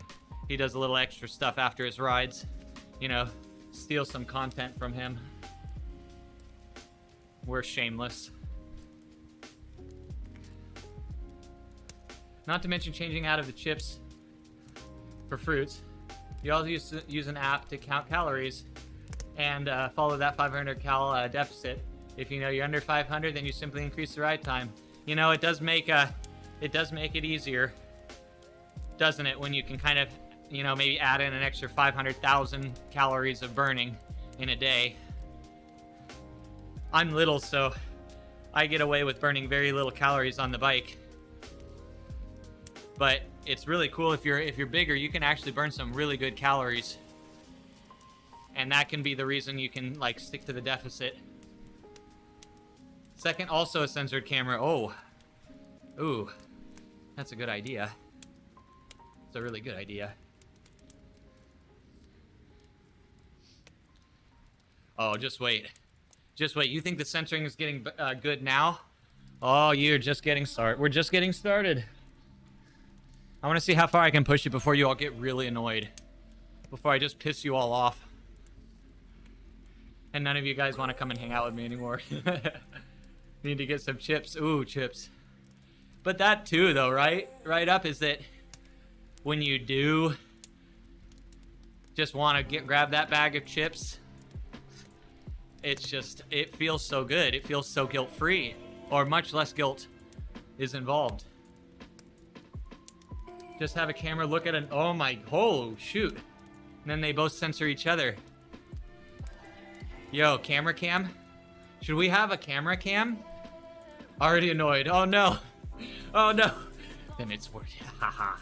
he does a little extra stuff after his rides. You know, steal some content from him. We're shameless. Not to mention changing out of the chips for fruits. You also use an app to count calories and follow that 500 cal deficit. If you know you're under 500, then you simply increase the ride time. You know, it does make it easier, doesn't it, when you can kind of, you know, maybe add in an extra 500,000 calories of burning in a day. I'm little, so I get away with burning very little calories on the bike. But it's really cool if you're bigger, you can actually burn some really good calories. And that can be the reason you can like stick to the deficit. Second, also a sensored camera. Oh. Ooh. That's a good idea. It's a really good idea. Oh, just wait. Just wait. You think the censoring is getting good now? Oh, you're just getting started. We're just getting started. I want to see how far I can push it before you all get really annoyed. Before I just piss you all off. And none of you guys want to come and hang out with me anymore. Need to get some chips. Ooh, chips. But that too, though, right? Right up is that when you do just want to grab that bag of chips, it's just, it feels so good. It feels so guilt-free, or much less guilt is involved. Just have a camera look at an, oh shoot. And then they both censor each other. Yo, camera cam? Should we have a camera cam? Already annoyed. Oh no. Oh no. Then it's working. Haha.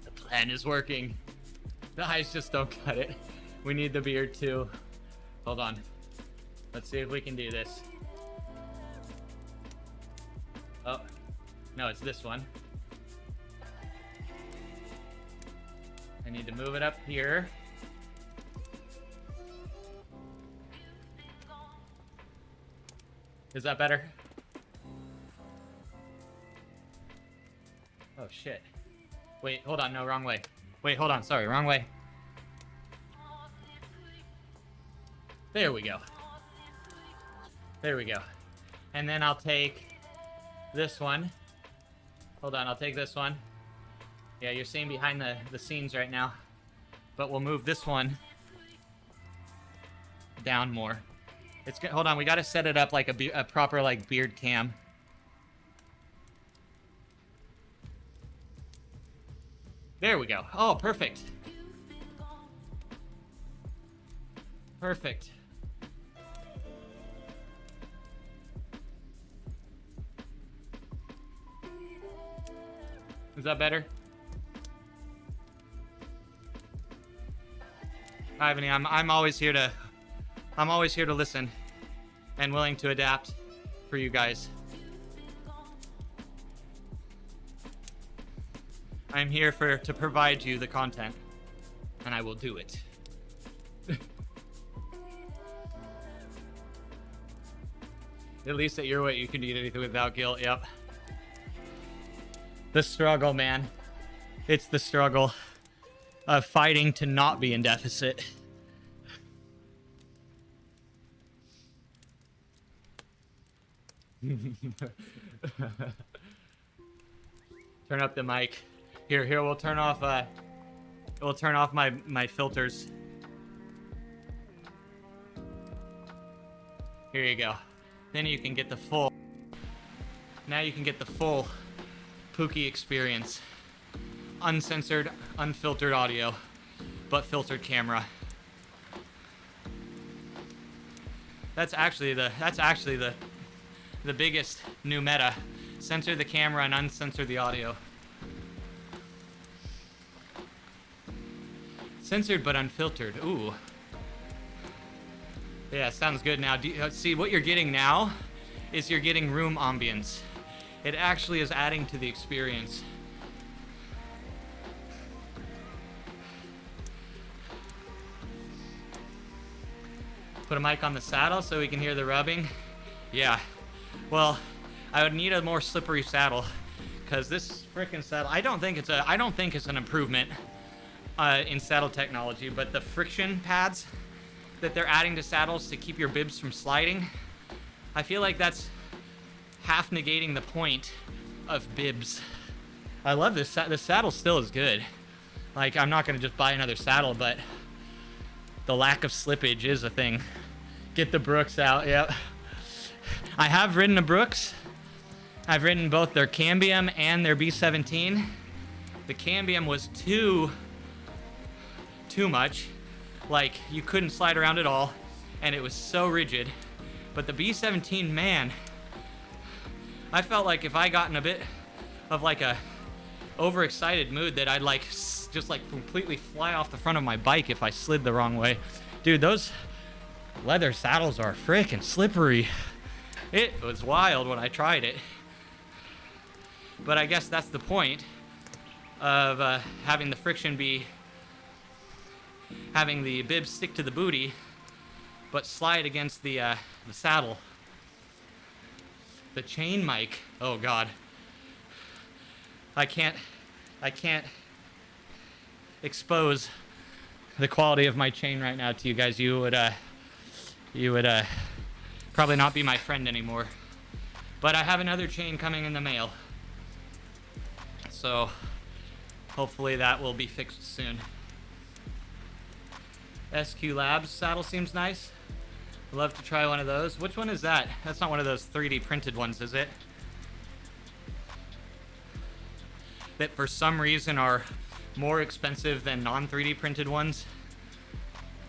The plan is working. The eyes just don't cut it. We need the beard too. Hold on. Let's see if we can do this. Oh. No, it's this one. I need to move it up here. Is that better? Oh shit. Wait, hold on, no, wrong way. Wait, hold on, sorry, wrong way. There we go. There we go. And then I'll take this one. Hold on, I'll take this one. Yeah, you're seeing behind the scenes right now. But we'll move this one down more. It's good. Hold on, we gotta set it up like a proper like beard cam. There we go. Oh, perfect. Perfect. Is that better? Ivany, I'm always here to listen and willing to adapt for you guys. I'm here to provide you the content, and I will do it. At least at your weight, you can eat anything without guilt. Yep. The struggle, man. It's the struggle of fighting to not be in deficit. Turn up the mic. Here, we'll turn off my filters. Here you go. then you can get the full, now you can get the full Pookie experience. Uncensored, unfiltered audio, but filtered camera. That's actually the biggest new meta. Censor the camera and uncensor the audio. Censored but unfiltered. Ooh. Yeah, sounds good now. See, what you're getting now is you're getting room ambience. It actually is adding to the experience. Put a mic on the saddle so we can hear the rubbing. Yeah. Well, I would need a more slippery saddle, because this frickin' saddle, I don't think it's an improvement in saddle technology, but the friction pads that they're adding to saddles to keep your bibs from sliding, I feel like that's half negating the point of bibs. I love this. The saddle still is good. Like, I'm not gonna just buy another saddle, but the lack of slippage is a thing. Get the Brooks out, yep. I have ridden a Brooks. I've ridden both their Cambium and their B17. The Cambium was too much. Like, you couldn't slide around at all, and it was so rigid. But the B17, man, I felt like if I got in a bit of like a overexcited mood that I'd like just like completely fly off the front of my bike if I slid the wrong way. Dude, those leather saddles are freaking slippery. It was wild when I tried it. But I guess that's the point of having the friction be, having the bib stick to the booty, but slide against the saddle. The chain mic, oh God. I can't expose the quality of my chain right now to you guys. You would probably not be my friend anymore. But I have another chain coming in the mail, so hopefully that will be fixed soon. SQ Labs saddle seems nice. I'd love to try one of those. Which one is that? That's not one of those 3D printed ones, is it? That for some reason are more expensive than non-3D printed ones.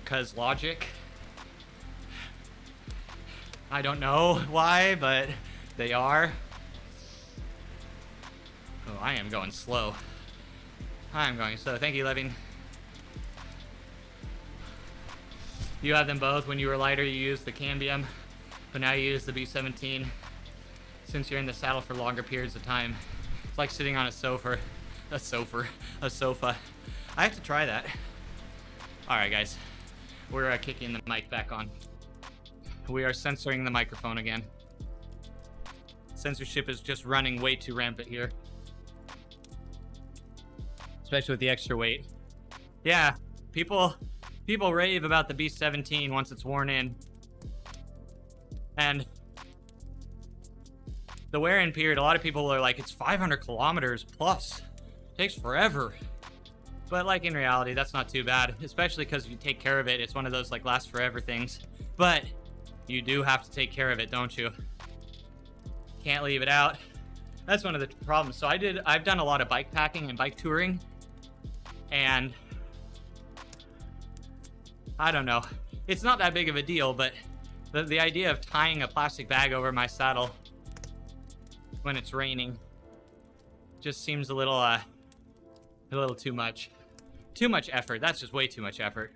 Because logic. I don't know why, but they are. Oh, I am going slow. I am going slow. Thank you, Levin. You have them both. When you were lighter, you used the Cambium, but now you use the B17. Since you're in the saddle for longer periods of time, it's like sitting on a sofa. A sofa. I have to try that. All right, guys, we're kicking the mic back on. We are censoring the microphone again. Censorship is just running way too rampant here, especially with the extra weight. Yeah, people rave about the B17 once it's worn in. And the wear-in period, a lot of people are like, it's 500 kilometers plus. It takes forever. But like in reality, that's not too bad, especially because if you take care of it, it's one of those like last forever things. But you do have to take care of it, don't you? Can't leave it out. That's one of the problems. So I've done a lot of bike packing and bike touring, and I don't know. It's not that big of a deal, but the idea of tying a plastic bag over my saddle when it's raining just seems a little too much. Too much effort. That's just way too much effort.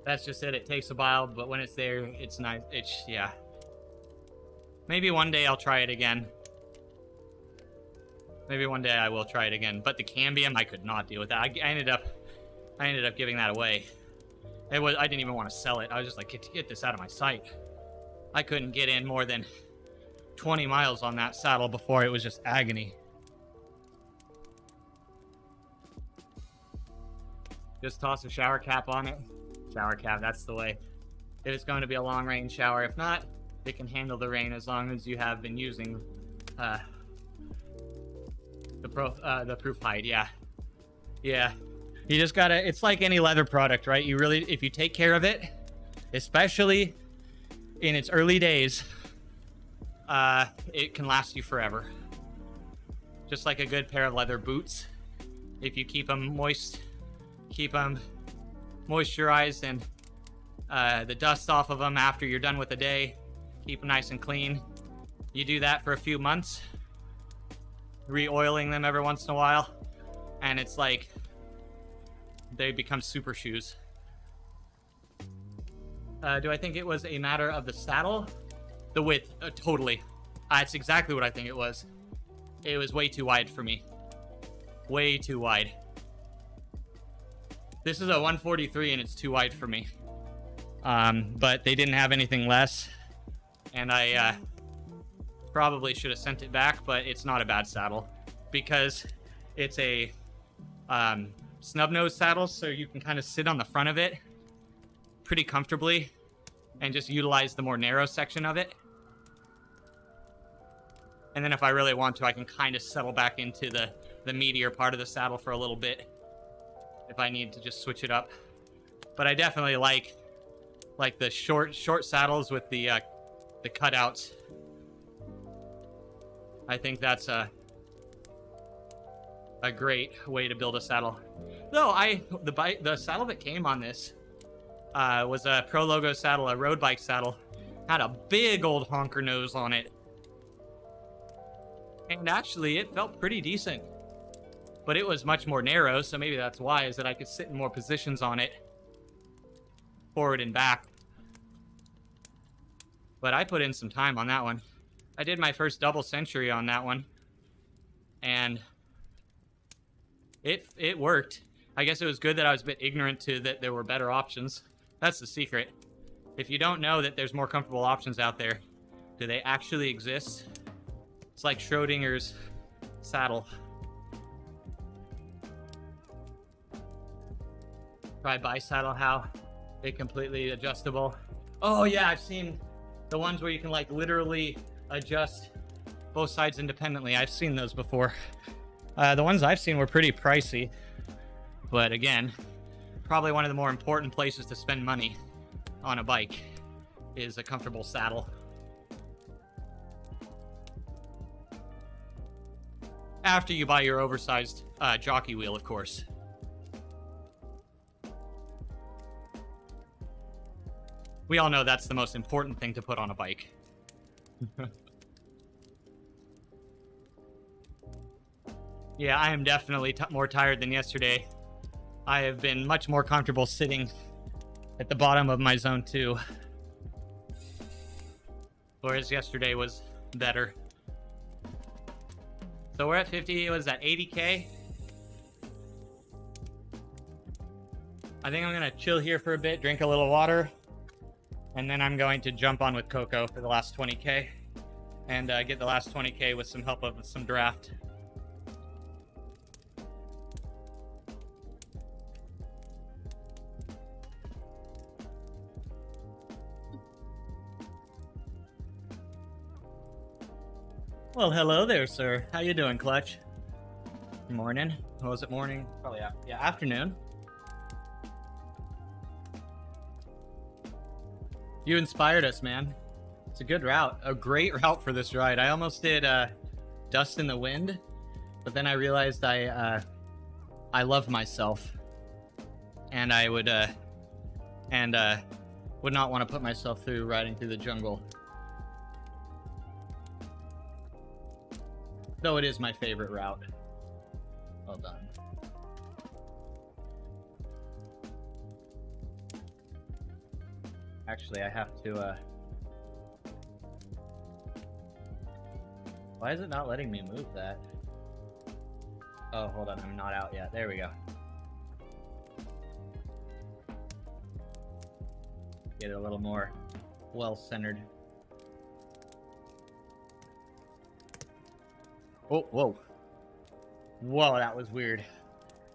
That's just it. It takes a while, but when it's there, it's nice. Yeah. Maybe one day I'll try it again. Maybe one day I will try it again. But the Cambium, I could not deal with that. I ended up giving that away. I didn't even want to sell it. I was just like, get this out of my sight. I couldn't get in more than 20 miles on that saddle before it was just agony. Just toss a shower cap on it. Shower cap, that's the way. If it's going to be a long range shower. If not, it can handle the rain as long as you have been using the proof hide. Yeah. You just gotta, it's like any leather product, right? You really, if you take care of it, especially in its early days, it can last you forever. Just like a good pair of leather boots. If you keep them moist, keep them moisturized and the dust off of them after you're done with the day, keep them nice and clean. You do that for a few months, re-oiling them every once in a while, and it's like they become super shoes. Do I think it was a matter of the saddle? The width, totally. That's exactly what I think it was. It was way too wide for me. Way too wide. This is a 143 and it's too wide for me. But they didn't have anything less. And I probably should have sent it back, but it's not a bad saddle. Because it's a snub nose saddle, so you can kind of sit on the front of it pretty comfortably and just utilize the more narrow section of it. And then if I really want to, I can kind of settle back into the meatier part of the saddle for a little bit if I need to just switch it up. But I definitely like the short saddles with the cutouts. I think that's a great way to build a saddle. Though the saddle that came on this was a Pro Logo saddle, a road bike saddle. Had a big old honker nose on it. And actually, it felt pretty decent. But it was much more narrow, so maybe that's why, is that I could sit in more positions on it. Forward and back. But I put in some time on that one. I did my first double century on that one. And it worked. I guess it was good that I was a bit ignorant to that there were better options. That's the secret. If you don't know that there's more comfortable options out there, do they actually exist? It's like Schrodinger's saddle. Try bi-saddle, how they completely adjustable. Oh yeah, I've seen the ones where you can like literally adjust both sides independently. I've seen those before. The ones I've seen were pretty pricey, but again, probably one of the more important places to spend money on a bike is a comfortable saddle. After you buy your oversized jockey wheel, of course. We all know that's the most important thing to put on a bike. Yeah, I am definitely more tired than yesterday. I have been much more comfortable sitting at the bottom of my zone 2. Whereas yesterday was better. So we're at 50, what is that, 80K? I think I'm gonna chill here for a bit, drink a little water, and then I'm going to jump on with Coco for the last 20K and get the last 20K with some help of some draft. Well, hello there, sir. How you doing, Clutch? Morning. What was it, morning? Probably, yeah, afternoon. You inspired us, man. It's a good route. A great route for this ride. I almost did Dust in the Wind, but then I realized I love myself. And I would not want to put myself through riding through the jungle. Though it is my favorite route. Well done. Actually, I have to, Why is it not letting me move that? Oh, hold on, I'm not out yet. There we go. Get it a little more well-centered. Oh, whoa. Whoa, that was weird.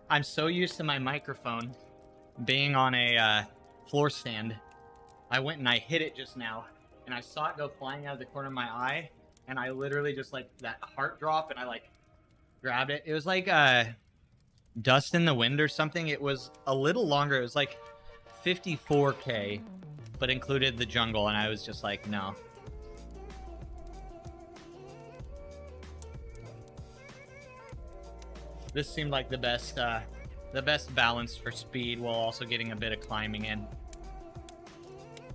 I'm so used to my microphone being on a floor stand. I went and I hit it just now, and I saw it go flying out of the corner of my eye, and I literally just, like, that heart drop, and I, like, grabbed it. It was like, Dust in the Wind or something. It was a little longer. It was like 54K, but included the jungle, and I was just like, no. This seemed like the best balance for speed while also getting a bit of climbing in.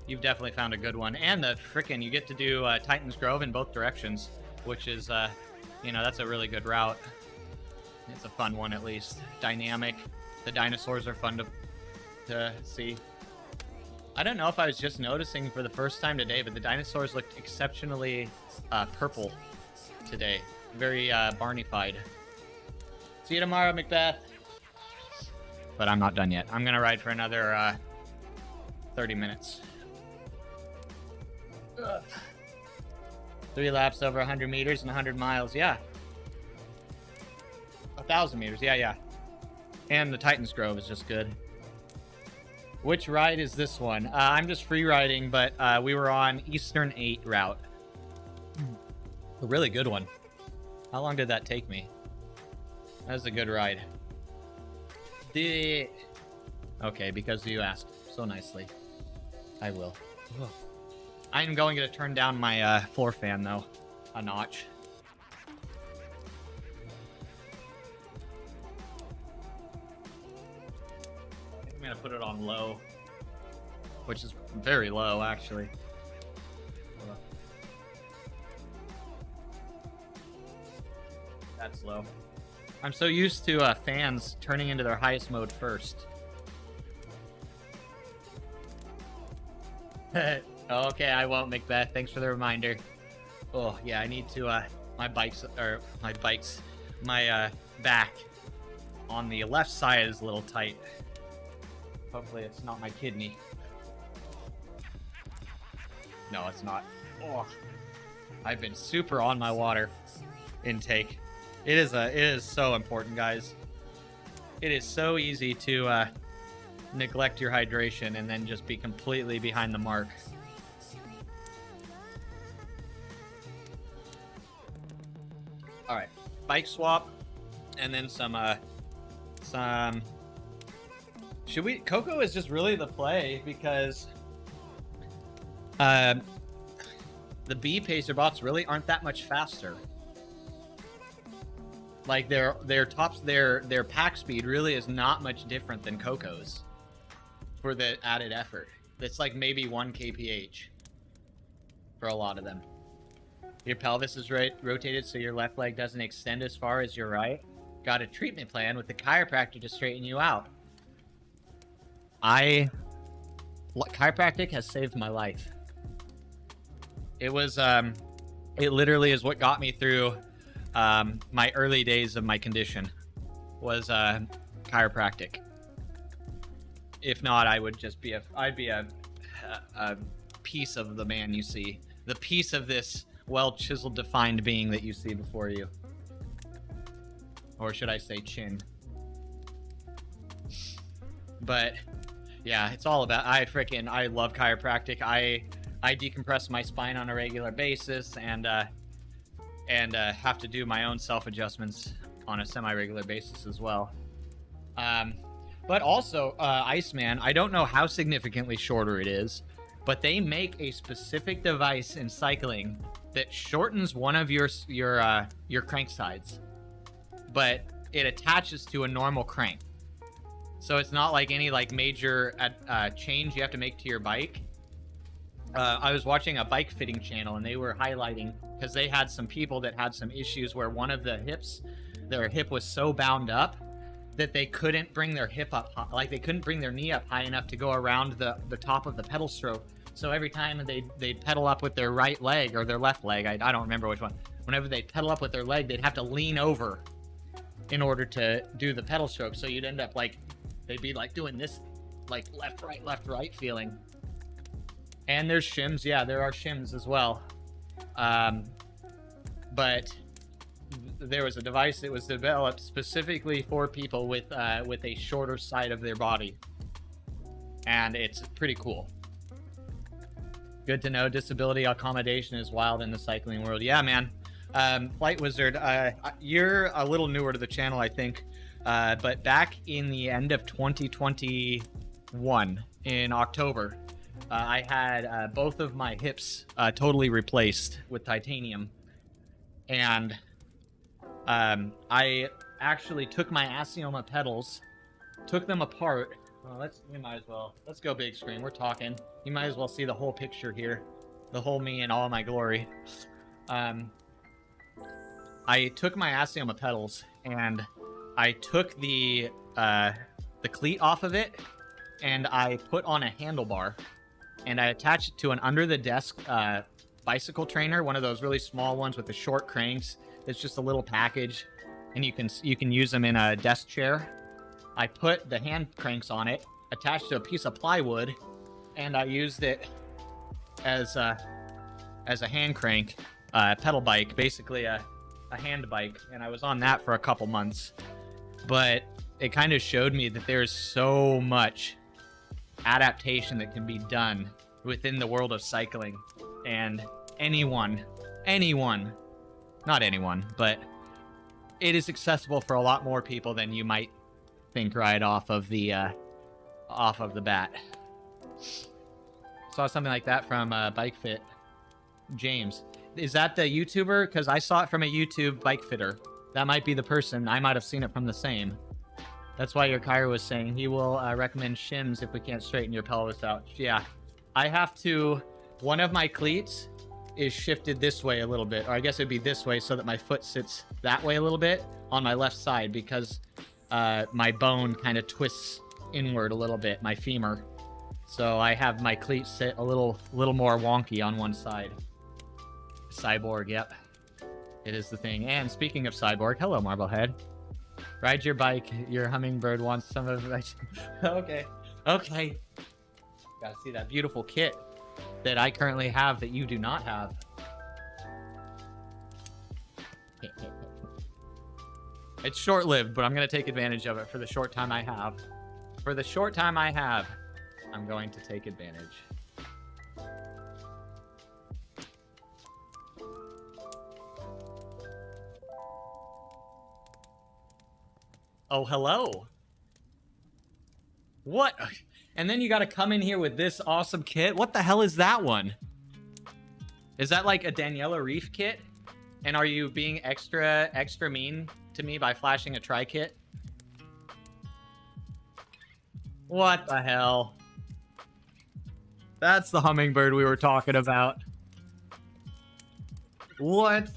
You've definitely found a good one. And the frickin' you get to do Titan's Grove in both directions, which is, you know, that's a really good route. It's a fun one, at least. Dynamic. The dinosaurs are fun to see. I don't know if I was just noticing for the first time today, but the dinosaurs looked exceptionally purple today. Very Barney-fied. See you tomorrow, Macbeth. But I'm not done yet. I'm going to ride for another 30 minutes. Ugh. 3 laps over 100 meters and 100 miles. Yeah. 1,000 meters. Yeah. And the Titan's Grove is just good. Which ride is this one? I'm just free riding, but we were on Eastern 8 route. A really good one. How long did that take me? That was a good ride. Okay, because you asked so nicely. I will. Ugh. I'm going to turn down my floor fan, though, a notch. I'm going to put it on low, which is very low, actually. That's low. I'm so used to fans turning into their highest mode first. Okay, I won't, Macbeth. Thanks for the reminder. Oh, yeah, I need to, my back on the left side is a little tight. Hopefully it's not my kidney. No, it's not. Oh, I've been super on my water intake. It is so important, guys. It is so easy to neglect your hydration and then just be completely behind the mark. All right, bike swap, and then some. Should we? Coco is just really the play because the B pacer bots really aren't that much faster. Like their pack speed really is not much different than Coco's for the added effort. It's like maybe 1 kph for a lot of them. Your pelvis is rotated so your left leg doesn't extend as far as your right. Got a treatment plan with the chiropractor to straighten you out. Chiropractic has saved my life. It was it literally is what got me through my early days of my condition was chiropractic. If not, I would just be I'd be a piece of the man you see, the piece of this well-chiseled, defined being that you see before you, or should I say chin? But yeah, it's all about. I love chiropractic. I decompress my spine on a regular basis and have to do my own self-adjustments on a semi-regular basis as well. But also, Iceman, I don't know how significantly shorter it is, but they make a specific device in cycling that shortens one of your crank sides, but it attaches to a normal crank. So it's not like any major change you have to make to your bike. I was watching a bike fitting channel and they were highlighting because they had some people that had some issues where one of the their hip was so bound up that they couldn't bring their hip up, they couldn't bring their knee up high enough to go around the top of the pedal stroke. So every time they'd pedal up with their right leg or their left leg, I don't remember which one. Whenever they pedal up with their leg, they'd have to lean over in order to do the pedal stroke. So you'd end up they'd be doing this, left, right feeling. And there's shims. Yeah, there are shims as well. But there was a device that was developed specifically for people with a shorter side of their body. And it's pretty cool. Good to know. Disability accommodation is wild in the cycling world. Yeah, man. Flight Wizard, you're a little newer to the channel, I think. But back in the end of 2021, in October, I had both of my hips totally replaced with titanium. And I actually took my Asioma pedals, took them apart. Well, let's go big screen. We're talking. You might as well see the whole picture here. The whole me in all my glory. I took my Asioma pedals and I took the cleat off of it and I put on a handlebar and I attached it to an under the desk bicycle trainer, one of those really small ones with the short cranks. It's just a little package and you can use them in a desk chair. I put the hand cranks on it, attached to a piece of plywood, and I used it as a hand crank pedal bike, basically a hand bike, and I was on that for a couple months. But it kind of showed me that there's so much adaptation that can be done within the world of cycling, and anyone, not anyone, but it is accessible for a lot more people than you might think right off of the bat. Saw something like that from Bike Fit James. Is that the YouTuber? Because I saw it from a YouTube bike fitter. That might be the person. I might have seen it from the same. That's why your Kyra was saying he will recommend shims if we can't straighten your pelvis out. Yeah, I have to. One of my cleats is shifted this way a little bit, or I guess it'd be this way so that my foot sits that way a little bit on my left side because my bone kind of twists inward a little bit, my femur. So I have my cleat sit a little more wonky on one side. Cyborg, yep. It is the thing. And speaking of Cyborg, hello, Marblehead. Ride your bike. Your hummingbird wants some of it. Okay. Gotta see that beautiful kit that I currently have that you do not have. It's short-lived, but I'm going to take advantage of it for the short time I have. For the short time I have, I'm going to take advantage. Oh, hello. What? And then you got to come in here with this awesome kit? What the hell is that one? Is that like a Daniela Reef kit? And are you being extra mean to me by flashing a tri-kit? What the hell? That's the hummingbird we were talking about. What?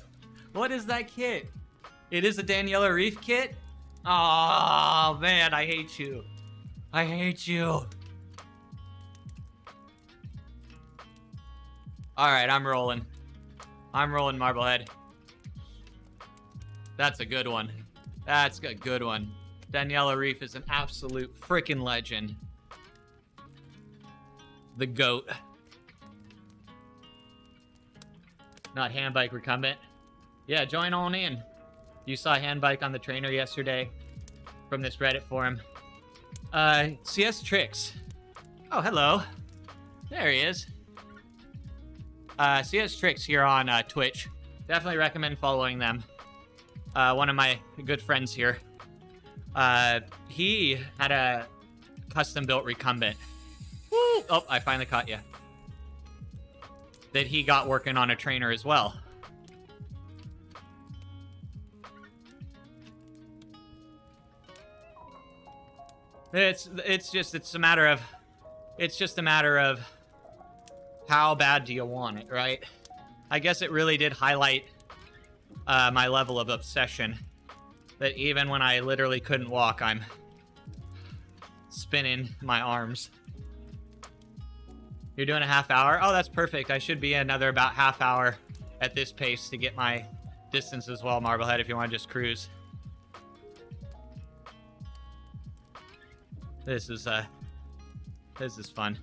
What is that kit? It is a Daniela Reef kit? Oh, man, I hate you. I hate you. All right, I'm rolling. I'm rolling, Marblehead. That's a good one. That's a good one. Daniela Reef is an absolute freaking legend. The GOAT. Not handbike recumbent. Yeah, join on in. You saw handbike on the trainer yesterday from this Reddit forum. CS Tricks. Oh, hello. There he is. CS Tricks here on Twitch. Definitely recommend following them. One of my good friends here. He had a custom-built recumbent. Woo! Oh, I finally caught you. That he got working on a trainer as well. It's just a matter of how bad do you want it, right? I guess it really did highlight my level of obsession. That even when I literally couldn't walk, I'm spinning my arms. You're doing a half hour? Oh, that's perfect. I should be another about half hour at this pace to get my distance as well, Marblehead, if you want to just cruise. This is fun.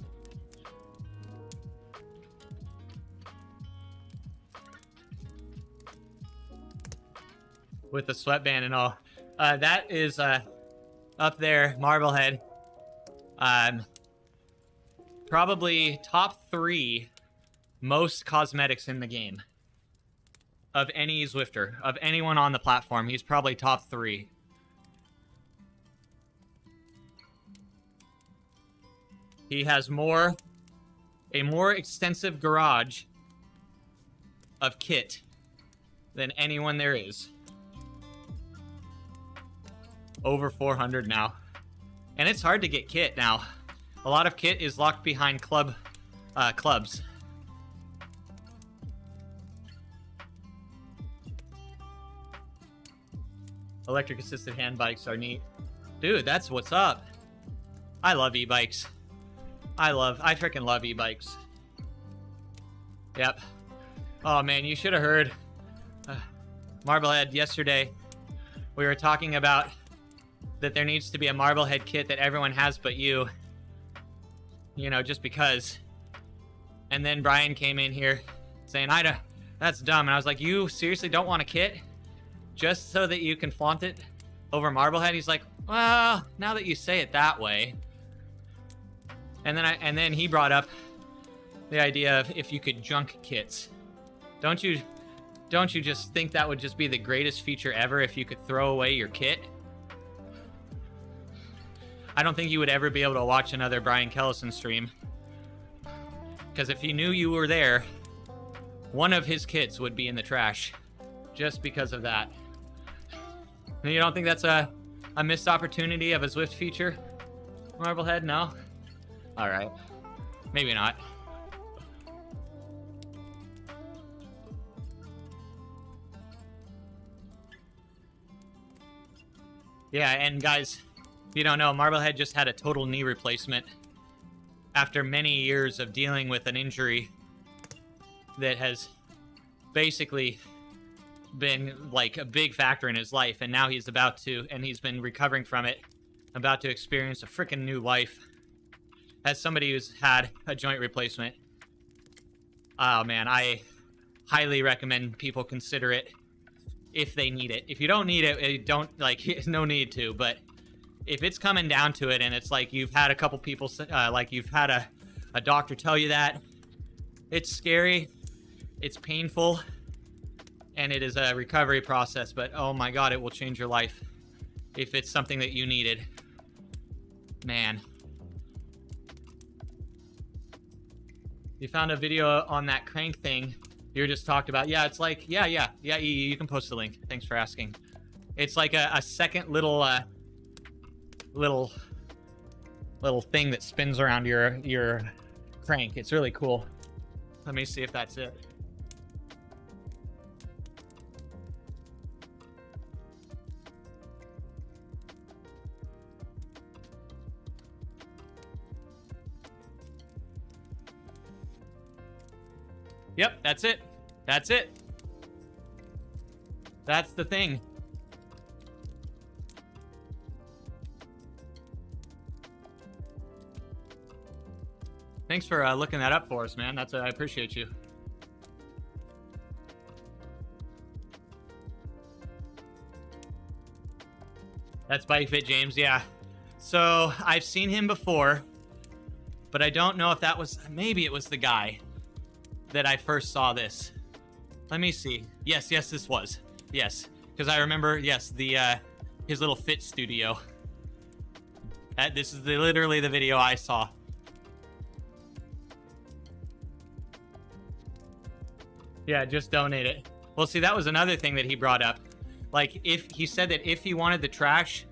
With the sweatband and all. That is up there, Marblehead. Probably top 3 most cosmetics in the game. Of any Zwifter. Of anyone on the platform. He's probably top 3. He has a more extensive garage of kit than anyone there is. Over 400 now. And it's hard to get kit now. A lot of kit is locked behind clubs. Electric assisted hand bikes are neat. Dude, that's what's up. I love e-bikes. I freaking love e-bikes. Yep. Oh man, you should have heard Marblehead yesterday. We were talking about that there needs to be a Marblehead kit that everyone has but you. You know, just because. And then Brian came in here saying, Ida, that's dumb. And I was like, you seriously don't want a kit? Just so that you can flaunt it over Marblehead? He's like, well, now that you say it that way. And then he brought up the idea of if you could junk kits. Don't you just think that would just be the greatest feature ever if you could throw away your kit? I don't think you would ever be able to watch another Brian Kellison stream. Because if he knew you were there, one of his kits would be in the trash. Just because of that. You don't think that's a missed opportunity of a Zwift feature? Marblehead? No? Alright. Maybe not. Yeah, and guys, if you don't know, Marblehead just had a total knee replacement after many years of dealing with an injury that has basically been like a big factor in his life, and now he's he's been recovering from it, about to experience a freaking new life as somebody who's had a joint replacement. Oh man, I highly recommend people consider it if they need it. If you don't need it, don't, like, no need to, but if it's coming down to it and it's like you've had a couple people, like you've had a doctor tell you that, it's scary, it's painful, and it is a recovery process, but oh my god, it will change your life if it's something that you needed. Man. You found a video on that crank thing you just talked about. Yeah, it's like, yeah, you can post the link. Thanks for asking. It's like a second little thing that spins around your crank. It's really cool. Let me see if that's it. Yep, that's it. That's it. That's the thing. Thanks for looking that up for us, man. I appreciate you. That's Bike Fit James, yeah. So I've seen him before, but I don't know if that was, maybe it was the guy that I first saw this. Let me see. Yes, this was. Yes, because I remember, yes, his little fit studio. This is literally the video I saw. Yeah, just donate it. Well, see, that was another thing that he brought up. Like, if he said that if he wanted the trash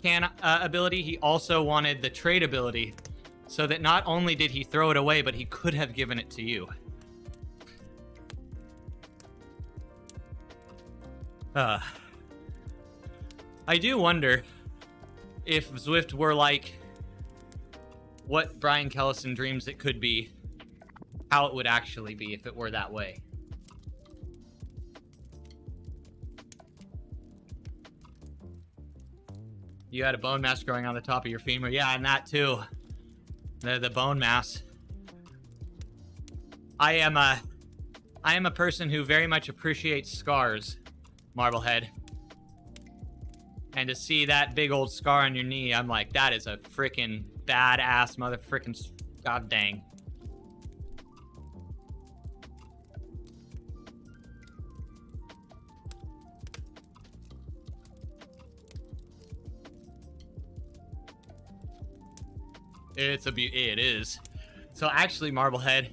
can ability, he also wanted the trade ability. So that not only did he throw it away, but he could have given it to you. I do wonder if Zwift were like what Brian Kellison dreams it could be, how it would actually be if it were that way. You had a bone mass growing on the top of your femur. Yeah, and that too. The bone mass. I am a person who very much appreciates scars, Marblehead. And to see that big old scar on your knee, I'm like, that is a freaking badass mother freaking god dang. It is. So actually, Marblehead,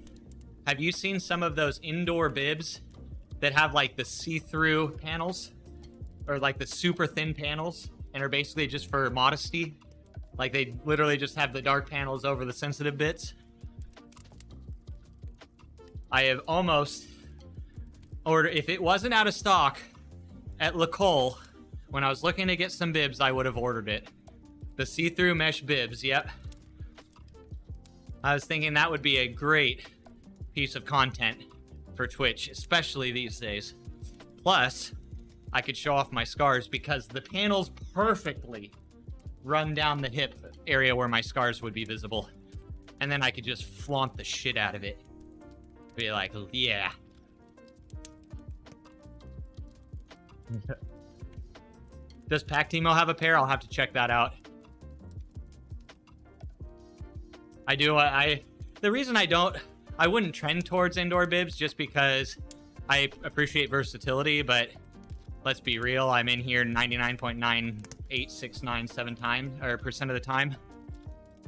have you seen some of those indoor bibs that have like the see-through panels? Or like the super thin panels and are basically just for modesty? Like they literally just have the dark panels over the sensitive bits? I have almost ordered, if it wasn't out of stock at Lacole, when I was looking to get some bibs, I would have ordered it. The see-through mesh bibs, yep. I was thinking that would be a great piece of content for Twitch, especially these days. Plus, I could show off my scars because the panels perfectly run down the hip area where my scars would be visible. And then I could just flaunt the shit out of it. Be like, yeah. Does Pac Timo have a pair? I'll have to check that out. I do. The reason I wouldn't trend towards indoor bibs just because I appreciate versatility, but let's be real, I'm in here 99.98697 times or percent of the time.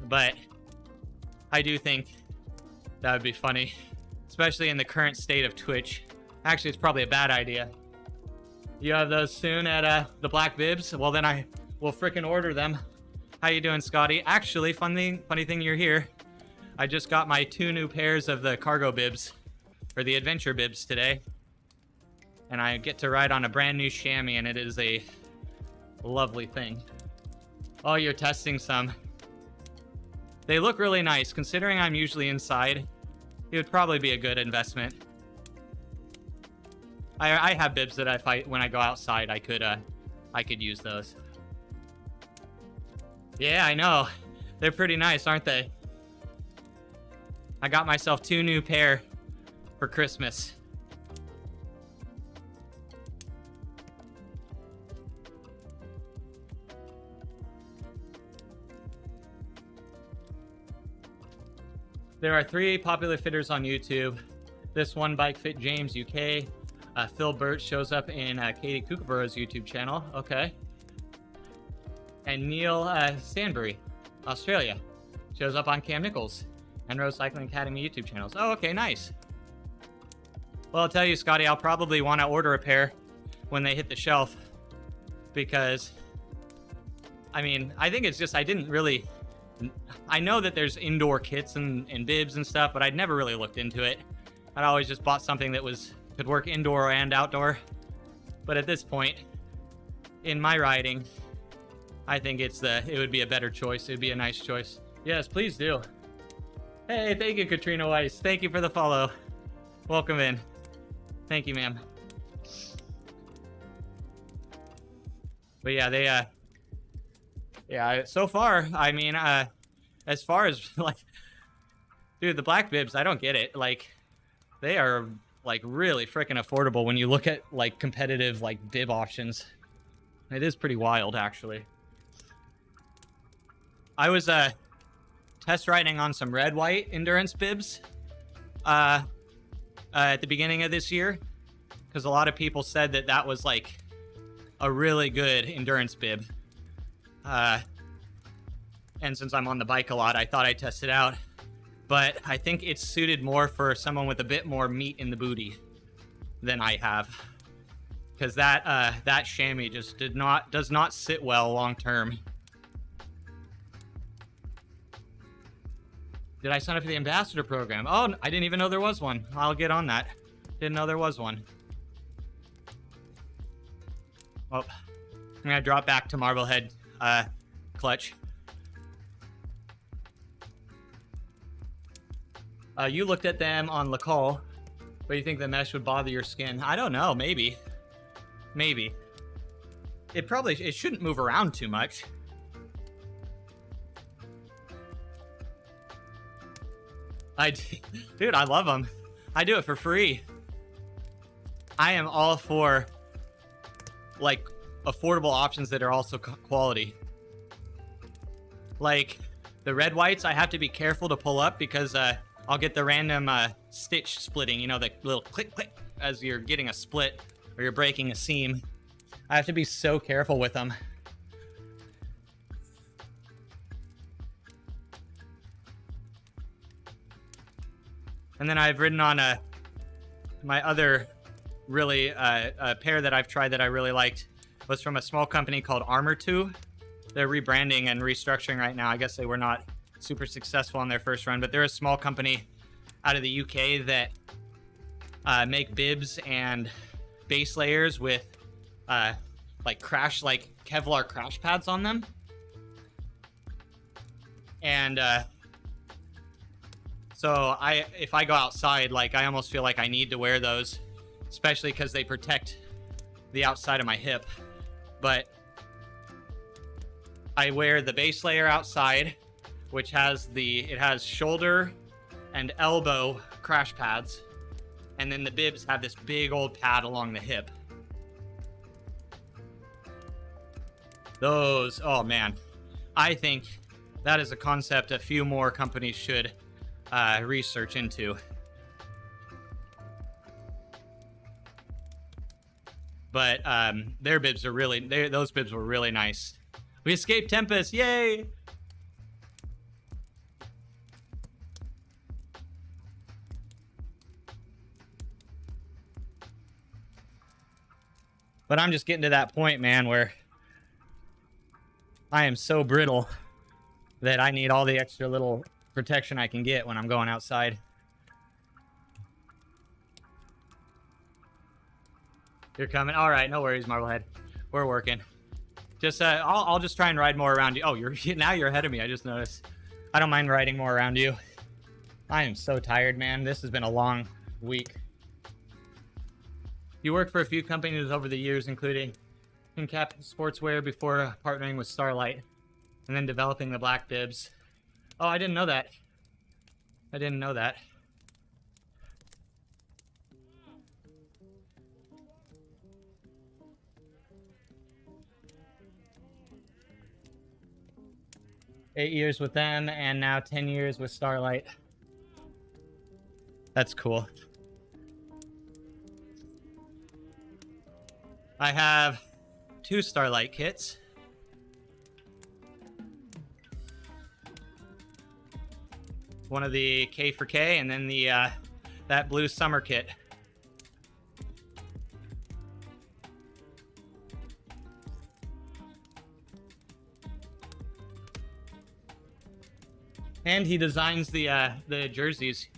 But I do think that would be funny, especially in the current state of Twitch. Actually, it's probably a bad idea. You have those soon at the black bibs? Well, then I will frickin' order them. How you doing, Scotty? Actually, funny thing you're here. I just got my 2 new pairs of the cargo bibs, or the adventure bibs today. And I get to ride on a brand new chamois, and it is a lovely thing. Oh, you're testing some. They look really nice. Considering I'm usually inside, it would probably be a good investment. I have bibs that when I go outside, I could use those. Yeah, I know. They're pretty nice, aren't they? I got myself 2 new pair for Christmas. There are 3 popular fitters on YouTube. This one, Bike Fit James UK. Phil Burt shows up in Katie Kookaburra's YouTube channel. Okay. And Neil Stanbury, Australia, shows up on Cam Nichols and Road Cycling Academy YouTube channels. Oh, okay, nice. Well, I'll tell you, Scotty, I'll probably want to order a pair when they hit the shelf because, I mean, I think it's just I know that there's indoor kits and bibs and stuff, but I'd never really looked into it. I'd always just bought something that could work indoor and outdoor. But at this point, in my riding, I think it would be a better choice. It would be a nice choice. Yes, please do. Hey, thank you, Katrina Weiss. Thank you for the follow. Welcome in. Thank you, ma'am. But yeah, yeah, so far, I mean, as far as, like, dude, the black bibs, I don't get it. Like, they are, like, really freaking affordable when you look at, like, competitive, like, bib options. It is pretty wild, actually. I was, test riding on some red-white endurance bibs, at the beginning of this year, because a lot of people said that was, like, a really good endurance bib. And since I'm on the bike a lot, I thought I'd test it out. But I think it's suited more for someone with a bit more meat in the booty than I have. Because that chamois just does not sit well long term. Did I sign up for the ambassador program? Oh, I didn't even know there was one. I'll get on that. Didn't know there was one. Oh, I'm gonna drop back to Marblehead clutch. You looked at them on Lacole, but you think the mesh would bother your skin? I don't know. Maybe. Maybe. It shouldn't move around too much. Dude, I love them. I do it for free. I am all for, like, affordable options that are also quality. Like, the red whites, I have to be careful to pull up because I'll get the random stitch splitting, you know, the little click, click as you're getting a split or you're breaking a seam. I have to be so careful with them. And then I've ridden on my other really a pair that I've tried that I really liked was from a small company called Armor 2. They're rebranding and restructuring right now. I guess they were not super successful on their first run, but they're a small company out of the UK that make bibs and base layers with like Kevlar crash pads on them. And so if I go outside, like I almost feel like I need to wear those, especially because they protect the outside of my hip. But I wear the base layer outside, which has shoulder and elbow crash pads, and then the bibs have this big old pad along the hip. Those, oh man, I think that is a concept a few more companies should research into. But their bibs are those bibs were really nice. We escaped Tempest, yay! But I'm just getting to that point, man, where I am so brittle that I need all the extra little protection I can get when I'm going outside. You're coming? All right, no worries, Marblehead. We're working. Just I'll just try and ride more around you. Oh, now you're ahead of me. I just noticed. I don't mind riding more around you. I am so tired, man. This has been a long week. You worked for a few companies over the years, including Incap Sportswear before partnering with Starlight, and then developing the black bibs. Oh, I didn't know that. I didn't know that. Eight years with them, and now 10 years with Starlight. That's cool. I have 2 Starlight kits. One of the K for K, and then the that blue summer kit. And he designs the jerseys.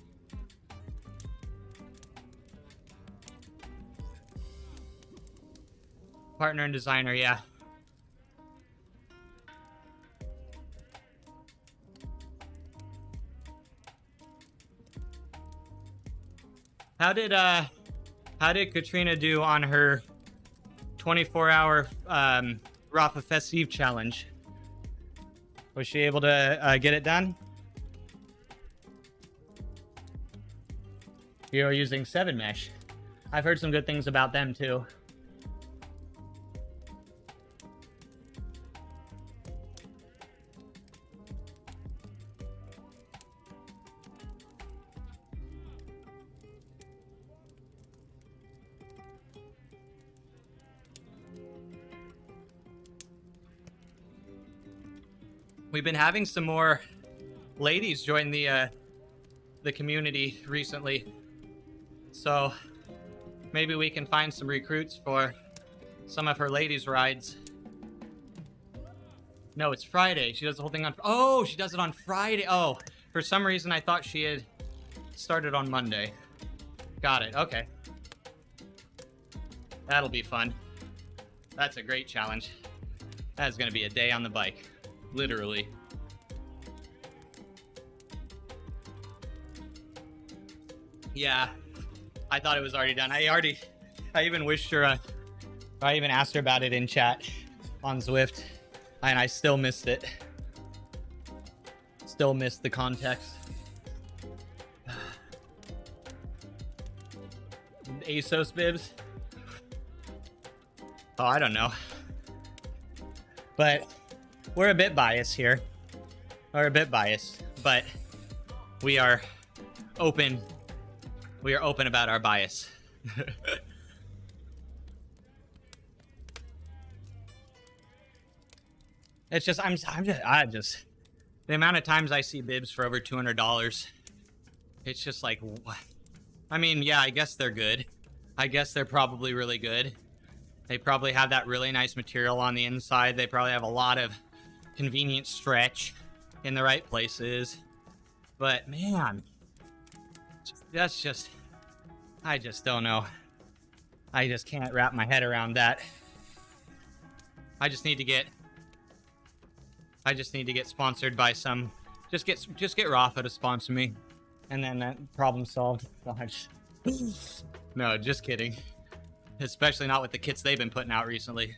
Partner and designer, yeah. How did Katrina do on her 24-hour Rafa Festive challenge? Was she able to get it done? You're using 7 mesh. I've heard some good things about them too. We've been having some more ladies join the community recently, so maybe we can find some recruits for some of her ladies' rides. No, it's Friday. She does the whole thing on... Oh, she does it on Friday. Oh, for some reason I thought she had started on Monday. Got it. Okay. That'll be fun. That's a great challenge. That's going to be a day on the bike. Literally. Yeah, I thought it was already done. I even wished her, I even asked her about it in chat on Zwift, and I still missed it. Still missed the context. ASOS bibs? Oh, I don't know. But we're a bit biased here. We're a bit biased, but we are open. We are open about our bias. It's just, I just, the amount of times I see bibs for over $200 It's just like, what? I mean, yeah, I guess they're good. I guess they're probably really good. They probably have that really nice material on the inside. They probably have a lot of convenient stretch in the right places. But man, that's just, I just don't know. I just can't wrap my head around that. I just need to get sponsored by some, just get Rafa to sponsor me, and then that problem solved. Gosh. No, just kidding. Especially not with the kits they've been putting out recently.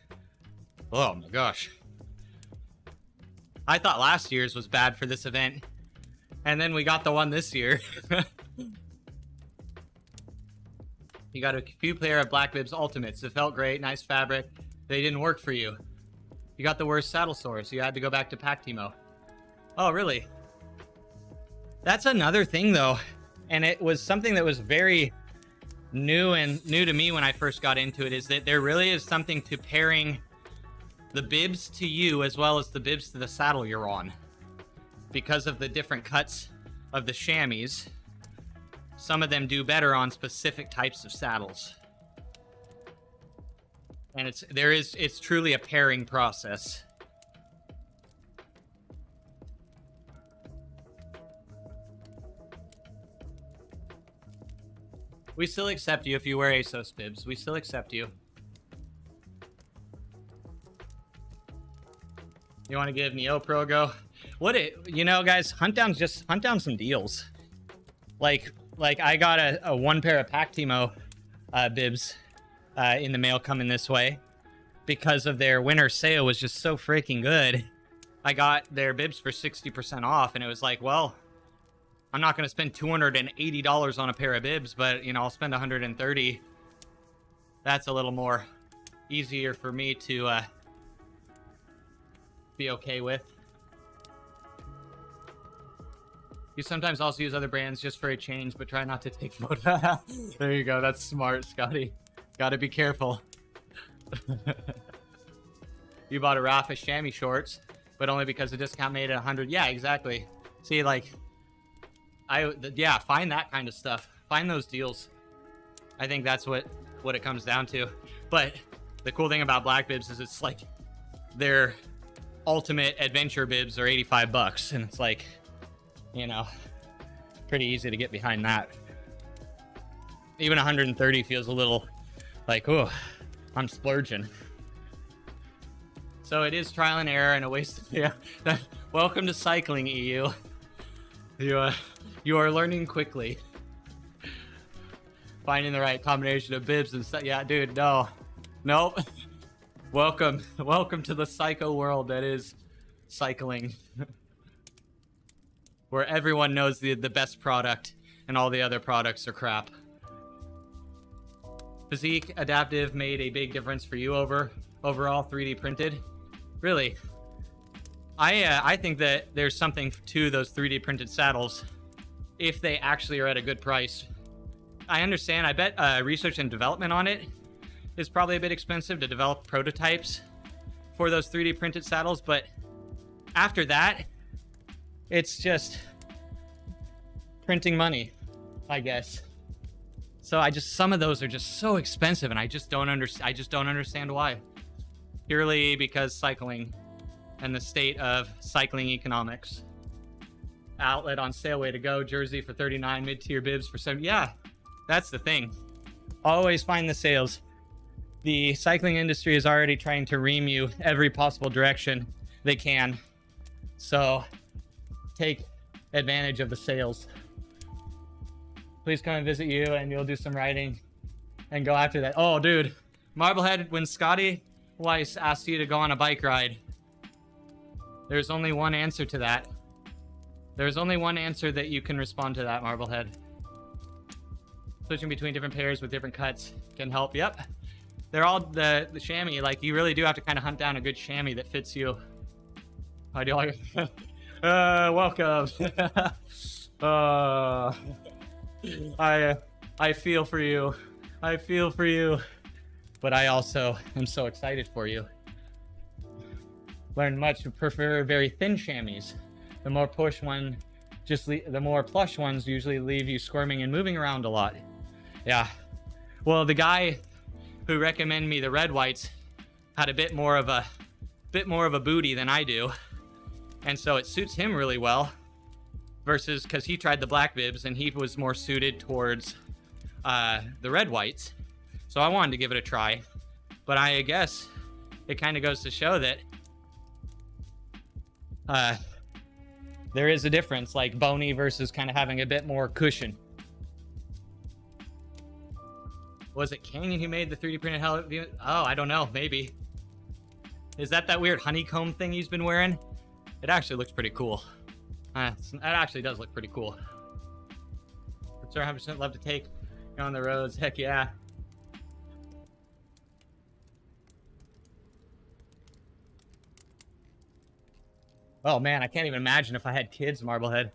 Oh my gosh. I thought last year's was bad for this event, and then we got the one this year. You got a few pair of Black Bibs Ultimates. It felt great, nice fabric. They didn't work for you. You got the worst saddle sore, so you had to go back to Pactimo. Oh, really? That's another thing, though. And it was something that was very new to me when I first got into it, is that there really is something to pairing the bibs to you as well as the bibs to the saddle you're on. Because of the different cuts of the chamois, some of them do better on specific types of saddles. And it's truly a pairing process. We still accept you if you wear ASOS bibs. We still accept you. You want to give NeoPro a go? You know, guys, hunt down some deals. Like I got a one pair of Pactimo bibs in the mail coming this way because of their winter sale was just so freaking good. I got their bibs for 60% off, and it was like, well, I'm not going to spend $280 on a pair of bibs, but, you know, I'll spend $130. That's a little more easier for me to be okay with. You sometimes also use other brands just for a change, but try not to take photos. There you go. That's smart, Scotty. Gotta be careful. You bought a Rafa chamois shorts, but only because the discount made it 100. Yeah, exactly. See, like, yeah, find that kind of stuff. Find those deals. I think that's what it comes down to. But the cool thing about Black Bibs is it's like their ultimate adventure bibs are $85, and it's like, you know, pretty easy to get behind that. Even 130 feels a little like, oh, I'm splurging. So it is trial and error and a waste of, yeah. Welcome to cycling, EU. You are learning quickly. Finding the right combination of bibs and stuff. Yeah, dude, no. Nope. Welcome to the psycho world that is cycling. Where everyone knows the best product and all the other products are crap. Physique Adaptive made a big difference for you overall 3D printed. Really, I think that there's something to those 3D printed saddles if they actually are at a good price. I understand. I bet research and development on it is probably a bit expensive to develop prototypes for those 3D printed saddles, but after that, it's just printing money, I guess. So some of those are just so expensive, and I just don't understand why. Purely because cycling and the state of cycling economics. Outlet on sale, way to go. Jersey for $39, mid-tier bibs for $7. Yeah, that's the thing. Always find the sales. The cycling industry is already trying to ream you every possible direction they can. So take advantage of the sales. Please come and visit you, and you'll do some riding and go after that. Oh, dude, Marblehead, when Scotty Weiss asked you to go on a bike ride, there's only one answer to that. There's only one answer that you can respond to that, Marblehead. Switching between different pairs with different cuts can help. Yep. They're all the chamois. Like, you really do have to kind of hunt down a good chamois that fits you. I do like welcome. I feel for you. I feel for you. But I also am so excited for you. Learned much to prefer very thin chamois. The more push one the more plush ones usually leave you squirming and moving around a lot. Yeah. Well, the guy who recommended me the red whites had a bit more of a booty than I do, and so it suits him really well. Versus because he tried the black bibs and he was more suited towards the red whites. So I wanted to give it a try, but I guess it kind of goes to show that there is a difference, like bony versus kind of having a bit more cushion. Was it Canyon who made the 3D printed helmet? Oh, I don't know. Maybe. Is that weird honeycomb thing he's been wearing? It actually looks pretty cool. That actually does look pretty cool. Sir, 100% love to take you on the roads. Heck yeah. Oh man, I can't even imagine if I had kids, Marblehead.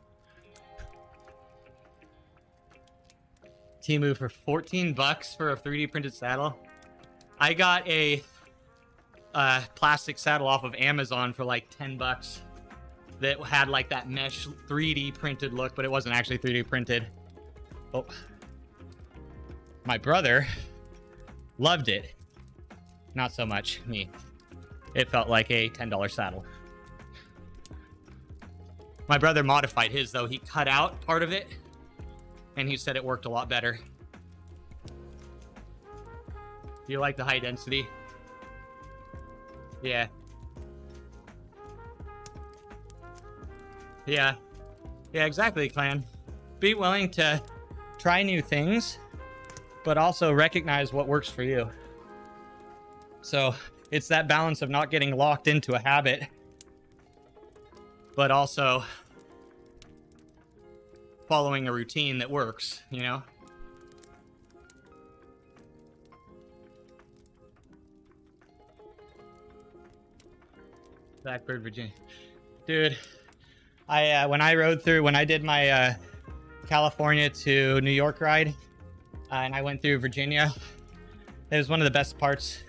Temu for 14 bucks for a 3D printed saddle. I got a plastic saddle off of Amazon for like 10 bucks that had like that mesh 3D printed look, but it wasn't actually 3D printed. Oh. My brother loved it. Not so much me. It felt like a $10 saddle. My brother modified his though. He cut out part of it and he said it worked a lot better. Do you like the high density? Yeah. Yeah. Yeah, exactly, Clan. Be willing to try new things, but also recognize what works for you. So it's that balance of not getting locked into a habit, but also following a routine that works, you know? Blackbird, Virginia. Dude, when I did my California to New York ride, and I went through Virginia, it was one of the best parts.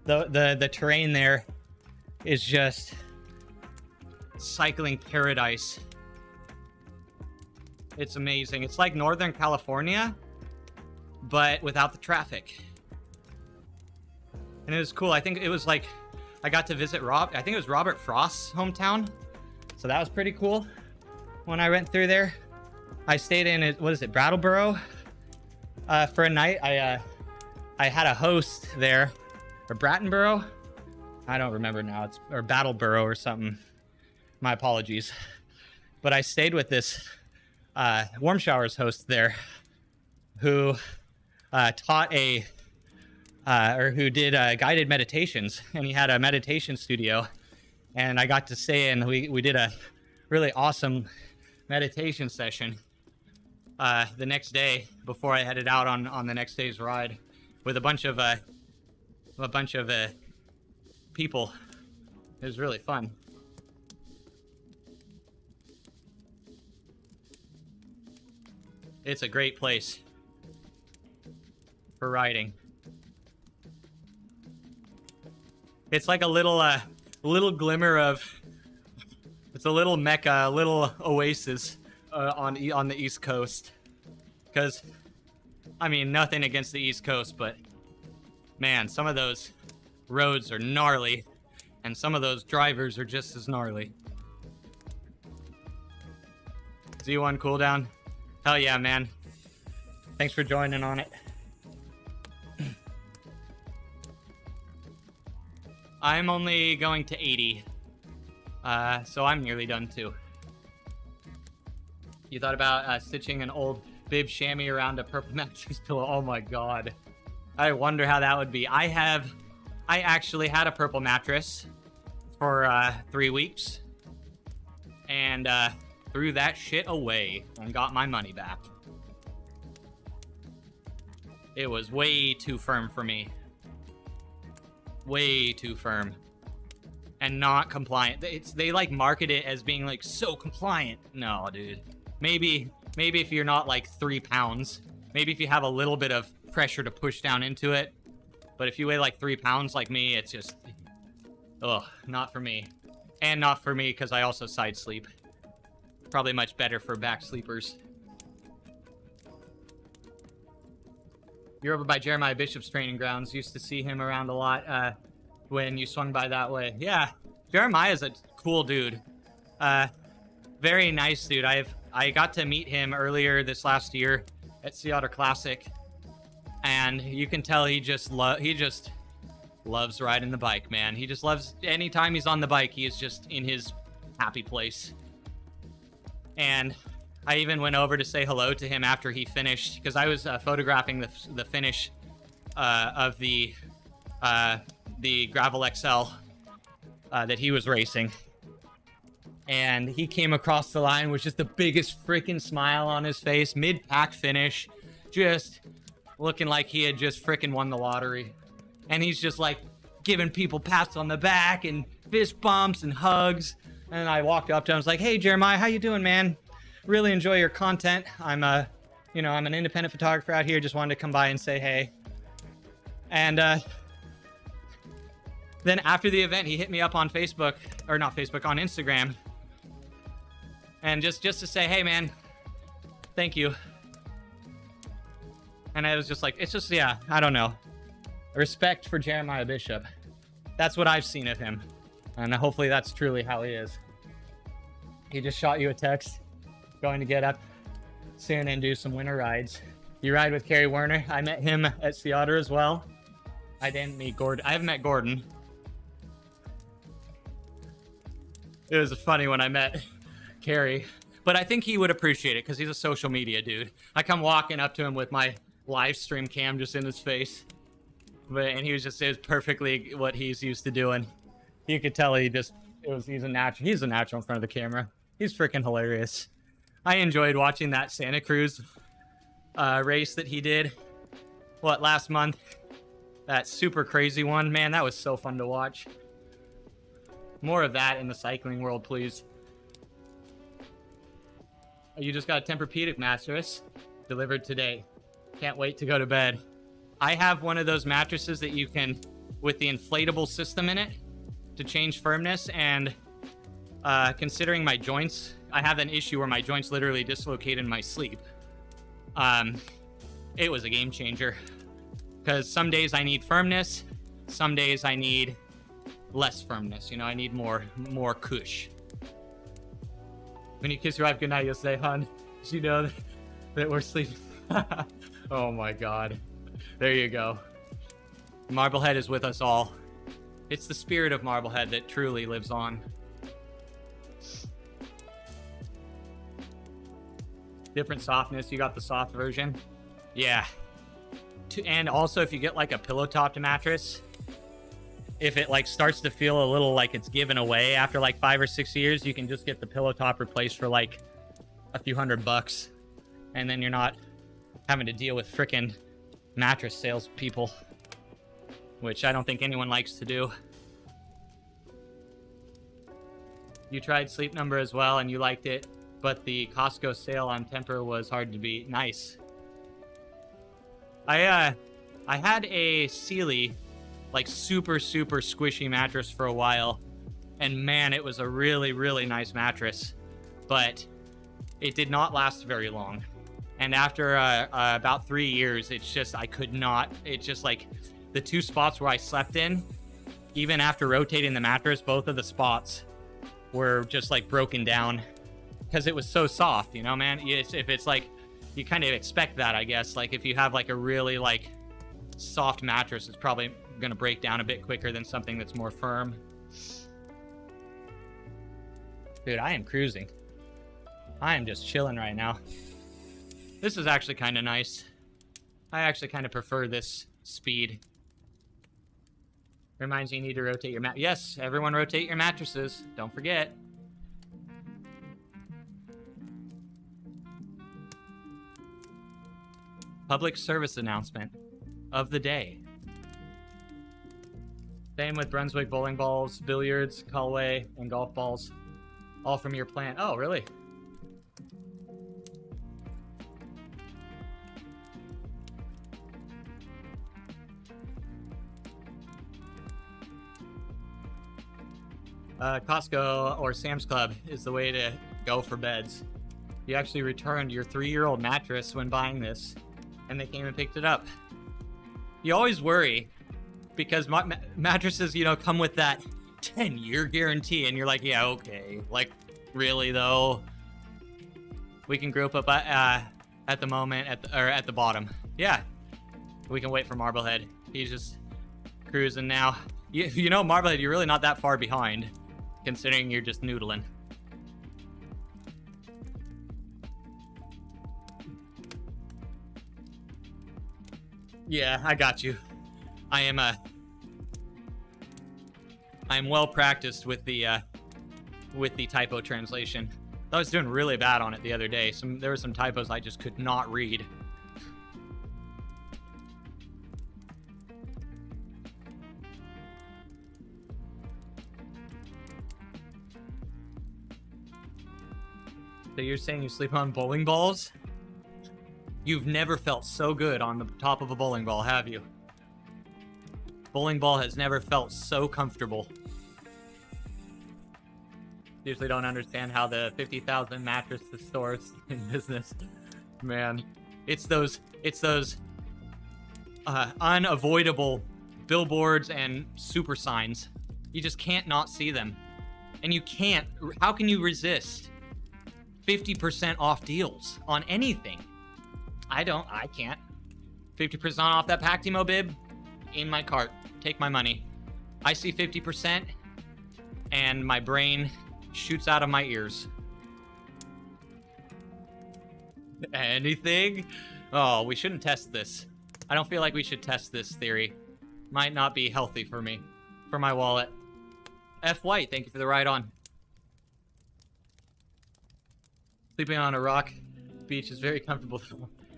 The terrain there is just cycling paradise. It's amazing. It's like Northern California, but without the traffic. And it was cool. I think it was like, I got to visit I think it was Robert Frost's hometown. So that was pretty cool when I went through there. I stayed in, what is it, Brattleboro? For a night. I had a host there, or Brattleboro? I don't remember now. Or Battleboro or something. My apologies. But I stayed with this Warm Showers host there who taught who did guided meditations, and he had a meditation studio, and I got to stay in. We did a really awesome meditation session the next day before I headed out on the next day's ride with a bunch of people. It was really fun. It's a great place for riding. It's like a little glimmer of, it's a little mecca, a little oasis on the East Coast. Because, I mean, nothing against the East Coast, but man, some of those roads are gnarly, and some of those drivers are just as gnarly. Z1 cooldown. Hell yeah, man. Thanks for joining on it. I'm only going to 80. So I'm nearly done too. You thought about stitching an old bib chamois around a purple mattress pillow? Oh my god. I wonder how that would be. I actually had a purple mattress for 3 weeks. And threw that shit away and got my money back. It was way too firm for me. Way too firm. And not compliant. They like market it as being like so compliant. No, dude. Maybe if you're not like 3 pounds. Maybe if you have a little bit of pressure to push down into it. But if you weigh like 3 pounds like me, it's just... Ugh, not for me. And not for me because I also side sleep. Probably much better for back sleepers. You're over by Jeremiah Bishop's training grounds. Used to see him around a lot when you swung by that way. Yeah, Jeremiah's a cool dude. Very nice dude. I got to meet him earlier this last year at Sea Otter Classic, and you can tell he just loves riding the bike, man. He just loves, anytime he's on the bike, he is just in his happy place. And I even went over to say hello to him after he finished, because I was photographing the finish of the Gravel XL that he was racing. And he came across the line with just the biggest freaking smile on his face, mid-pack finish, just looking like he had just freaking won the lottery. And he's just like giving people pats on the back and fist bumps and hugs. And I walked up to him, I was like, "Hey Jeremiah, how you doing, man? Really enjoy your content. I'm I'm an independent photographer out here. Just wanted to come by and say hey." And then after the event, he hit me up on Facebook, or not Facebook, on Instagram. And just to say, "Hey man, thank you." And I was just like, it's just, yeah, I don't know. Respect for Jeremiah Bishop. That's what I've seen of him. And hopefully that's truly how he is. He just shot you a text, going to get up soon and do some winter rides. You ride with Kerry Werner. I met him at Sea Otter as well. I didn't meet Gordon. I haven't met Gordon. It was funny when I met Kerry, but I think he would appreciate it because he's a social media dude. I come walking up to him with my live stream cam just in his face, and he was just, it was perfectly what he's used to doing. You could tell he's a natural. He's a natural in front of the camera. He's freaking hilarious. I enjoyed watching that Santa Cruz race that he did, last month? That super crazy one. Man, that was so fun to watch. More of that in the cycling world, please. You just got a Tempur-Pedic mattress delivered today. Can't wait to go to bed. I have one of those mattresses that you can, with the inflatable system in it, to change firmness, and considering my joints, I have an issue where my joints literally dislocate in my sleep. It was a game changer, because some days I need firmness, some days I need less firmness. I need more cush. When you kiss your wife goodnight, you'll say, "Hon, did you know that we're sleeping?" Oh my God. There you go. Marblehead is with us all. It's the spirit of Marblehead that truly lives on. Different softness. You got the soft version. Yeah. And also, if you get like a pillow-topped mattress, if it starts to feel a little like it's given away after 5 or 6 years, you can just get the pillow top replaced for a few $100, and then you're not having to deal with frickin' mattress salespeople, which I don't think anyone likes to do. You tried Sleep Number as well, and you liked it, but the Costco sale on Tempur was hard to beat. Nice. I had a Sealy, super squishy mattress for a while, and man, it was a really, really nice mattress, but it did not last very long. And after about 3 years, it's just, I could not, it's just the two spots where I slept in, even after rotating the mattress, both of the spots were just broken down because it was so soft, man. If it's you kind of expect that, I guess. If you have a really soft mattress, it's probably gonna break down a bit quicker than something that's more firm. Dude, I am cruising. I am just chilling right now. This is actually kind of nice. I actually kind of prefer this speed. Reminds you need to rotate your mat. Yes, everyone rotate your mattresses. Don't forget. Public service announcement of the day. Same with Brunswick bowling balls, billiards, Callaway, and golf balls. All from your plant. Oh, really? Costco or Sam's Club is the way to go for beds. You actually returned your 3-year-old mattress when buying this, and they came and picked it up. You always worry because mattresses, you know, come with that 10-year guarantee, and you're like, yeah, okay. Like, really though? We can group up at the moment at the bottom. Yeah, we can wait for Marblehead. He's just cruising now. You know, Marblehead, you're really not that far behind, considering you're just noodling. Yeah, I got you. I am well practiced with the typo translation. I was doing really bad on it the other day. There were some typos I just could not read. So you're saying you sleep on bowling balls? You've never felt so good on the top of a bowling ball, have you? Bowling ball has never felt so comfortable. Usually don't understand how the 50,000 mattress stores in business. Man, it's those unavoidable billboards and super signs. You just can't not see them. And you can't, how can you resist 50% off deals on anything? I can't. 50% off that Pactimo bib, in my cart. Take my money. I see 50% and my brain shoots out of my ears. Anything? Oh, we shouldn't test this. I don't feel like we should test this theory. Might not be healthy for me. For my wallet. F. White, thank you for the ride on. Sleeping on a rock beach is very comfortable.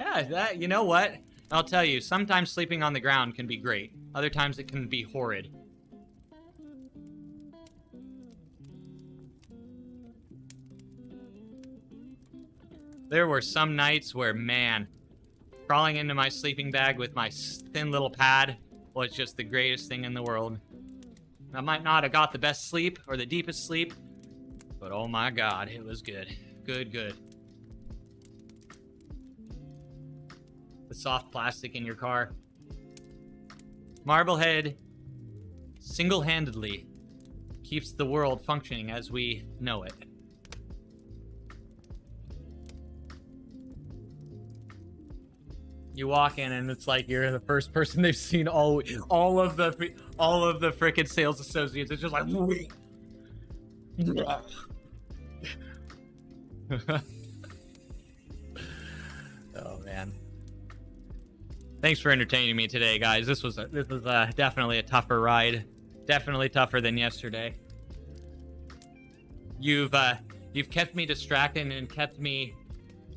Yeah, you know what? I'll tell you, sometimes sleeping on the ground can be great. Other times it can be horrid. There were some nights where, man, crawling into my sleeping bag with my thin little pad was just the greatest thing in the world. I might not have got the best sleep or the deepest sleep, but oh my God, it was good. Good. The soft plastic in your car. Marblehead single-handedly keeps the world functioning as we know it. You walk in and it's like you're the first person they've seen all of the frickin' sales associates. It's just like oh man. Thanks for entertaining me today, guys. This was definitely a tougher ride. Definitely tougher than yesterday. You've kept me distracted and kept me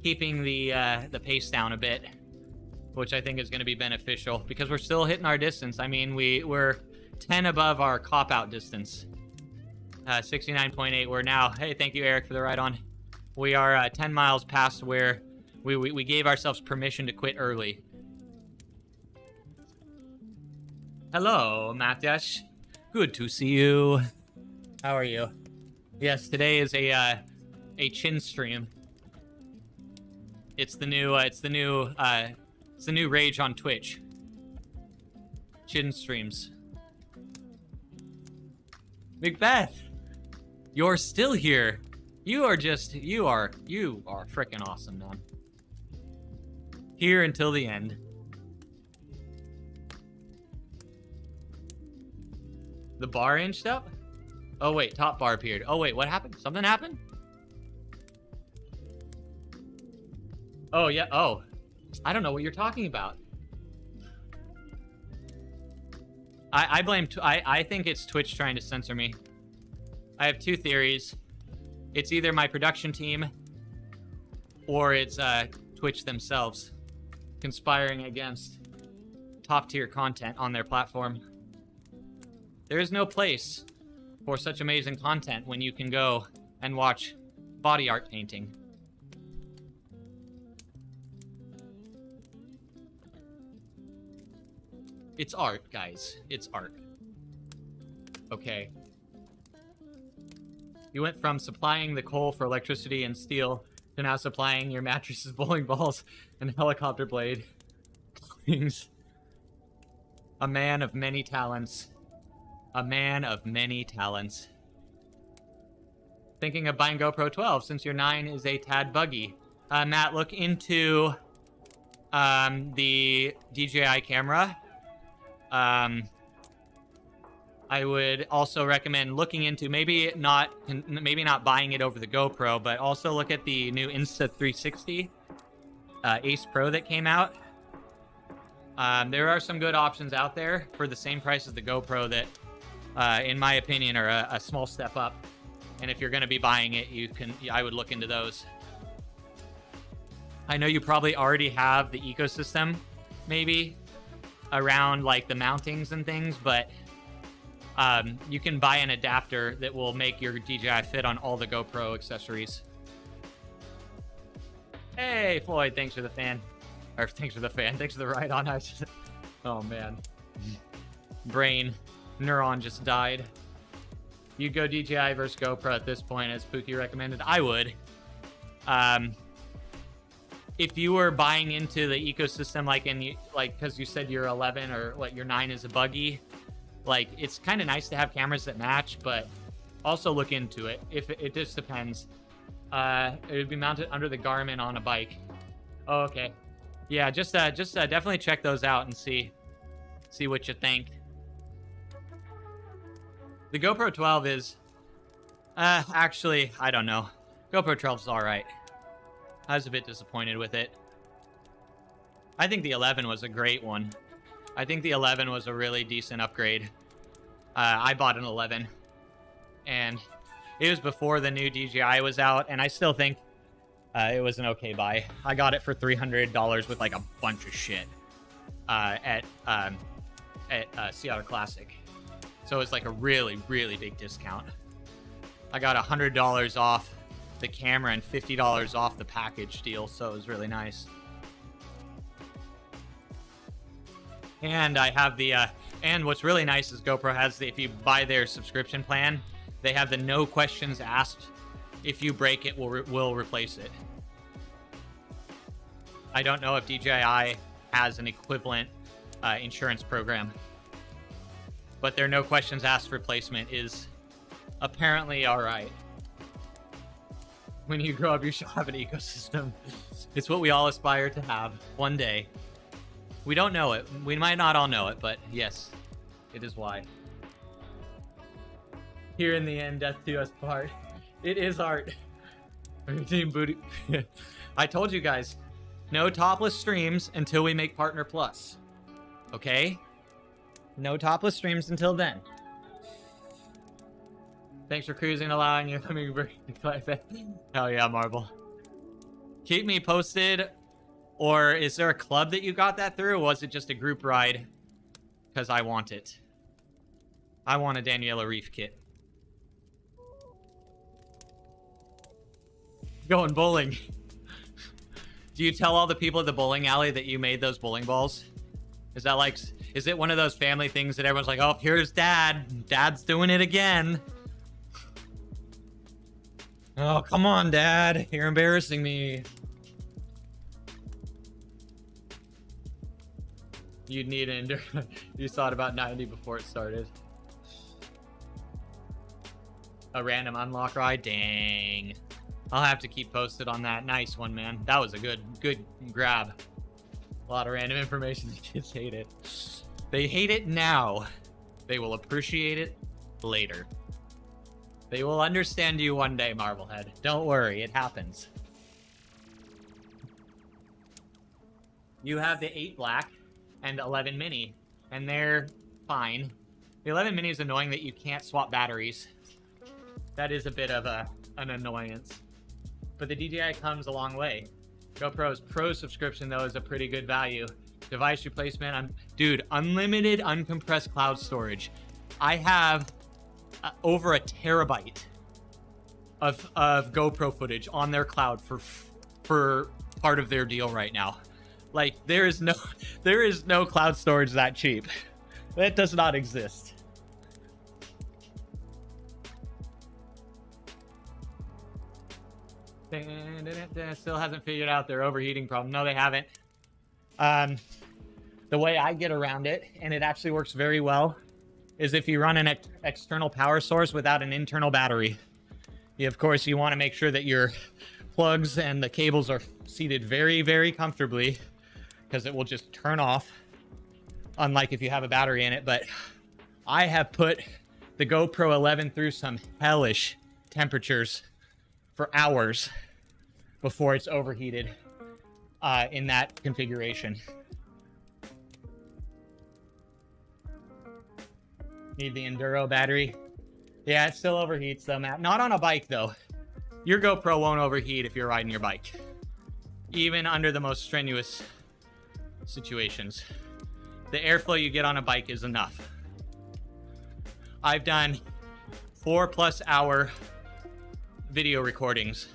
keeping the pace down a bit, which I think is going to be beneficial because we're still hitting our distance. I mean, we're 10 above our cop-out distance. 69.8. We're now. Hey, thank you, Eric, for the ride on. We are 10 miles past where we gave ourselves permission to quit early. Hello, Matyash. Good to see you. How are you? Yes, today is a chin stream. It's the new rage on Twitch. Chin streams. Macbeth, you're still here. You are freaking awesome, man. Here until the end. The bar inched up? Oh wait, top bar appeared. Oh wait, what happened? Something happened? Oh yeah, oh. I don't know what you're talking about. I think it's Twitch trying to censor me. I have two theories. It's either my production team or it's Twitch themselves conspiring against top tier content on their platform. There is no place for such amazing content when you can go and watch body art painting. It's art, guys. It's art. Okay. You went from supplying the coal for electricity and steel to now supplying your mattresses, bowling balls, and helicopter blade. A man of many talents. A man of many talents. Thinking of buying GoPro 12 since your 9 is a tad buggy. Matt, look into the DJI camera. I would also recommend looking into maybe not buying it over the GoPro, but also look at the new Insta360 Ace Pro that came out. There are some good options out there for the same price as the GoPro that, in my opinion, are a small step up. And if you're going to be buying it, I would look into those. I know you probably already have the ecosystem, maybe, around like the mountings and things, but you can buy an adapter that will make your DJI fit on all the GoPro accessories. Hey, Floyd, thanks for the fan. Or thanks for the fan. Thanks for the ride on. Oh, man. Brain. Neuron just died. You'd go DJI versus GoPro at this point, as Pookie recommended. I would. If you were buying into the ecosystem, because you said you're 11 or what, your 9 is a buggy, like, it's kind of nice to have cameras that match, but also look into it. If it just depends. It would be mounted under the Garmin on a bike. Oh, okay. Yeah, just definitely check those out and see what you think. The GoPro 12 is, actually, I don't know. GoPro 12 is all right. I was a bit disappointed with it. I think the 11 was a great one. I think the 11 was a really decent upgrade. I bought an 11, and it was before the new DJI was out, and I still think it was an okay buy. I got it for $300 with like a bunch of shit at Sea Otter Classic. So it's like a really, really big discount. I got $100 off the camera and $50 off the package deal, so it was really nice. And I have the and what's really nice is GoPro has if you buy their subscription plan, they have the no questions asked. If you break it, we'll replace it. I don't know if DJI has an equivalent insurance program, but their no questions asked replacement is apparently all right. When you grow up, you shall have an ecosystem. It's what we all aspire to have one day. We don't know it. We might not all know it, but yes, it is why. Here in the end, death to us part. It is art. Team booty. I told you guys, no topless streams until we make Partner Plus. Okay? No topless streams until then. Thanks for cruising, allowing you. Let me bring Hell yeah, Marble. Keep me posted. Or is there a club that you got that through? Or was it just a group ride? Because I want it. I want a Daniela Reef kit. Going bowling. Do you tell all the people at the bowling alley that you made those bowling balls? Is that like, is it one of those family things that everyone's like, oh, here's Dad. Dad's doing it again. Oh, come on, Dad. You're embarrassing me. You'd need an You thought about 90 before it started. A random unlock ride? Dang. I'll have to keep posted on that. Nice one, man. That was a good grab. A lot of random information. The kids hate it. They hate it now. They will appreciate it later. They will understand you one day, Marblehead. Don't worry, it happens. You have the 8 black and 11 mini, and they're fine. The 11 mini is annoying that you can't swap batteries. That is a bit of an annoyance. But the DJI comes a long way. GoPro's Pro subscription, though, is a pretty good value. Device replacement, dude, unlimited uncompressed cloud storage. I have over a terabyte of GoPro footage on their cloud for part of their deal right now. Like, there is no cloud storage that cheap. That does not exist. Still hasn't figured out their overheating problem. No, they haven't. The way I get around it, and it actually works very well, is if you run an external power source without an internal battery. Of course, you want to make sure that your plugs and the cables are seated very, very comfortably, because it will just turn off, unlike if you have a battery in it. But I have put the GoPro 11 through some hellish temperatures for hours before it's overheated in that configuration. Need the Enduro battery. Yeah, it still overheats though, Matt. Not on a bike though. Your GoPro won't overheat if you're riding your bike, even under the most strenuous situations. The airflow you get on a bike is enough. I've done 4+ hour video recordings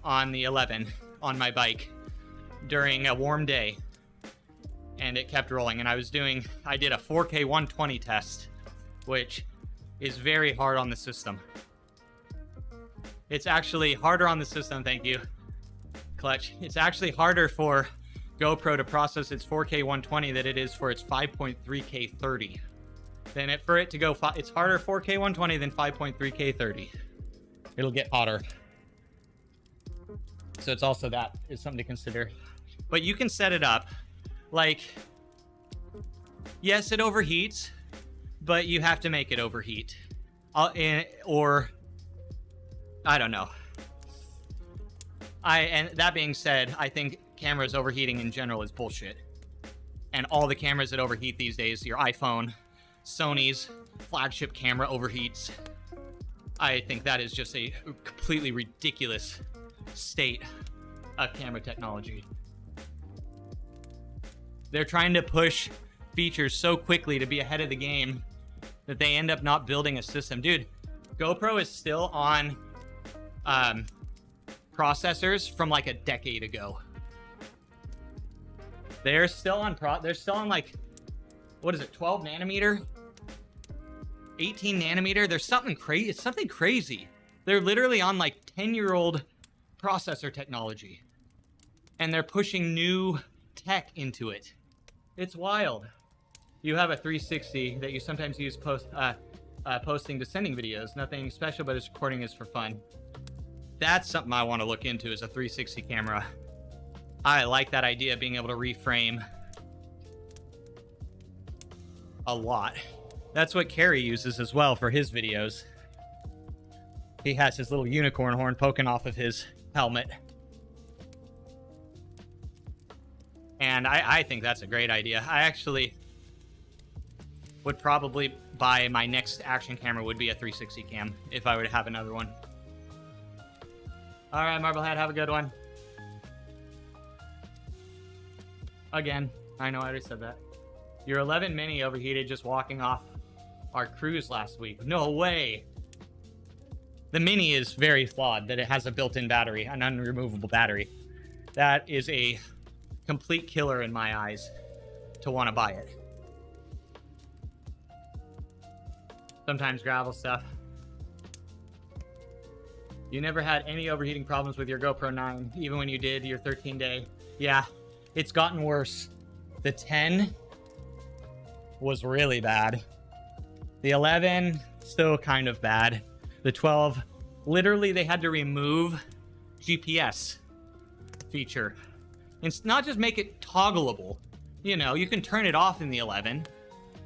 on the 11 on my bike during a warm day, and it kept rolling. And I did a 4K 120 test, which is very hard on the system. It's actually harder on the system, thank you, Clutch. It's actually harder for GoPro to process its 4K 120 than it is for its 5.3K 30. For it to go, it's harder 4K 120 than 5.3K 30. It'll get hotter. So it's also that is something to consider. But you can set it up like, yes, it overheats, but you have to make it overheat. Or I don't know. And that being said, I think cameras overheating in general is bullshit. And all the cameras that overheat these days, your iPhone, Sony's flagship camera overheats. I think that is just a completely ridiculous state of camera technology. They're trying to push features so quickly to be ahead of the game that they end up not building a system. Dude, GoPro is still on processors from like a decade ago. They're still on like, what is it, 12 nanometer? 18 nanometer? There's something crazy. It's something crazy. They're literally on like 10-year-old processor technology. And they're pushing new tech into it. It's wild. You have a 360 that you sometimes use posting to sending videos. Nothing special, but this recording is for fun. That's something I want to look into, is a 360 camera. I like that idea of being able to reframe a lot. That's what Carrie uses as well for his videos. He has his little unicorn horn poking off of his helmet. And I think that's a great idea. I actually would probably buy my next action camera would be a 360 cam if I were to have another one. All right, Marblehead, have a good one. Again, I know I already said that. Your 11 mini overheated just walking off our cruise last week. No way. The mini is very flawed that it has a built-in battery, an unremovable battery. That is a complete killer in my eyes to want to buy it. Sometimes gravel stuff. You never had any overheating problems with your GoPro 9, even when you did your 13-day. Yeah, it's gotten worse. The 10 was really bad. The 11, still kind of bad. The 12, literally they had to remove GPS feature. It's not just make it toggleable. You know, you can turn it off in the 11,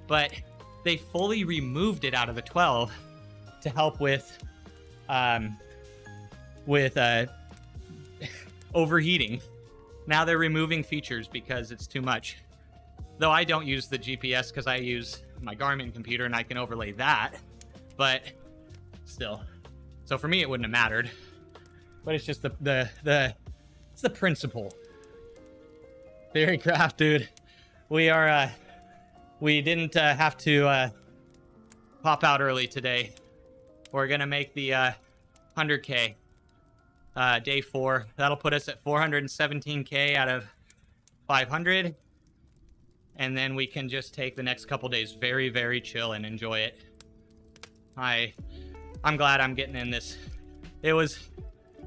but they fully removed it out of the 12 to help with overheating. Now they're removing features because it's too much. Though I don't use the GPS because I use my Garmin computer and I can overlay that, but still. So for me, it wouldn't have mattered. But it's just it's the principle. Theory craft, dude. We didn't have to pop out early today. We're gonna make the 100K day 4. That'll put us at 417K out of 500. And then we can just take the next couple days very, very chill and enjoy it. I'm glad I'm getting in this. It was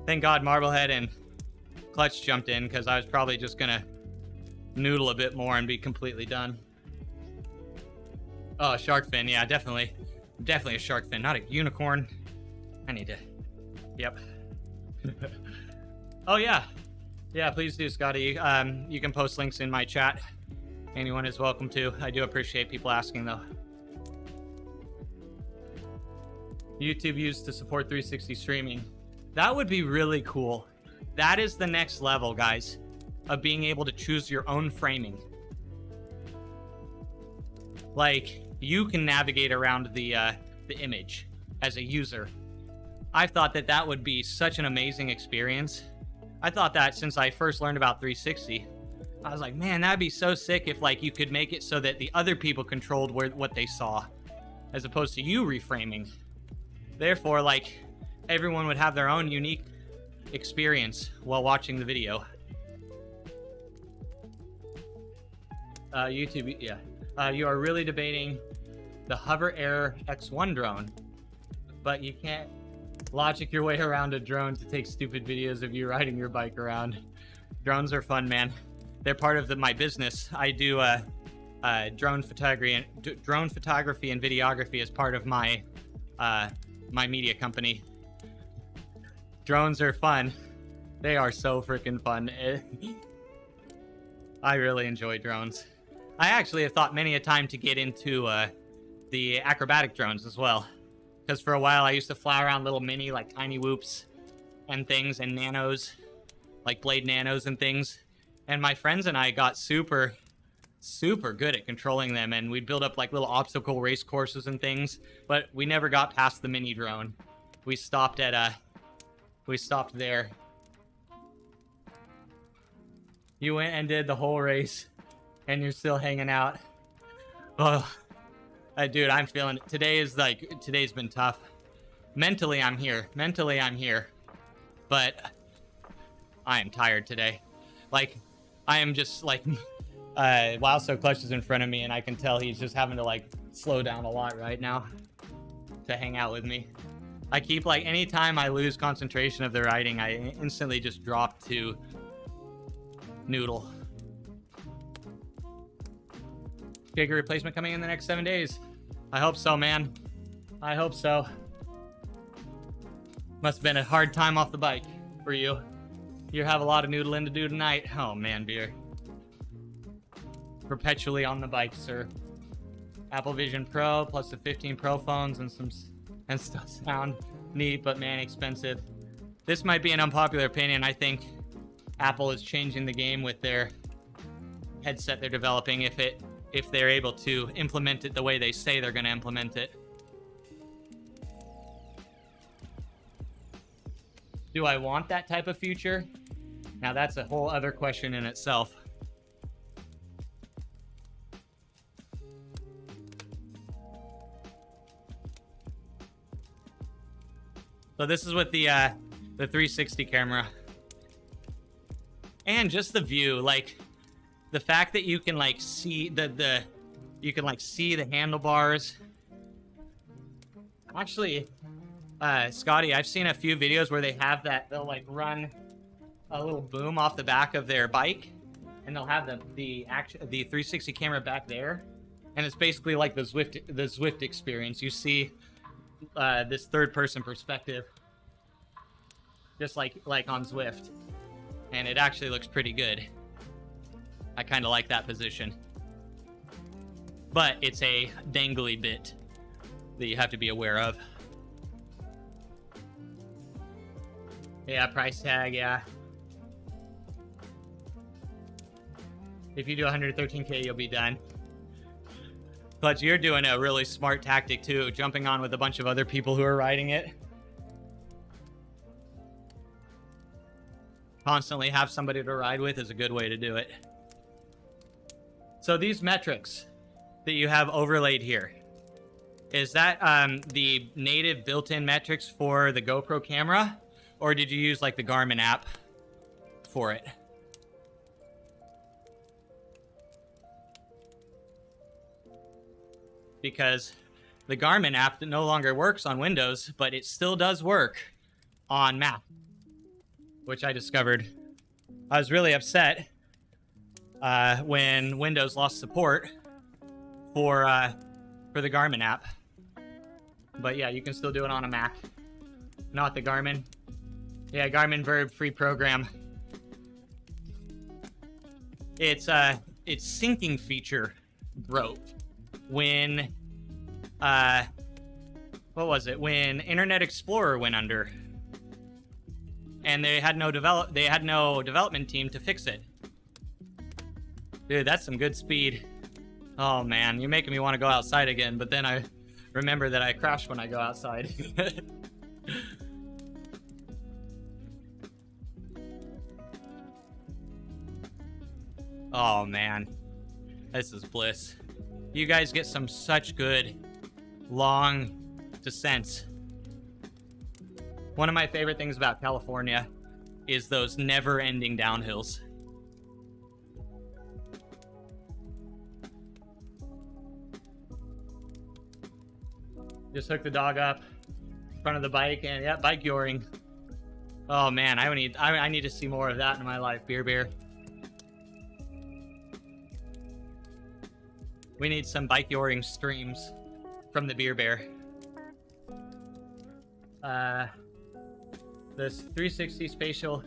Thank God Marblehead and Clutch jumped in, because I was probably just gonna noodle a bit more and be completely done. Oh, shark fin, yeah, definitely a shark fin, not a unicorn. I need to, yep. Oh yeah, please do, Scotty. You can post links in my chat. Anyone is welcome to. I do appreciate people asking though. YouTube used to support 360 streaming. That would be really cool. That is the next level, guys, of being able to choose your own framing. Like, you can navigate around the image as a user. I thought that that would be such an amazing experience. I thought that since I first learned about 360. I was like, man, that'd be so sick if like you could make it so that the other people controlled what they saw, as opposed to you reframing. Therefore, like, everyone would have their own unique experience while watching the video. YouTube, yeah. You are really debating the Hover Air X1 drone, but you can't logic your way around a drone to take stupid videos of you riding your bike around. Drones are fun, man. They're part of my business. I do drone photography and videography as part of my my media company. Drones are fun. They are so freaking fun. I really enjoy drones. I actually have thought many a time to get into the acrobatic drones as well, because for a while I used to fly around little mini, like tiny whoops and things, and nanos, like blade nanos and things. And my friends and I got super good at controlling them, and we'd build up like little obstacle race courses and things, but we never got past the mini drone. We stopped there. You went and did the whole race, and you're still hanging out. Oh, dude, I'm feeling it. Today's been tough. Mentally, I'm here, but I am tired today. Like, I am just like, Wild So Clutch is in front of me, and I can tell he's just having to like slow down a lot right now to hang out with me. I keep like, anytime I lose concentration of the riding, I instantly just drop to noodle. Bigger replacement coming in the next 7 days. I hope so, man. I hope so. Must have been a hard time off the bike for you. You have a lot of noodling to do tonight. Oh man, beer. Perpetually on the bike, sir. Apple Vision Pro plus the 15 Pro phones and stuff sound neat, but man, expensive. This might be an unpopular opinion. I think Apple is changing the game with their headset they're developing if they're able to implement it the way they say they're going to implement it. Do I want that type of future? Now that's a whole other question in itself. So this is with the 360 camera. And just the view, like the fact that you can like see you can like see the handlebars. Actually, Scotty, I've seen a few videos where they have that, they'll like run a little boom off the back of their bike, and they'll have the 360 camera back there, and it's basically like the Zwift experience. You see this third person perspective, just like on Zwift, and it actually looks pretty good. I kind of like that position, but it's a dangly bit that you have to be aware of. Yeah, price tag, yeah. If you do 113K, you'll be done. But you're doing a really smart tactic too, jumping on with a bunch of other people who are riding it. Constantly have somebody to ride with is a good way to do it. So these metrics that you have overlaid here, is that the native built-in metrics for the GoPro camera? Or did you use like the Garmin app for it? Because the Garmin app no longer works on Windows, but it still does work on Mac. which I discovered. I was really upset when Windows lost support for the Garmin app. But yeah, you can still do it on a Mac. Not the Garmin. Yeah, Garmin Verb free program. Its syncing feature broke when what was it? When Internet Explorer went under, and they had no development team to fix it. Dude, that's some good speed. Oh man, you're making me want to go outside again, but then I remember that I crash when I go outside. Oh man, this is bliss. You guys get such good long descents. One of my favorite things about California is those never-ending downhills. Just hook the dog up in front of the bike, and yeah, bike yoring. Oh man, I need to see more of that in my life. Beer. We need some bike yoring streams from the Beer Bear. This 360 spatial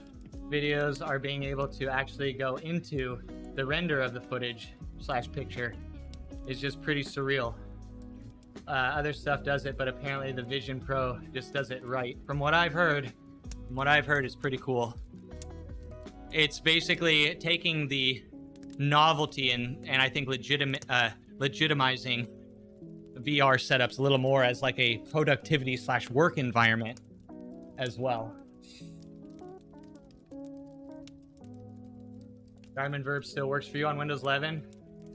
videos are being able to actually go into the render of the footage / picture is just pretty surreal. Other stuff does it, but apparently the Vision Pro just does it right. From what I've heard is pretty cool. It's basically taking the novelty and I think legitimizing VR setups a little more as like a productivity / work environment as well. Garmin Verb still works for you on Windows 11?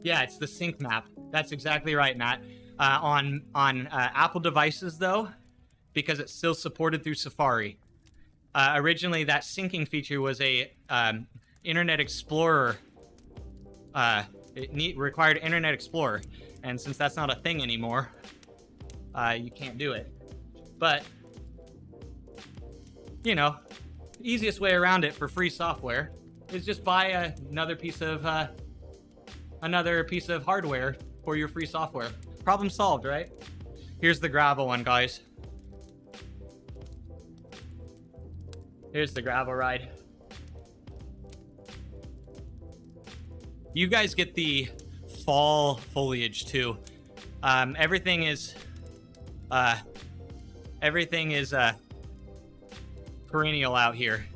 Yeah, it's the sync map. That's exactly right, Matt. On Apple devices, though, because it's still supported through Safari. Originally, that syncing feature was a Internet Explorer. It required Internet Explorer, and since that's not a thing anymore, you can't do it. But you know, easiest way around it for free software is just buy another piece of hardware for your free software. Problem solved, right? Here's the gravel one, guys. Here's the gravel ride. You guys get the fall foliage too. Everything is perennial out here,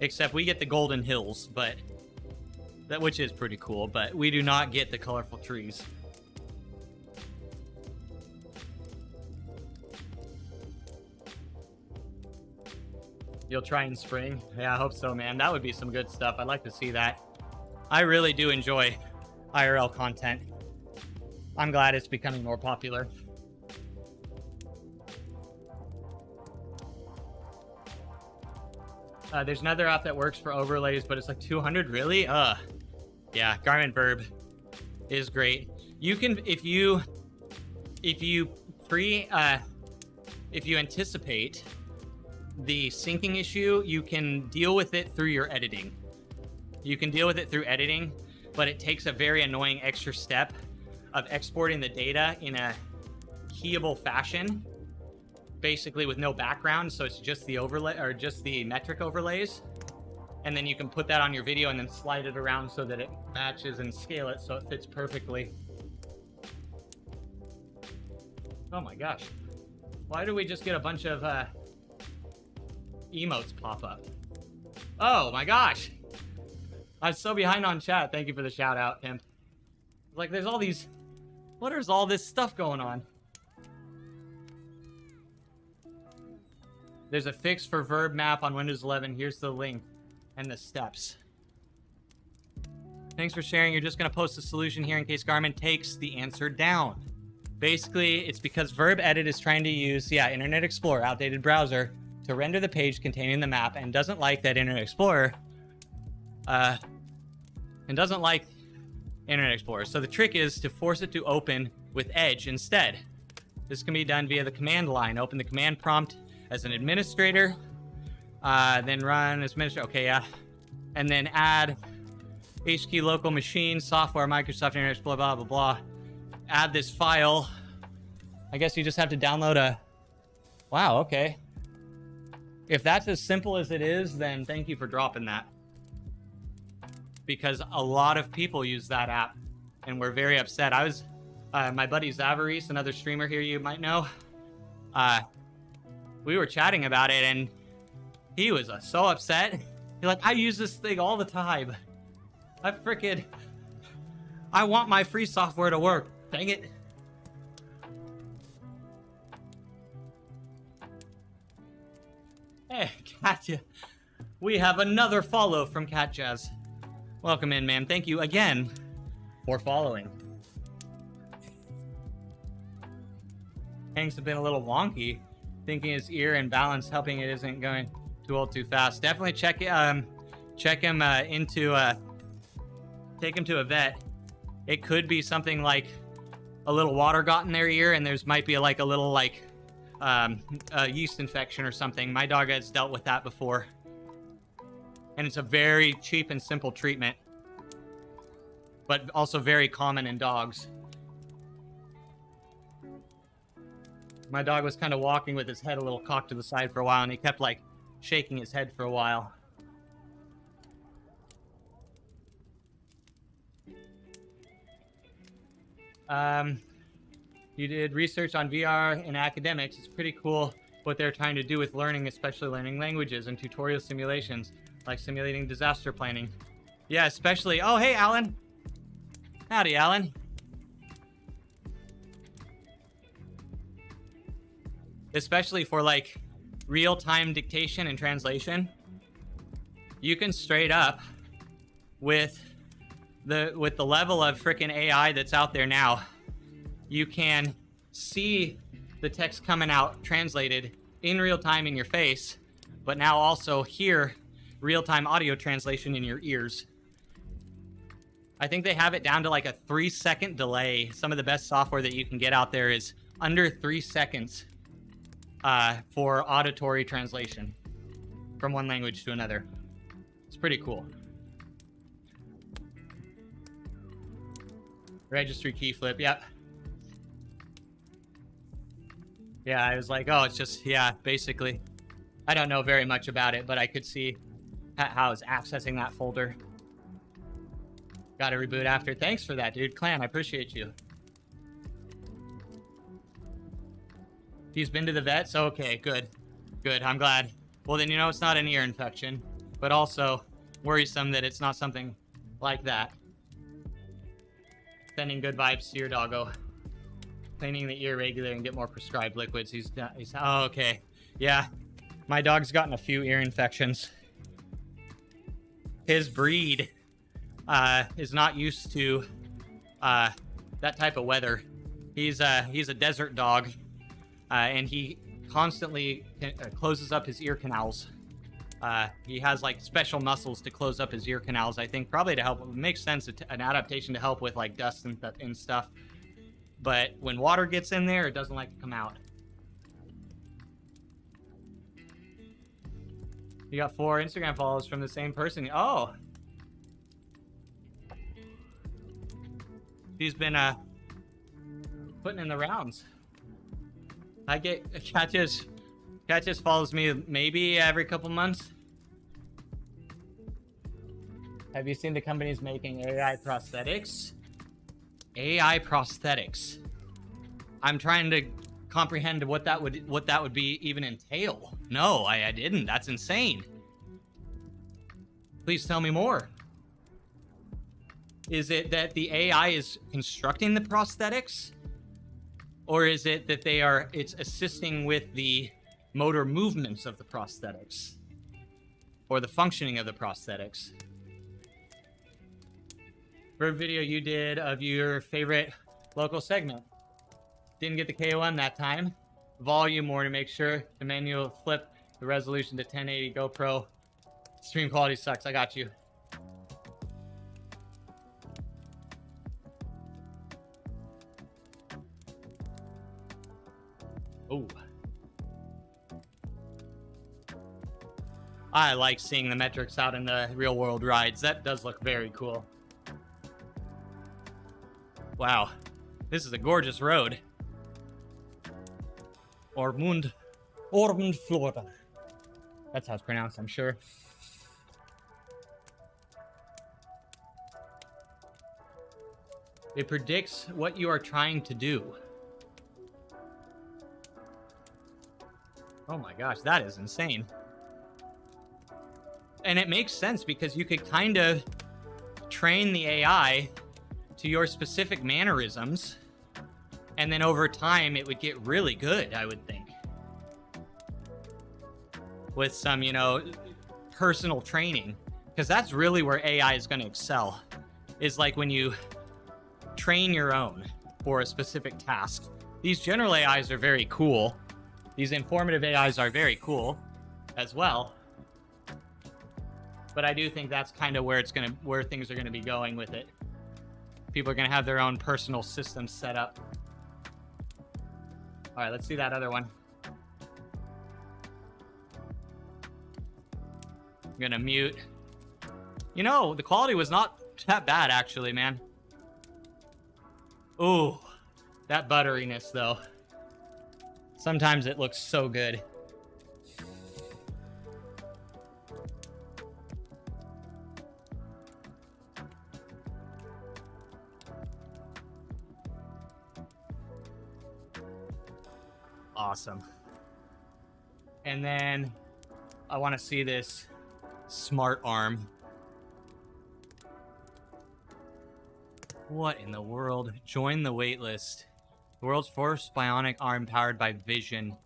except we get the golden hills, which is pretty cool, but we do not get the colorful trees. You'll try in spring? Yeah, I hope so, man. That would be some good stuff. I'd like to see that. I really do enjoy IRL content. I'm glad it's becoming more popular. There's another app that works for overlays, but it's like 200, really? Yeah, Garmin Verb is great. You can, if you anticipate the syncing issue, you can deal with it through your editing. But it takes a very annoying extra step of exporting the data in a keyable fashion, basically with no background, so it's just the overlay or just the metric overlays, and then you can put that on your video and then slide it around so that it matches and scale it so it fits perfectly. Oh my gosh, why do we just get a bunch of emotes pop up? Oh my gosh, I'm so behind on chat. Thank you for the shout out, Pimp. Like, there's all these, what is all this stuff going on? There's a fix for Verb map on Windows 11. Here's the link and the steps. Thanks for sharing. You're just going to post a solution here in case Garmin takes the answer down. Basically, it's because Verb Edit is trying to use, Internet Explorer, outdated browser, to render the page containing the map, and doesn't like that Internet Explorer. So the trick is to force it to open with Edge instead. This can be done via the command line. Open the command prompt as an administrator, Then run administrator. Okay, yeah. And then add HQ local machine, software, Microsoft Internet, blah, blah, blah, blah. Add this file. I guess you just have to download a... Wow, okay. If that's as simple as it is, then thank you for dropping that. Because a lot of people use that app, and we're very upset. I was... my buddy Zavaris, another streamer here you might know, we were chatting about it, and he was so upset. He's like, I use this thing all the time. I want my free software to work. Dang it. Hey, Katya. We have another follow from Cat Jazz. Welcome in, man. Thank you again for following. Hank's have been a little wonky, thinking his ear and balance helping it isn't going too old too fast. Definitely check him take him to a vet. It could be something like a little water got in their ear, and there's might be a little a yeast infection or something. My dog has dealt with that before, and it's a very cheap and simple treatment, but also very common in dogs. My dog was kind of walking with his head a little cocked to the side for a while, and he kept shaking his head for a while. You did research on VR in academics. It's pretty cool what they're trying to do with learning, especially learning languages and tutorial simulations, like simulating disaster planning. Yeah, especially... Oh, hey, Alan. Howdy, Alan. Especially for real-time dictation and translation. You can straight up, with the level of frickin' AI that's out there now, you can see the text coming out translated in real time in your face, but now also hear real-time audio translation in your ears. I think they have it down to a 3-second delay. Some of the best software that you can get out there is under 3 seconds for auditory translation from one language to another. It's pretty cool. Registry key flip, yep. Yeah, I was like, oh, it's just, yeah, basically. I don't know very much about it, but I could see how it's accessing that folder. Got to reboot after. Thanks for that, dude. Clan, I appreciate you. He's been to the vet, so okay, good. Good, I'm glad. Well, then it's not an ear infection, but also worrisome that it's not something like that. Sending good vibes to your doggo. Cleaning the ear regular and get more prescribed liquids. Oh, okay. Yeah, my dog's gotten a few ear infections. His breed is not used to that type of weather. He's a desert dog, and he constantly closes up his ear canals. He has special muscles to close up his ear canals, I think, probably to help. It makes sense, an adaptation to help with dust and stuff. But when water gets in there, it doesn't like to come out. You got 4 Instagram follows from the same person. Oh! He's been putting in the rounds. I get Cat just follows me maybe every couple months. Have you seen the companies making AI prosthetics? AI prosthetics. I'm trying to comprehend what that would be even entail. No, I didn't. That's insane. Please tell me more. Is it that the AI is constructing the prosthetics? Or is it that it's assisting with the motor movements of the prosthetics? Or the functioning of the prosthetics? Bird video you did of your favorite local segment. Didn't get the KOM that time. Volume more to make sure. The manual flip the resolution to 1080 GoPro. Stream quality sucks. I got you. Oh. I like seeing the metrics out in the real world rides. That does look very cool. Wow. This is a gorgeous road. Ormond, Florida. That's how it's pronounced, I'm sure. It predicts what you are trying to do. Oh my gosh, that is insane. And it makes sense because you could kind of train the AI to your specific mannerisms, and then over time it would get really good, I would think. With some, you know, personal training. Because that's really where AI is going to excel. Is like when you train your own for a specific task. These general AIs are very cool. These informative AIs are very cool as well. But I do think that's kind of where where things are gonna be going with it. People are gonna have their own personal systems set up. All right, let's see that other one. I'm gonna mute. You know, the quality was not that bad actually, man. Ooh, that butteriness though. Sometimes it looks so good. Awesome. And then I want to see this smart arm. What in the world? Join the waitlist. The world's first bionic arm powered by vision.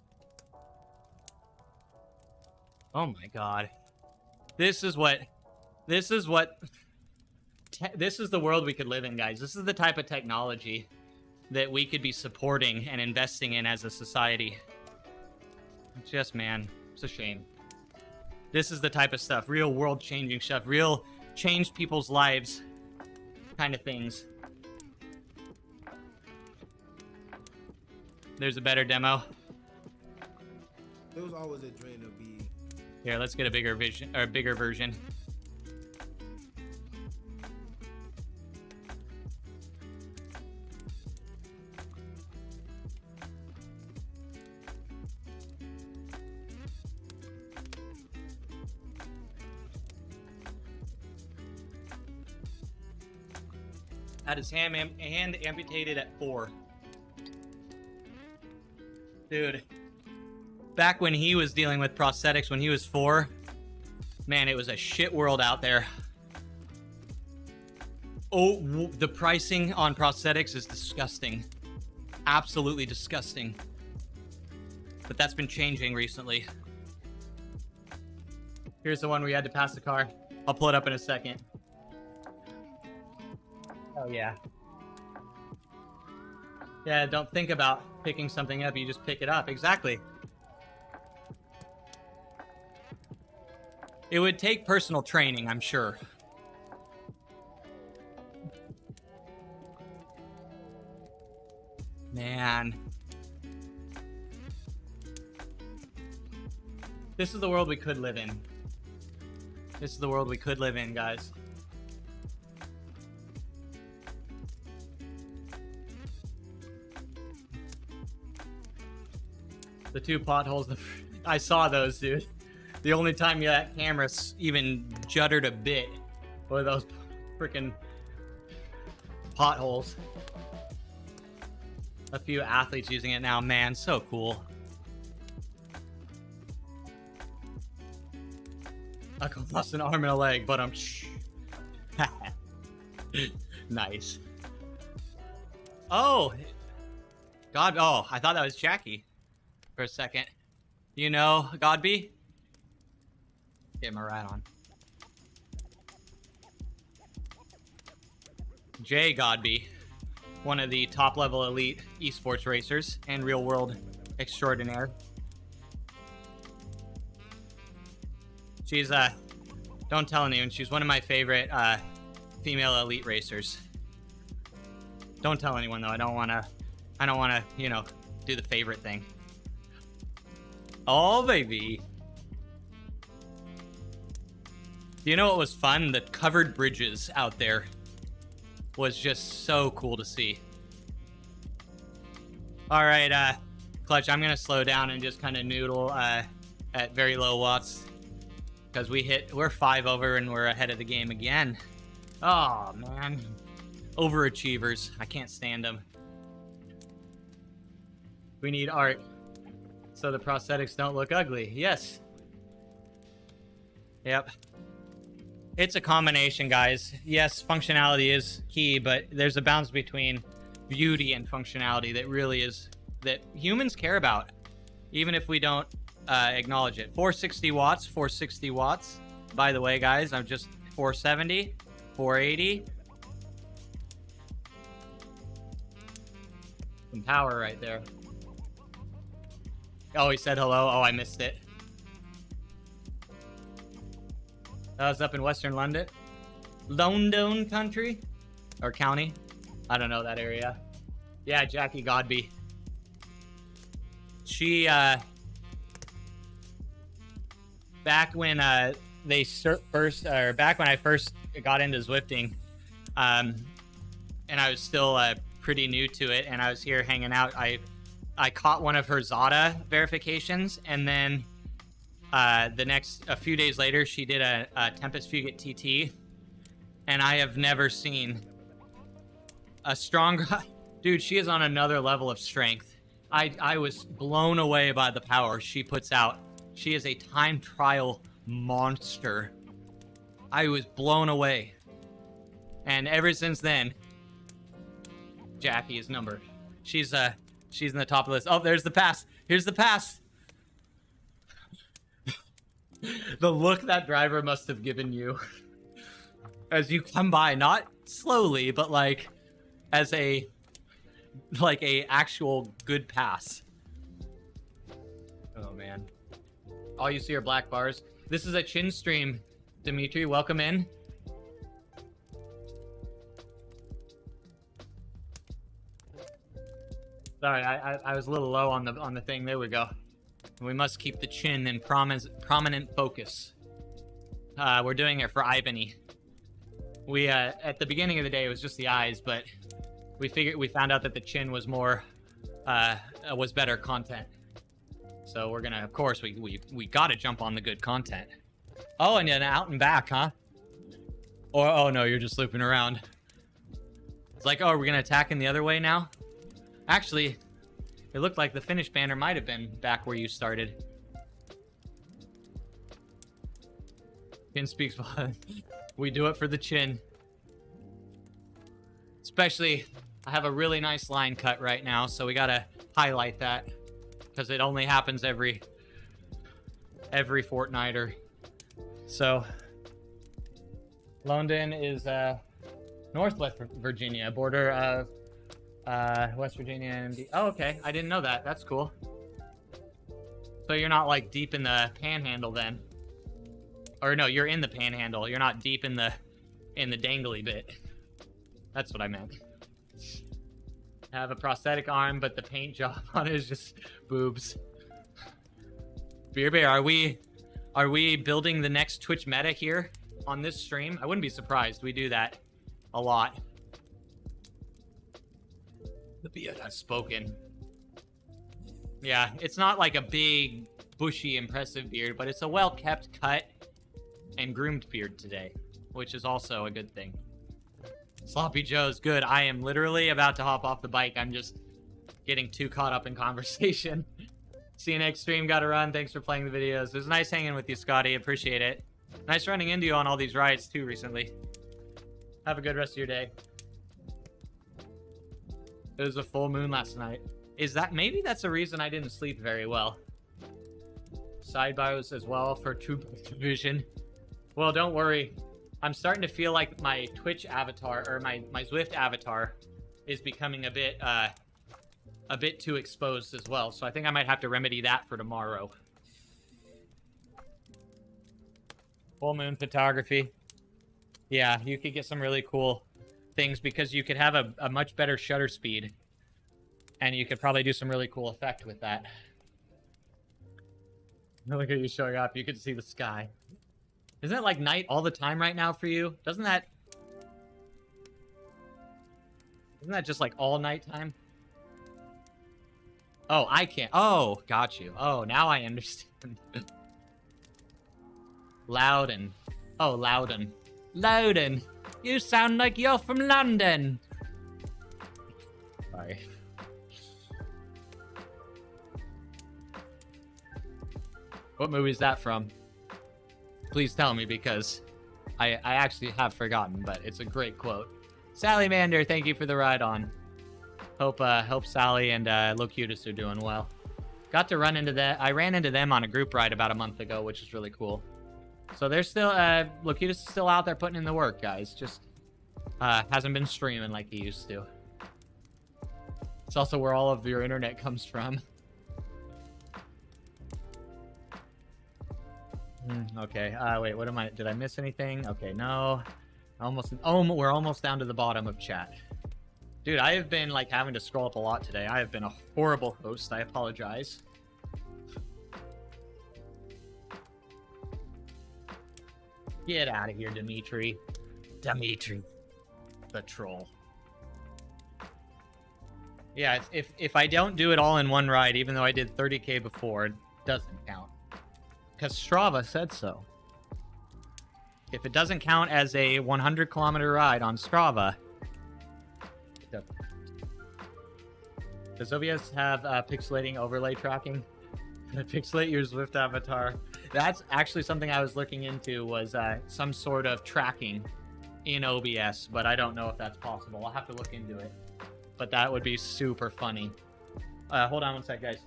Oh my god. This is the world we could live in, guys. This is the type of technology that we could be supporting and investing in as a society. Just, man, it's a shame. This is the type of stuff, real world changing stuff, real change people's lives kind of things. There's a better demo. It was always a dream to be. Here, let's get a bigger version. Had his hand amputated at 4. Dude, back when he was dealing with prosthetics when he was 4, man, it was a shit world out there. Oh, the pricing on prosthetics is disgusting. Absolutely disgusting. But that's been changing recently. Here's the one where you had to pass the car. I'll pull it up in a second. Oh, yeah. Yeah, don't think about picking something up. You just pick it up. Exactly. It would take personal training, I'm sure. Man. This is the world we could live in. This is the world we could live in, guys. The 2 potholes, I saw those, dude. The only time that camera even juddered a bit were those freaking potholes. A few athletes using it now, man, so cool. I lost an arm and a leg, but I'm nice. Oh, God! Oh, I thought that was Jackie. For a second. You know Godby? Get my right on. Jay Godby, one of the top level elite esports racers and real world extraordinaire. She's don't tell anyone, she's one of my favorite female elite racers. Don't tell anyone though, I don't wanna, you know, do the favorite thing. Oh, baby. You know what was fun? The covered bridges out there was just so cool to see. All right, Clutch, I'm gonna slow down and just kind of noodle at very low watts because we're 5 over and we're ahead of the game again. Oh man, overachievers. I can't stand them. We need art so the prosthetics don't look ugly. Yes. Yep. It's a combination, guys. Yes, functionality is key, but there's a balance between beauty and functionality that really is, that humans care about, even if we don't acknowledge it. 460 watts, 460 watts. By the way, guys, I'm just 470, 480. Some power right there. Oh, he said hello. Oh, I missed it. That was up in Western London. London country? Or county? I don't know that area. Yeah, Jackie Godby. She, back when back when I first got into Zwifting, and I was still pretty new to it, and I was here hanging out, I caught one of her Zada verifications, and then a few days later, she did a Tempest Fugit TT, and I have never seen a stronger... Dude, she is on another level of strength. I was blown away by the power she puts out. She is a time trial monster. I was blown away. And ever since then, Jackie is numbered. She's in the top of the list. Oh, there's the pass. Here's the pass. The look that driver must have given you as you come by, not slowly, but like as a actual good pass. Oh man. All you see are black bars. This is a chin stream, Dimitri. Welcome in. Sorry, I was a little low on the thing. There we go. We must keep the chin in prominent focus. We're doing it for Ivany. We at the beginning of the day it was just the eyes, but we found out that the chin was more was better content. So we're gonna, of course, we gotta jump on the good content. Oh, and then out and back, huh? Or oh no, you're just looping around. It's like, oh, we're gonna attack in the other way now. Actually, it looked like the finish banner might have been back where you started. Chin speaks. We do it for the chin. Especially, I have a really nice line cut right now, so we gotta highlight that because it only happens every fortnight or so. London is Northwest Virginia, border of West Virginia and oh, okay. I didn't know that. That's cool. So you're not like deep in the panhandle then. Or no, you're in the panhandle. You're not deep in the dangly bit. That's what I meant. I have a prosthetic arm, but the paint job on it is just boobs. Beer, are we building the next Twitch meta here on this stream? I wouldn't be surprised. We do that a lot. The beard has spoken. Yeah, it's not like a big, bushy, impressive beard, but it's a well-kept, cut, and groomed beard today, which is also a good thing. Sloppy Joe's good. I am literally about to hop off the bike. I'm just getting too caught up in conversation. See you next stream. Gotta run. Thanks for playing the videos. It was nice hanging with you, Scotty. Appreciate it. Nice running into you on all these rides, too, recently. Have a good rest of your day. It was a full moon last night. Maybe that's a reason I didn't sleep very well. Sidebars as well for true vision. Well, don't worry. I'm starting to feel like my Twitch avatar, or my Zwift avatar, is becoming a bit too exposed as well. So I think I might have to remedy that for tomorrow. Full moon photography. Yeah, you could get some really cool things because you could have a much better shutter speed. And you could probably do some really cool effect with that. Look at you showing up. You could see the sky. Isn't it like night all the time right now for you? Isn't that just like all nighttime? Oh, I can't. Oh, got you. Oh, now I understand. Loudon. Oh, Loudon. Loudon. You sound like you're from London. Sorry. What movie is that from? Please tell me, because I actually have forgotten, but it's a great quote. Sally Mander, thank you for the ride on. Hope Sally and Locutus are doing well. Got to run into that. I ran into them on a group ride about a month ago, which is really cool. So they're still, Locutus is still out there putting in the work, guys. Just hasn't been streaming like he used to. It's also where all of your internet comes from. Okay, wait, what am I, did I miss anything? Okay, no. We're almost down to the bottom of chat. Dude, I have been, like, having to scroll up a lot today. I have been a horrible host. I apologize. Get out of here, Dimitri. Dimitri. The troll. Yeah, if I don't do it all in one ride, even though I did 30K before, it doesn't count. Because Strava said so. If it doesn't count as a 100-kilometer ride on Strava, it doesn't. Does OBS have pixelating overlay tracking? Pixelate your Zwift avatar. That's actually something I was looking into, was some sort of tracking in OBS, but I don't know if that's possible. I'll have to look into it. But that would be super funny. Hold on one sec, guys.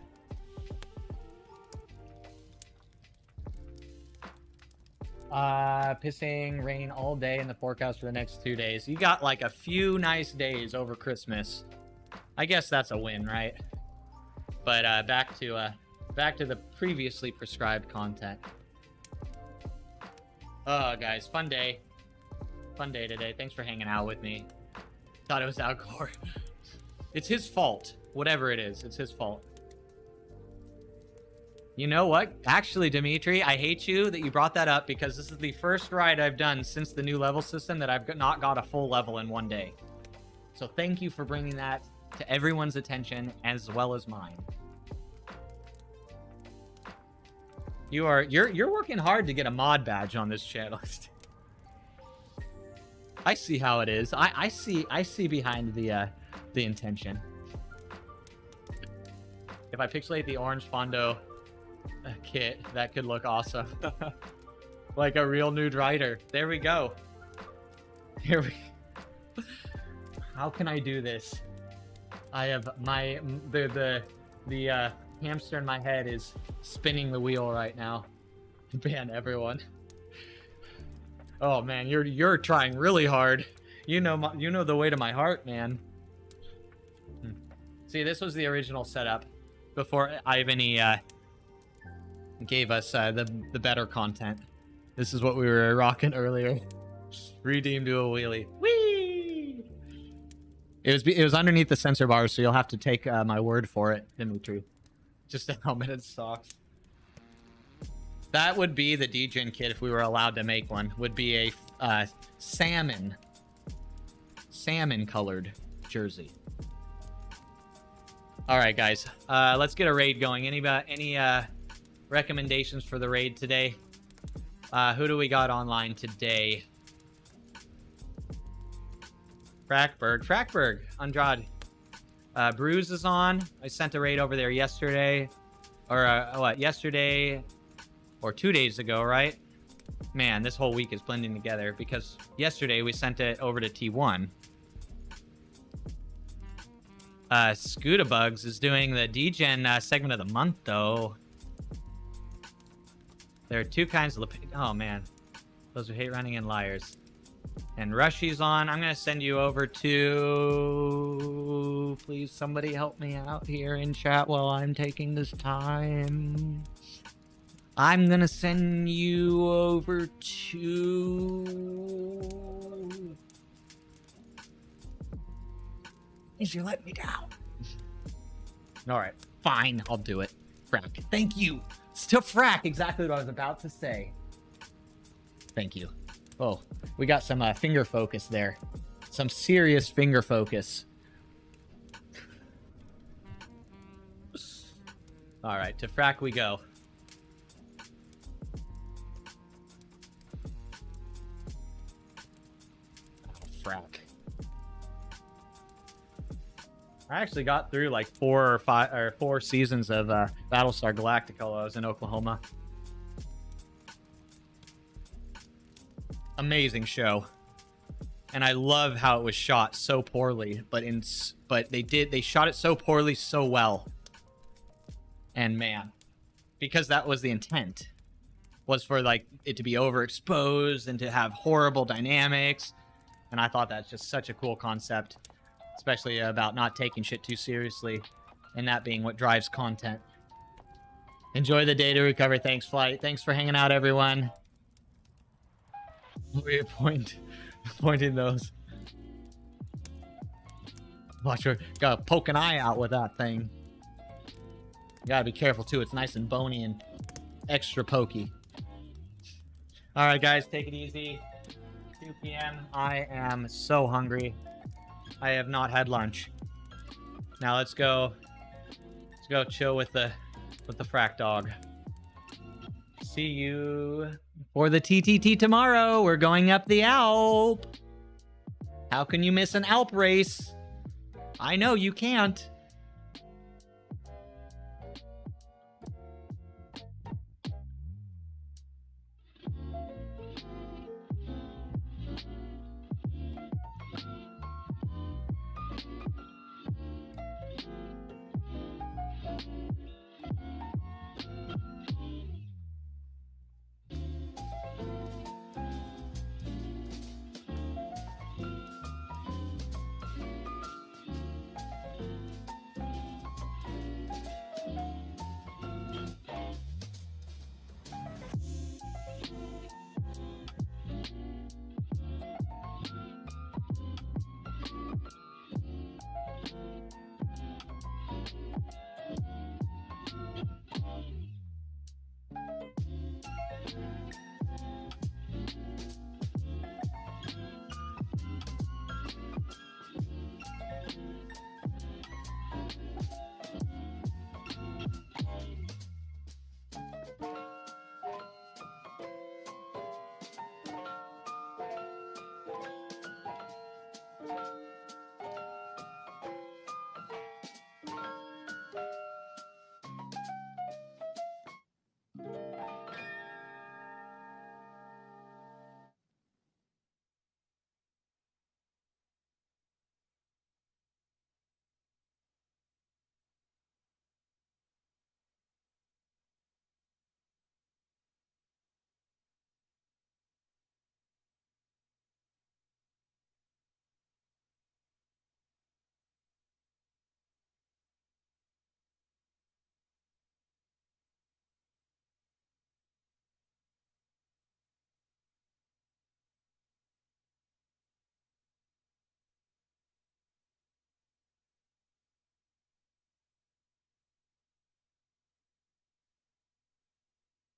Pissing rain all day in the forecast for the next 2 days. You got like a few nice days over Christmas. I guess that's a win, right? But back to the previously prescribed content. Oh, guys, fun day. Fun day today. Thanks for hanging out with me. Thought it was Alcor. It's his fault. Whatever it is, it's his fault. You know what? Actually, Dimitri, I hate you that you brought that up, because this is the first ride I've done since the new level system that I've not got a full level in one day. So thank you for bringing that to everyone's attention as well as mine. You're working hard to get a mod badge on this channel. I see how it is. I see behind the intention. If I pixelate the orange Fondo kit, that could look awesome. Like a real nude rider. There we go. Here we. How can I do this? I have the hamster in my head is spinning the wheel right now. Ban everyone. Oh man, you're trying really hard. You know the way to my heart, man. See, this was the original setup before Ivany gave us the better content. This is what we were rocking earlier. Redeemed to a wheelie. Whee! It was underneath the sensor bar, so you'll have to take my word for it, Dimitri. Just a helmet and socks. That would be the DGen kit if we were allowed to make one. Would be a salmon colored jersey. All right, guys. Let's get a raid going. Any recommendations for the raid today? Who do we got online today? Frackberg, Andrade. Bruise is on. I sent a raid over there yesterday. Or, yesterday or 2 days ago, right? Man, this whole week is blending together, because yesterday we sent it over to T1. Scootabugs is doing the DGen segment of the month, though. There are two kinds of... Oh, man. Those who hate running and liars. And Rushy's on. I'm going to send you over to... Please, somebody help me out here in chat while I'm taking this time. I'm going to send you over to... Please, you're letting me down. All right. Fine. I'll do it. Frack. Thank you. To Frack. Exactly what I was about to say. Thank you. Oh, we got some finger focus there. Some serious finger focus. All right, to frack we go. Frack. I actually got through like 4 seasons of Battlestar Galactica while I was in Oklahoma. Amazing show, and I love how it was shot so poorly, but they shot it so poorly so well. And man, because that was the intent, was for like it to be overexposed and to have horrible dynamics. And I thought that's just such a cool concept, especially about not taking shit too seriously, and that being what drives content. Enjoy the day to recover. Thanks, Flight. Thanks for hanging out, everyone. We're pointing those. Watch her. Gotta poke an eye out with that thing. You gotta be careful too. It's nice and bony and extra pokey. All right, guys, take it easy. 2 p.m. I am so hungry. I have not had lunch. Now let's go chill with the frack dog. See you for the TTT tomorrow. We're going up the Alp. How can you miss an Alp race? I know you can't.